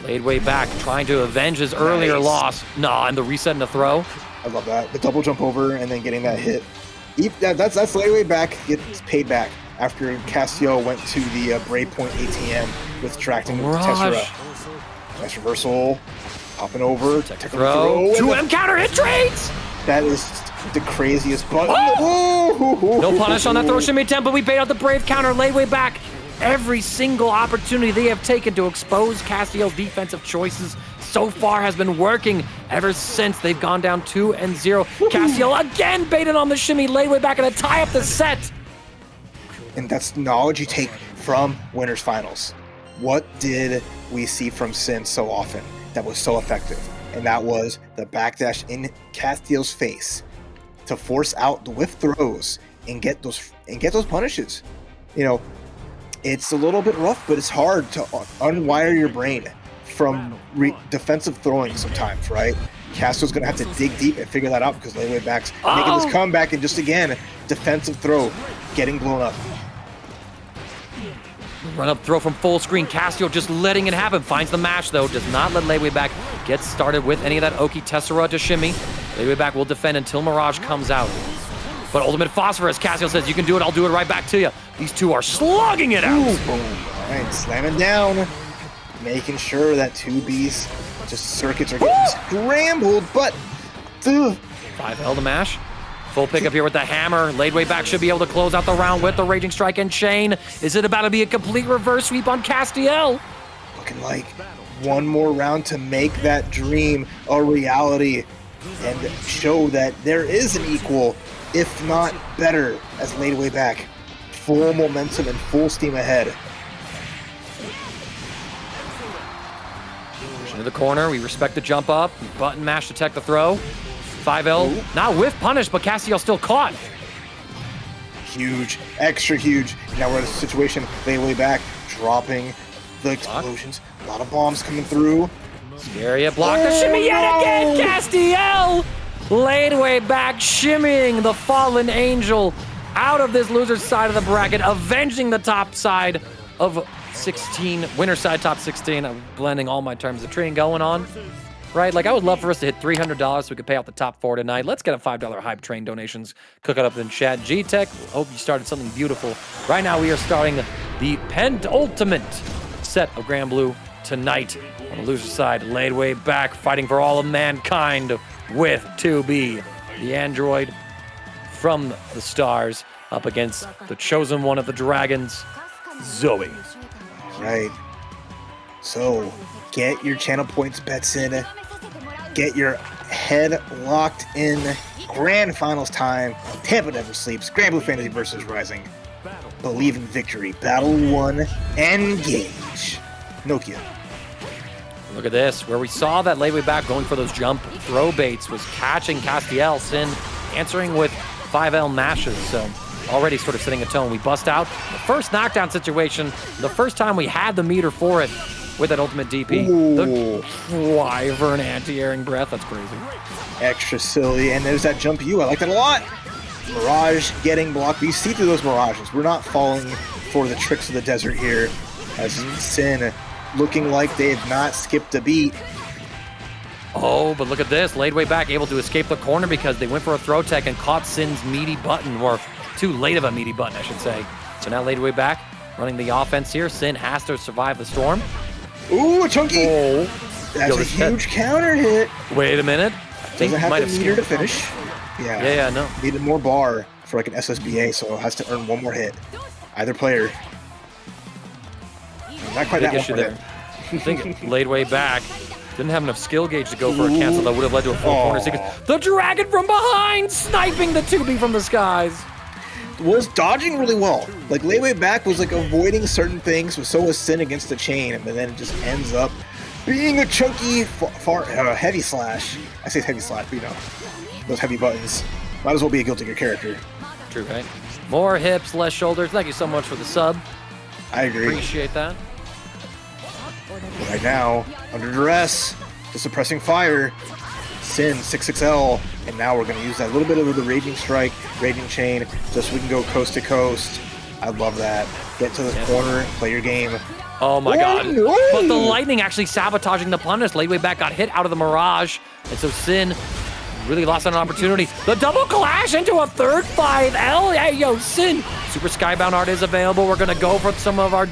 Ladewaybac trying to avenge his earlier loss. Nah, and the reset and the throw. I love that. The double jump over and then getting that hit. That's Ladewaybac gets paid back after Castiel went to the Brave Point ATM with Tracting with Tessera. Nice reversal. Popping over. Take a throw. 2M counter hit trades! That is the craziest button. Oh! No punish on that throw shimmy attempt, but we bait out the Brave counter. Ladewaybac. Every single opportunity they have taken to expose Castiel's defensive choices so far has been working ever since they've gone down 2-0. Castiel again baited on the shimmy. Ladewaybac gonna tie up the set. And that's knowledge you take from Winners Finals. What did we see from Synn so often that was so effective? And that was the backdash in Castiel's face to force out the whiff throws and get those punishes. You know, it's a little bit rough, but it's hard to unwire your brain from defensive throwing sometimes, right? Castiel's gonna have to dig deep and figure that out because Ladewayback's making this comeback and just again, defensive throw getting blown up. Run up throw from full screen. Castiel just letting it happen. Finds the mash though. Does not let Ladewaybac get started with any of that Oki Tessera to shimmy. Ladewaybac will defend until Mirage comes out. But ultimate phosphorus, Castiel says, you can do it, I'll do it right back to you. These two are slugging it out. Ooh, boom. All right, slamming down. Making sure that 2B's just circuits are getting scrambled, but... 5L to mash. Full pickup here with the hammer. Ladewaybac should be able to close out the round with the Raging Strike and Chain. Is it about to be a complete reverse sweep on Castiel? Looking like one more round to make that dream a reality and show that there is an equal, if not better, as Ladewaybac. Full momentum and full steam ahead. Into the corner, we respect the jump up. Button mash to tech the throw. 5L, not with punish, but Castiel still caught. Huge, extra huge. Now we're in a situation, Ladewaybac dropping the explosions. A lot of bombs coming through. Scary, block the shimmy yet again, Castiel! Ladewaybac shimmying the fallen angel out of this loser's side of the bracket, avenging the top side of 16, winner side top 16. I'm blending all my terms of train going on. Right, like I would love for us to hit $300 so we could pay out the top 4 tonight. Let's get a $5 hype train donations. Cook it up in chat. G-Tech, hope you started something beautiful. Right now we are starting the penultimate set of Granblue tonight. On the loser side, Ladewaybac fighting for all of mankind with 2B, the android from the stars, up against the chosen one of the dragons, Zooey. Right. So, get your channel points bets in. Get your head locked in. Grand finals time. Tampa never sleeps. Granblue Fantasy versus Rising. Believe in victory. Battle 1. Engage. Nokia. Look at this, where we saw that Ladewaybac going for those jump throw baits was catching Castiel. Synn answering with 5L mashes, so already sort of setting a tone. We bust out the first knockdown situation, the first time we had the meter for it with that ultimate DP. Ooh. The Wyvern anti-airing breath, that's crazy. Extra silly, and there's that jump U. I like that a lot. Mirage getting blocked. We see through those mirages. We're not falling for the tricks of the desert here, as Synn looking like they have not skipped a beat. Oh, but look at this. Ladewaybac able to escape the corner because they went for a throw tech and caught Synn's meaty button, or too late of a meaty button, I should say. So now Ladewaybac running the offense here. Synn has to survive the storm. Ooh, chunky! Oh. That's a huge counter hit. Wait a minute. I think Doesn't might have have the meter to skipped. finish. Yeah, no. Needed more bar for like an SSBA, so it has to earn one more hit. Either player. Not quite Big that issue one there. I think Ladewaybac didn't have enough skill gauge to go for a cancel that would have led to a full corner sequence. The dragon from behind, sniping the 2B from the skies. Was dodging really well. Like Ladewaybac was like avoiding certain things, but so was Synn against the chain, and then it just ends up being a chunky, heavy slash. I say heavy slash, but you know, those heavy buttons. Might as well be a Guilty Gear character. True, right? More hips, less shoulders. Thank you so much for the sub. I agree. Appreciate that. Right now, under duress, the suppressing fire, Synn 6XL, and now we're going to use that little bit of the Raging Strike, Raging Chain, just so we can go coast to coast. I love that. Get to the corner, play your game. Oh my Oh, god. no. But the lightning actually sabotaging the punish. Ladewaybac got hit out of the Mirage. And so Synn really lost an opportunity. The double clash into a third 5L. Hey, yo, Synn. Super Skybound art is available. We're going to go for some of our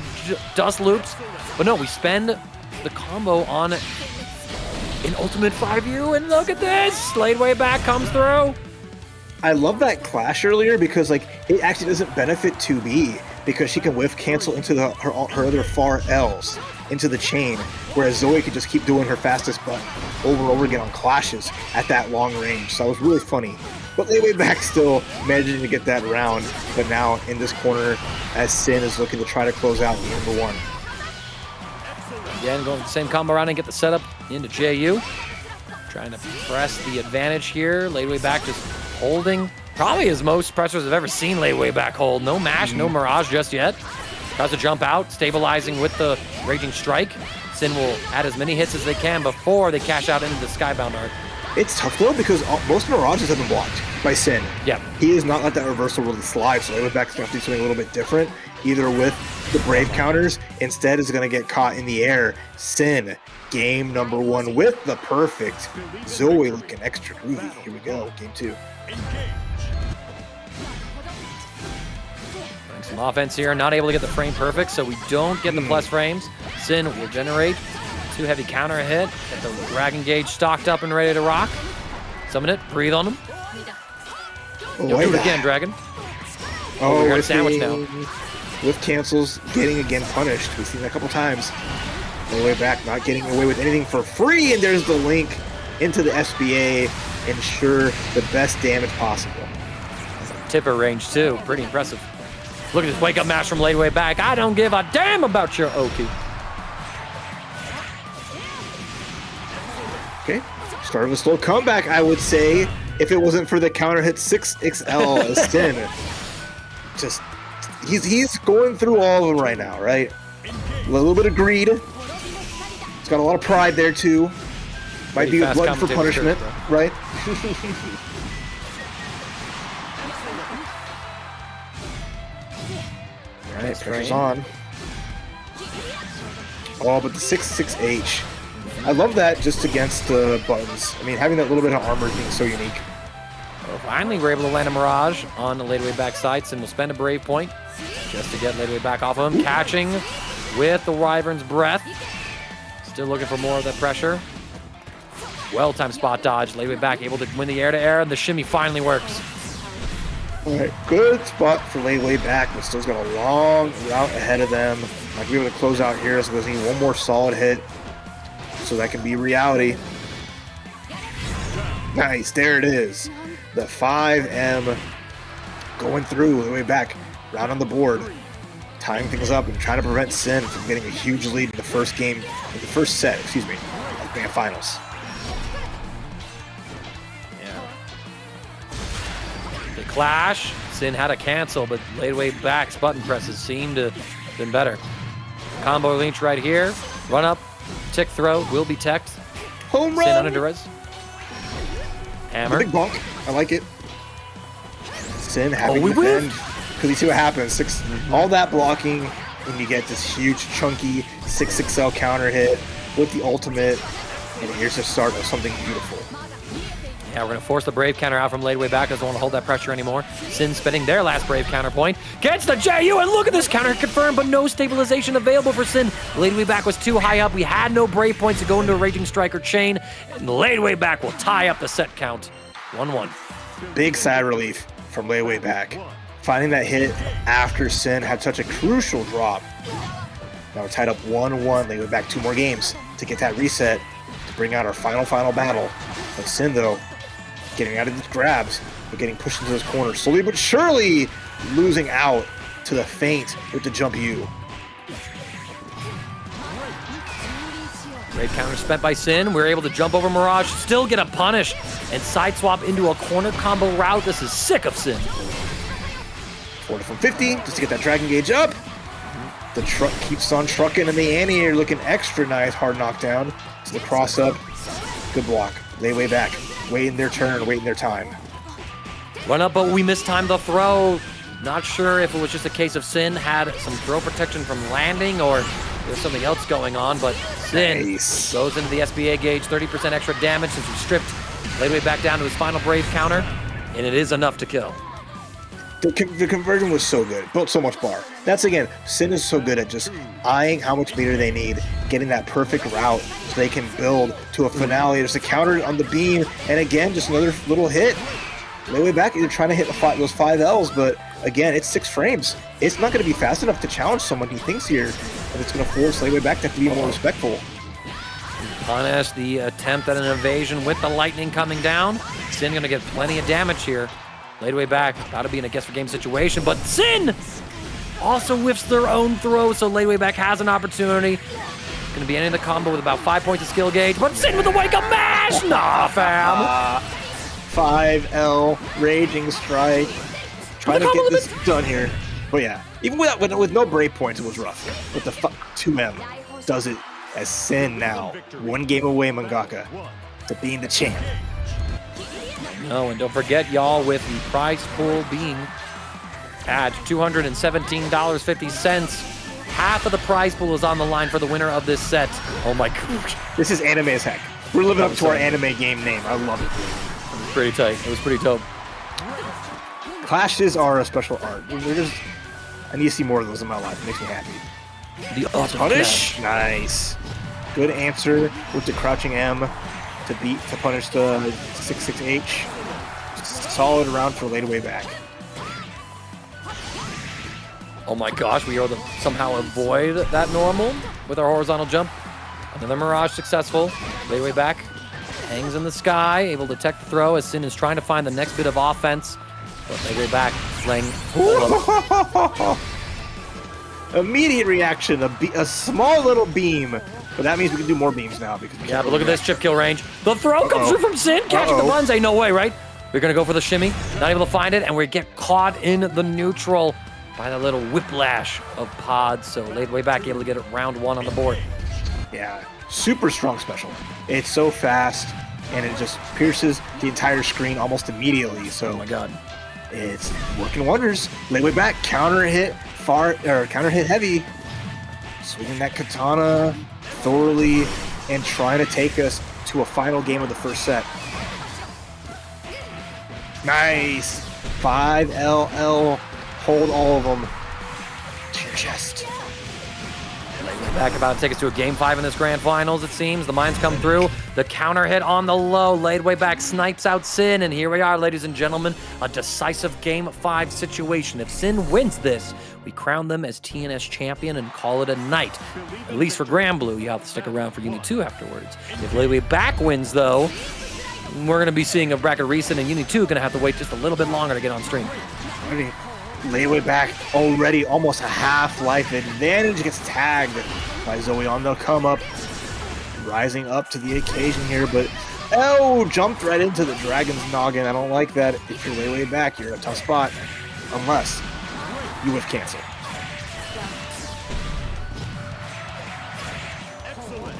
dust loops. But no, we spend the combo on an ultimate 5U. And look at this. Ladewaybac comes through. I love that clash earlier because like it actually doesn't benefit 2B because she can whiff cancel into her other far L's into the chain, whereas Zooey could just keep doing her fastest button over and over again on clashes at that long range. So it was really funny. But Ladewaybac still managing to get that round, but now in this corner as Synn is looking to try to close out the number one. Again, going with the same combo round and get the setup into JU. Trying to press the advantage here. Ladewaybac just holding. Probably his most pressures I've ever seen Ladewaybac hold. No mash, no Mirage just yet. Tries to jump out, stabilizing with the Raging Strike. Synn will add as many hits as they can before they cash out into the Skybound art. It's tough though because most Mirages have been blocked by Synn. Yeah. He has not let that reversal really slide, so Ladewaybac is going to do something a little bit different, either with the Brave counters. Instead is going to get caught in the air. Synn, game number one with the perfect. Zooey looking extra groovy. Here we go, game two. Some offense here, not able to get the frame perfect, so we don't get the plus frames. Synn will generate 2 heavy counter hit, get the Dragon Gauge stocked up and ready to rock. Summon it, breathe on him. Oh, You'll do it again, Dragon. Oh, we got a sandwich now. With cancels, getting again punished. We've seen that a couple times. Ladewaybac not getting away with anything for free, and there's the link into the SBA. Ensure the best damage possible. Tipper range too, pretty impressive. Look at this wake up mash from Ladewaybac. I don't give a damn about your Oki. Okay, start of a slow comeback, I would say, if it wasn't for the counter hit 6XL as Synn. Just, he's going through all of them right now, right? A little bit of greed. He's got a lot of pride there too. Might be a blood for punishment, right? Alright, pressure's on. Oh, but the 6-6H. I love that just against the buttons. I mean, having that little bit of armor being so unique. Well, finally, we're able to land a Mirage on the Ladewaybac side, and we'll spend a Brave point just to get Ladewaybac off of him. Catching with the Wyvern's Breath. Still looking for more of that pressure. Well-timed spot dodge. Ladewaybac able to win the air-to-air, and the shimmy finally works. Alright, good spot for Ladewaybac, but still's got a long route ahead of them. Not gonna be able to close out here, so we need one more solid hit. So that can be reality. Nice, there it is. The 5M going through Ladewaybac, round on the board. Tying things up and trying to prevent Synn from getting a huge lead in the first game, in the first set, excuse me, of Grand Finals. The clash, Synn had a cancel, but Ladewayback's button presses seem to have been better. Combo leech right here, run up, tick throw, will be teched. Home run! Synn under res. Hammer. Big bonk, I like it. Synn having we to defend, because you see what happens. All that blocking, and you get this huge, chunky 6XL counter hit with the ultimate, and here's the start of something beautiful. Yeah, we're going to force the Brave counter out from Ladewaybac. Doesn't want to hold that pressure anymore. Synn spending their last Brave counterpoint. Gets the JU, and look at this counter confirmed, but no stabilization available for Synn. Ladewaybac was too high up. We had no Brave points to go into a Raging Striker chain, and Ladewaybac will tie up the set count. 1-1. Big side relief from Ladewaybac. Finding that hit after Synn had such a crucial drop. Now we're tied up 1-1. Ladewaybac 2 more games to get that reset to bring out our final battle. But Synn, though, getting out of these grabs, but getting pushed into this corner. Slowly but surely losing out to the feint with the jump U. Great counter spent by Synn. We're able to jump over Mirage, still get a punish, and side swap into a corner combo route. This is sick of Synn. 40 from 50, just to get that Dragon Gauge up. The truck keeps on trucking, and the anti-air looking extra nice. Hard knockdown to the cross up. Good block. Ladewaybac. Waiting their turn, waiting their time. Run up, but we mistimed the throw. Not sure if it was just a case of Synn had some throw protection from landing, or there's something else going on, but Synn goes into the SBA gauge, 30% extra damage since he stripped Ladewaybac down to his final Brave counter, and it is enough to kill. The conversion was so good, built so much bar. That's again, Synn is so good at just eyeing how much meter they need, getting that perfect route so they can build to a finale. There's a counter on the beam, and again, just another little hit. Ladewaybac, you're trying to hit those 5 Ls, but again, it's 6 frames. It's not going to be fast enough to challenge someone he thinks here, and it's going to force Ladewaybac to have to be more respectful. Punish the attempt at an evasion with the lightning coming down. Synn going to get plenty of damage here. Ladewaybac about to be in a guess for game situation, but Synn also whiffs their own throw, so Ladewaybac has an opportunity. Going to be ending the combo with about 5 points of skill gauge, but Synn with the wake up mash! Nah, fam! 5L, Raging Strike. Trying to get this done here. But yeah, even with no Brave points, it was rough. But the 2M does it as Synn now. 1 game away, Mangaka, to being the champ. No, and don't forget, y'all, with the prize pool being at $217.50, half of the prize pool is on the line for the winner of this set. Oh my gosh. This is anime as heck. We're living up to our anime game name. I love it. It was pretty tight. It was pretty dope. Clashes are a special art. I need to see more of those in my life. It makes me happy. The punish. Nice. Good answer with the crouching M to punish the 6-6H. Solid round for Ladewaybac. Oh my gosh, we are able to somehow avoid that normal with our horizontal jump. Another Mirage successful. Ladewaybac hangs in the sky, able to tech the throw as Synn is trying to find the next bit of offense. But Ladewaybac slaying. Immediate reaction, a small little beam. But that means we can do more beams now. Because yeah, but look at this chip kill range. The throw comes through from Synn, catching the buns. Ain't no way, right? We're going to go for the shimmy. Not able to find it, and we get caught in the neutral by the little whiplash of pods. So Ladewaybac able to get it round 1 on the board. Yeah, super strong special. It's so fast, and it just pierces the entire screen almost immediately. So oh my god, it's working wonders. Ladewaybac counter hit heavy, swinging that katana thoroughly and trying to take us to a final game of the first set. Nice 5LL, hold all of them to your chest. Back about to take us to a game 5 in this grand finals, it seems. The mines come through. The counter hit on the low. Ladewaybac snipes out Synn, and here we are, ladies and gentlemen. A decisive game 5 situation. If Synn wins this, we crown them as TNS champion and call it a night. At least for Granblue, you have to stick around for Uni 2 afterwards. If Ladewaybac wins, though, we're going to be seeing a bracket reset, and Uni 2 going to have to wait just a little bit longer to get on stream. Ladewaybac already almost a half-life advantage, gets tagged by Zooey on the come-up. Rising up to the occasion here, but jumped right into the dragon's noggin. I don't like that. If you're Ladewaybac, you're in a tough spot, unless you whiff cancel.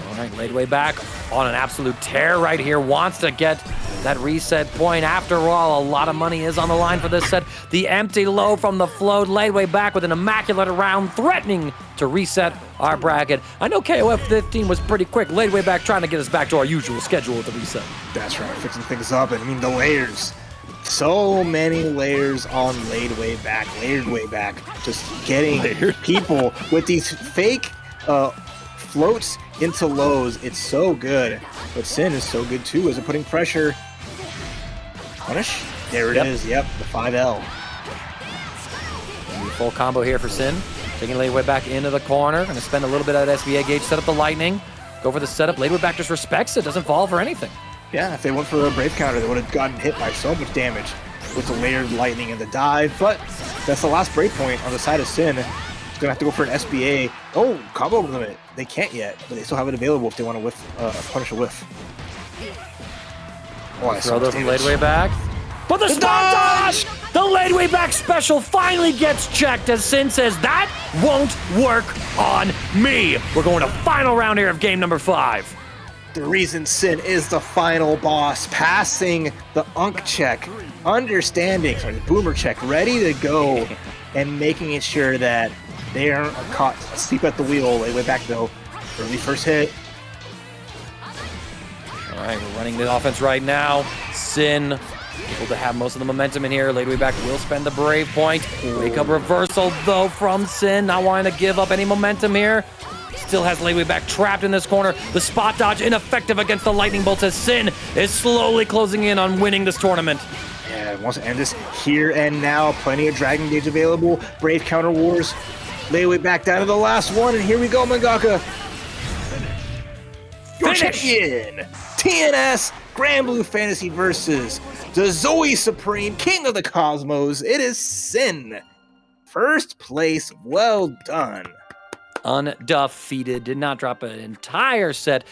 All right, Ladewaybac on an absolute tear right here. Wants to get that reset point. After all, a lot of money is on the line for this set. The empty low from the float. Ladewaybac with an immaculate round, threatening to reset our bracket. I know KOF 15 was pretty quick. Ladewaybac trying to get us back to our usual schedule with the reset. That's right, fixing things up. And I mean, the layers. So many layers on Ladewaybac. Just getting people with these fake floats into lows. It's so good. But Synn is so good too. Is it putting pressure? Punish? There it is. Yep, the 5L. Full combo here for Synn. Taking Ladewaybac into the corner. Going to spend a little bit of that SBA gauge, set up the lightning. Go for the setup. Ladewaybac just respects it. Doesn't fall for anything. Yeah, if they went for a Brave counter, they would have gotten hit by so much damage with the layered lightning and the dive. But that's the last Brave point on the side of Synn. He's going to have to go for an SBA. Oh, combo limit. They can't yet, but they still have it available if they want to whiff, punish a whiff. Oh, throw those from Ladewaybac. But the spot dodge! The Ladewaybac special finally gets checked as Synn says, that won't work on me. We're going to final round here of game number 5. The reason Synn is the final boss, passing the Unk check, the Boomer check, ready to go. and making it sure that they aren't caught asleep at the wheel. Ladewaybac though, early first hit. All right, we're running the offense right now. Synn able to have most of the momentum in here. Ladewaybac will spend the Brave point. Wake up reversal though from Synn, not wanting to give up any momentum here. Still has Ladewaybac trapped in this corner. The spot dodge ineffective against the lightning bolts as Synn is slowly closing in on winning this tournament. Yeah, wants to end this here and now. Plenty of Dragon Gauge available. Brave counter wars. Ladewayback down to the last one, and here we go, Mangaka. Your champion, TNS Granblue Fantasy versus the Zooey Supreme King of the Cosmos. It is Synn. First place, well done. Undefeated, did not drop an entire set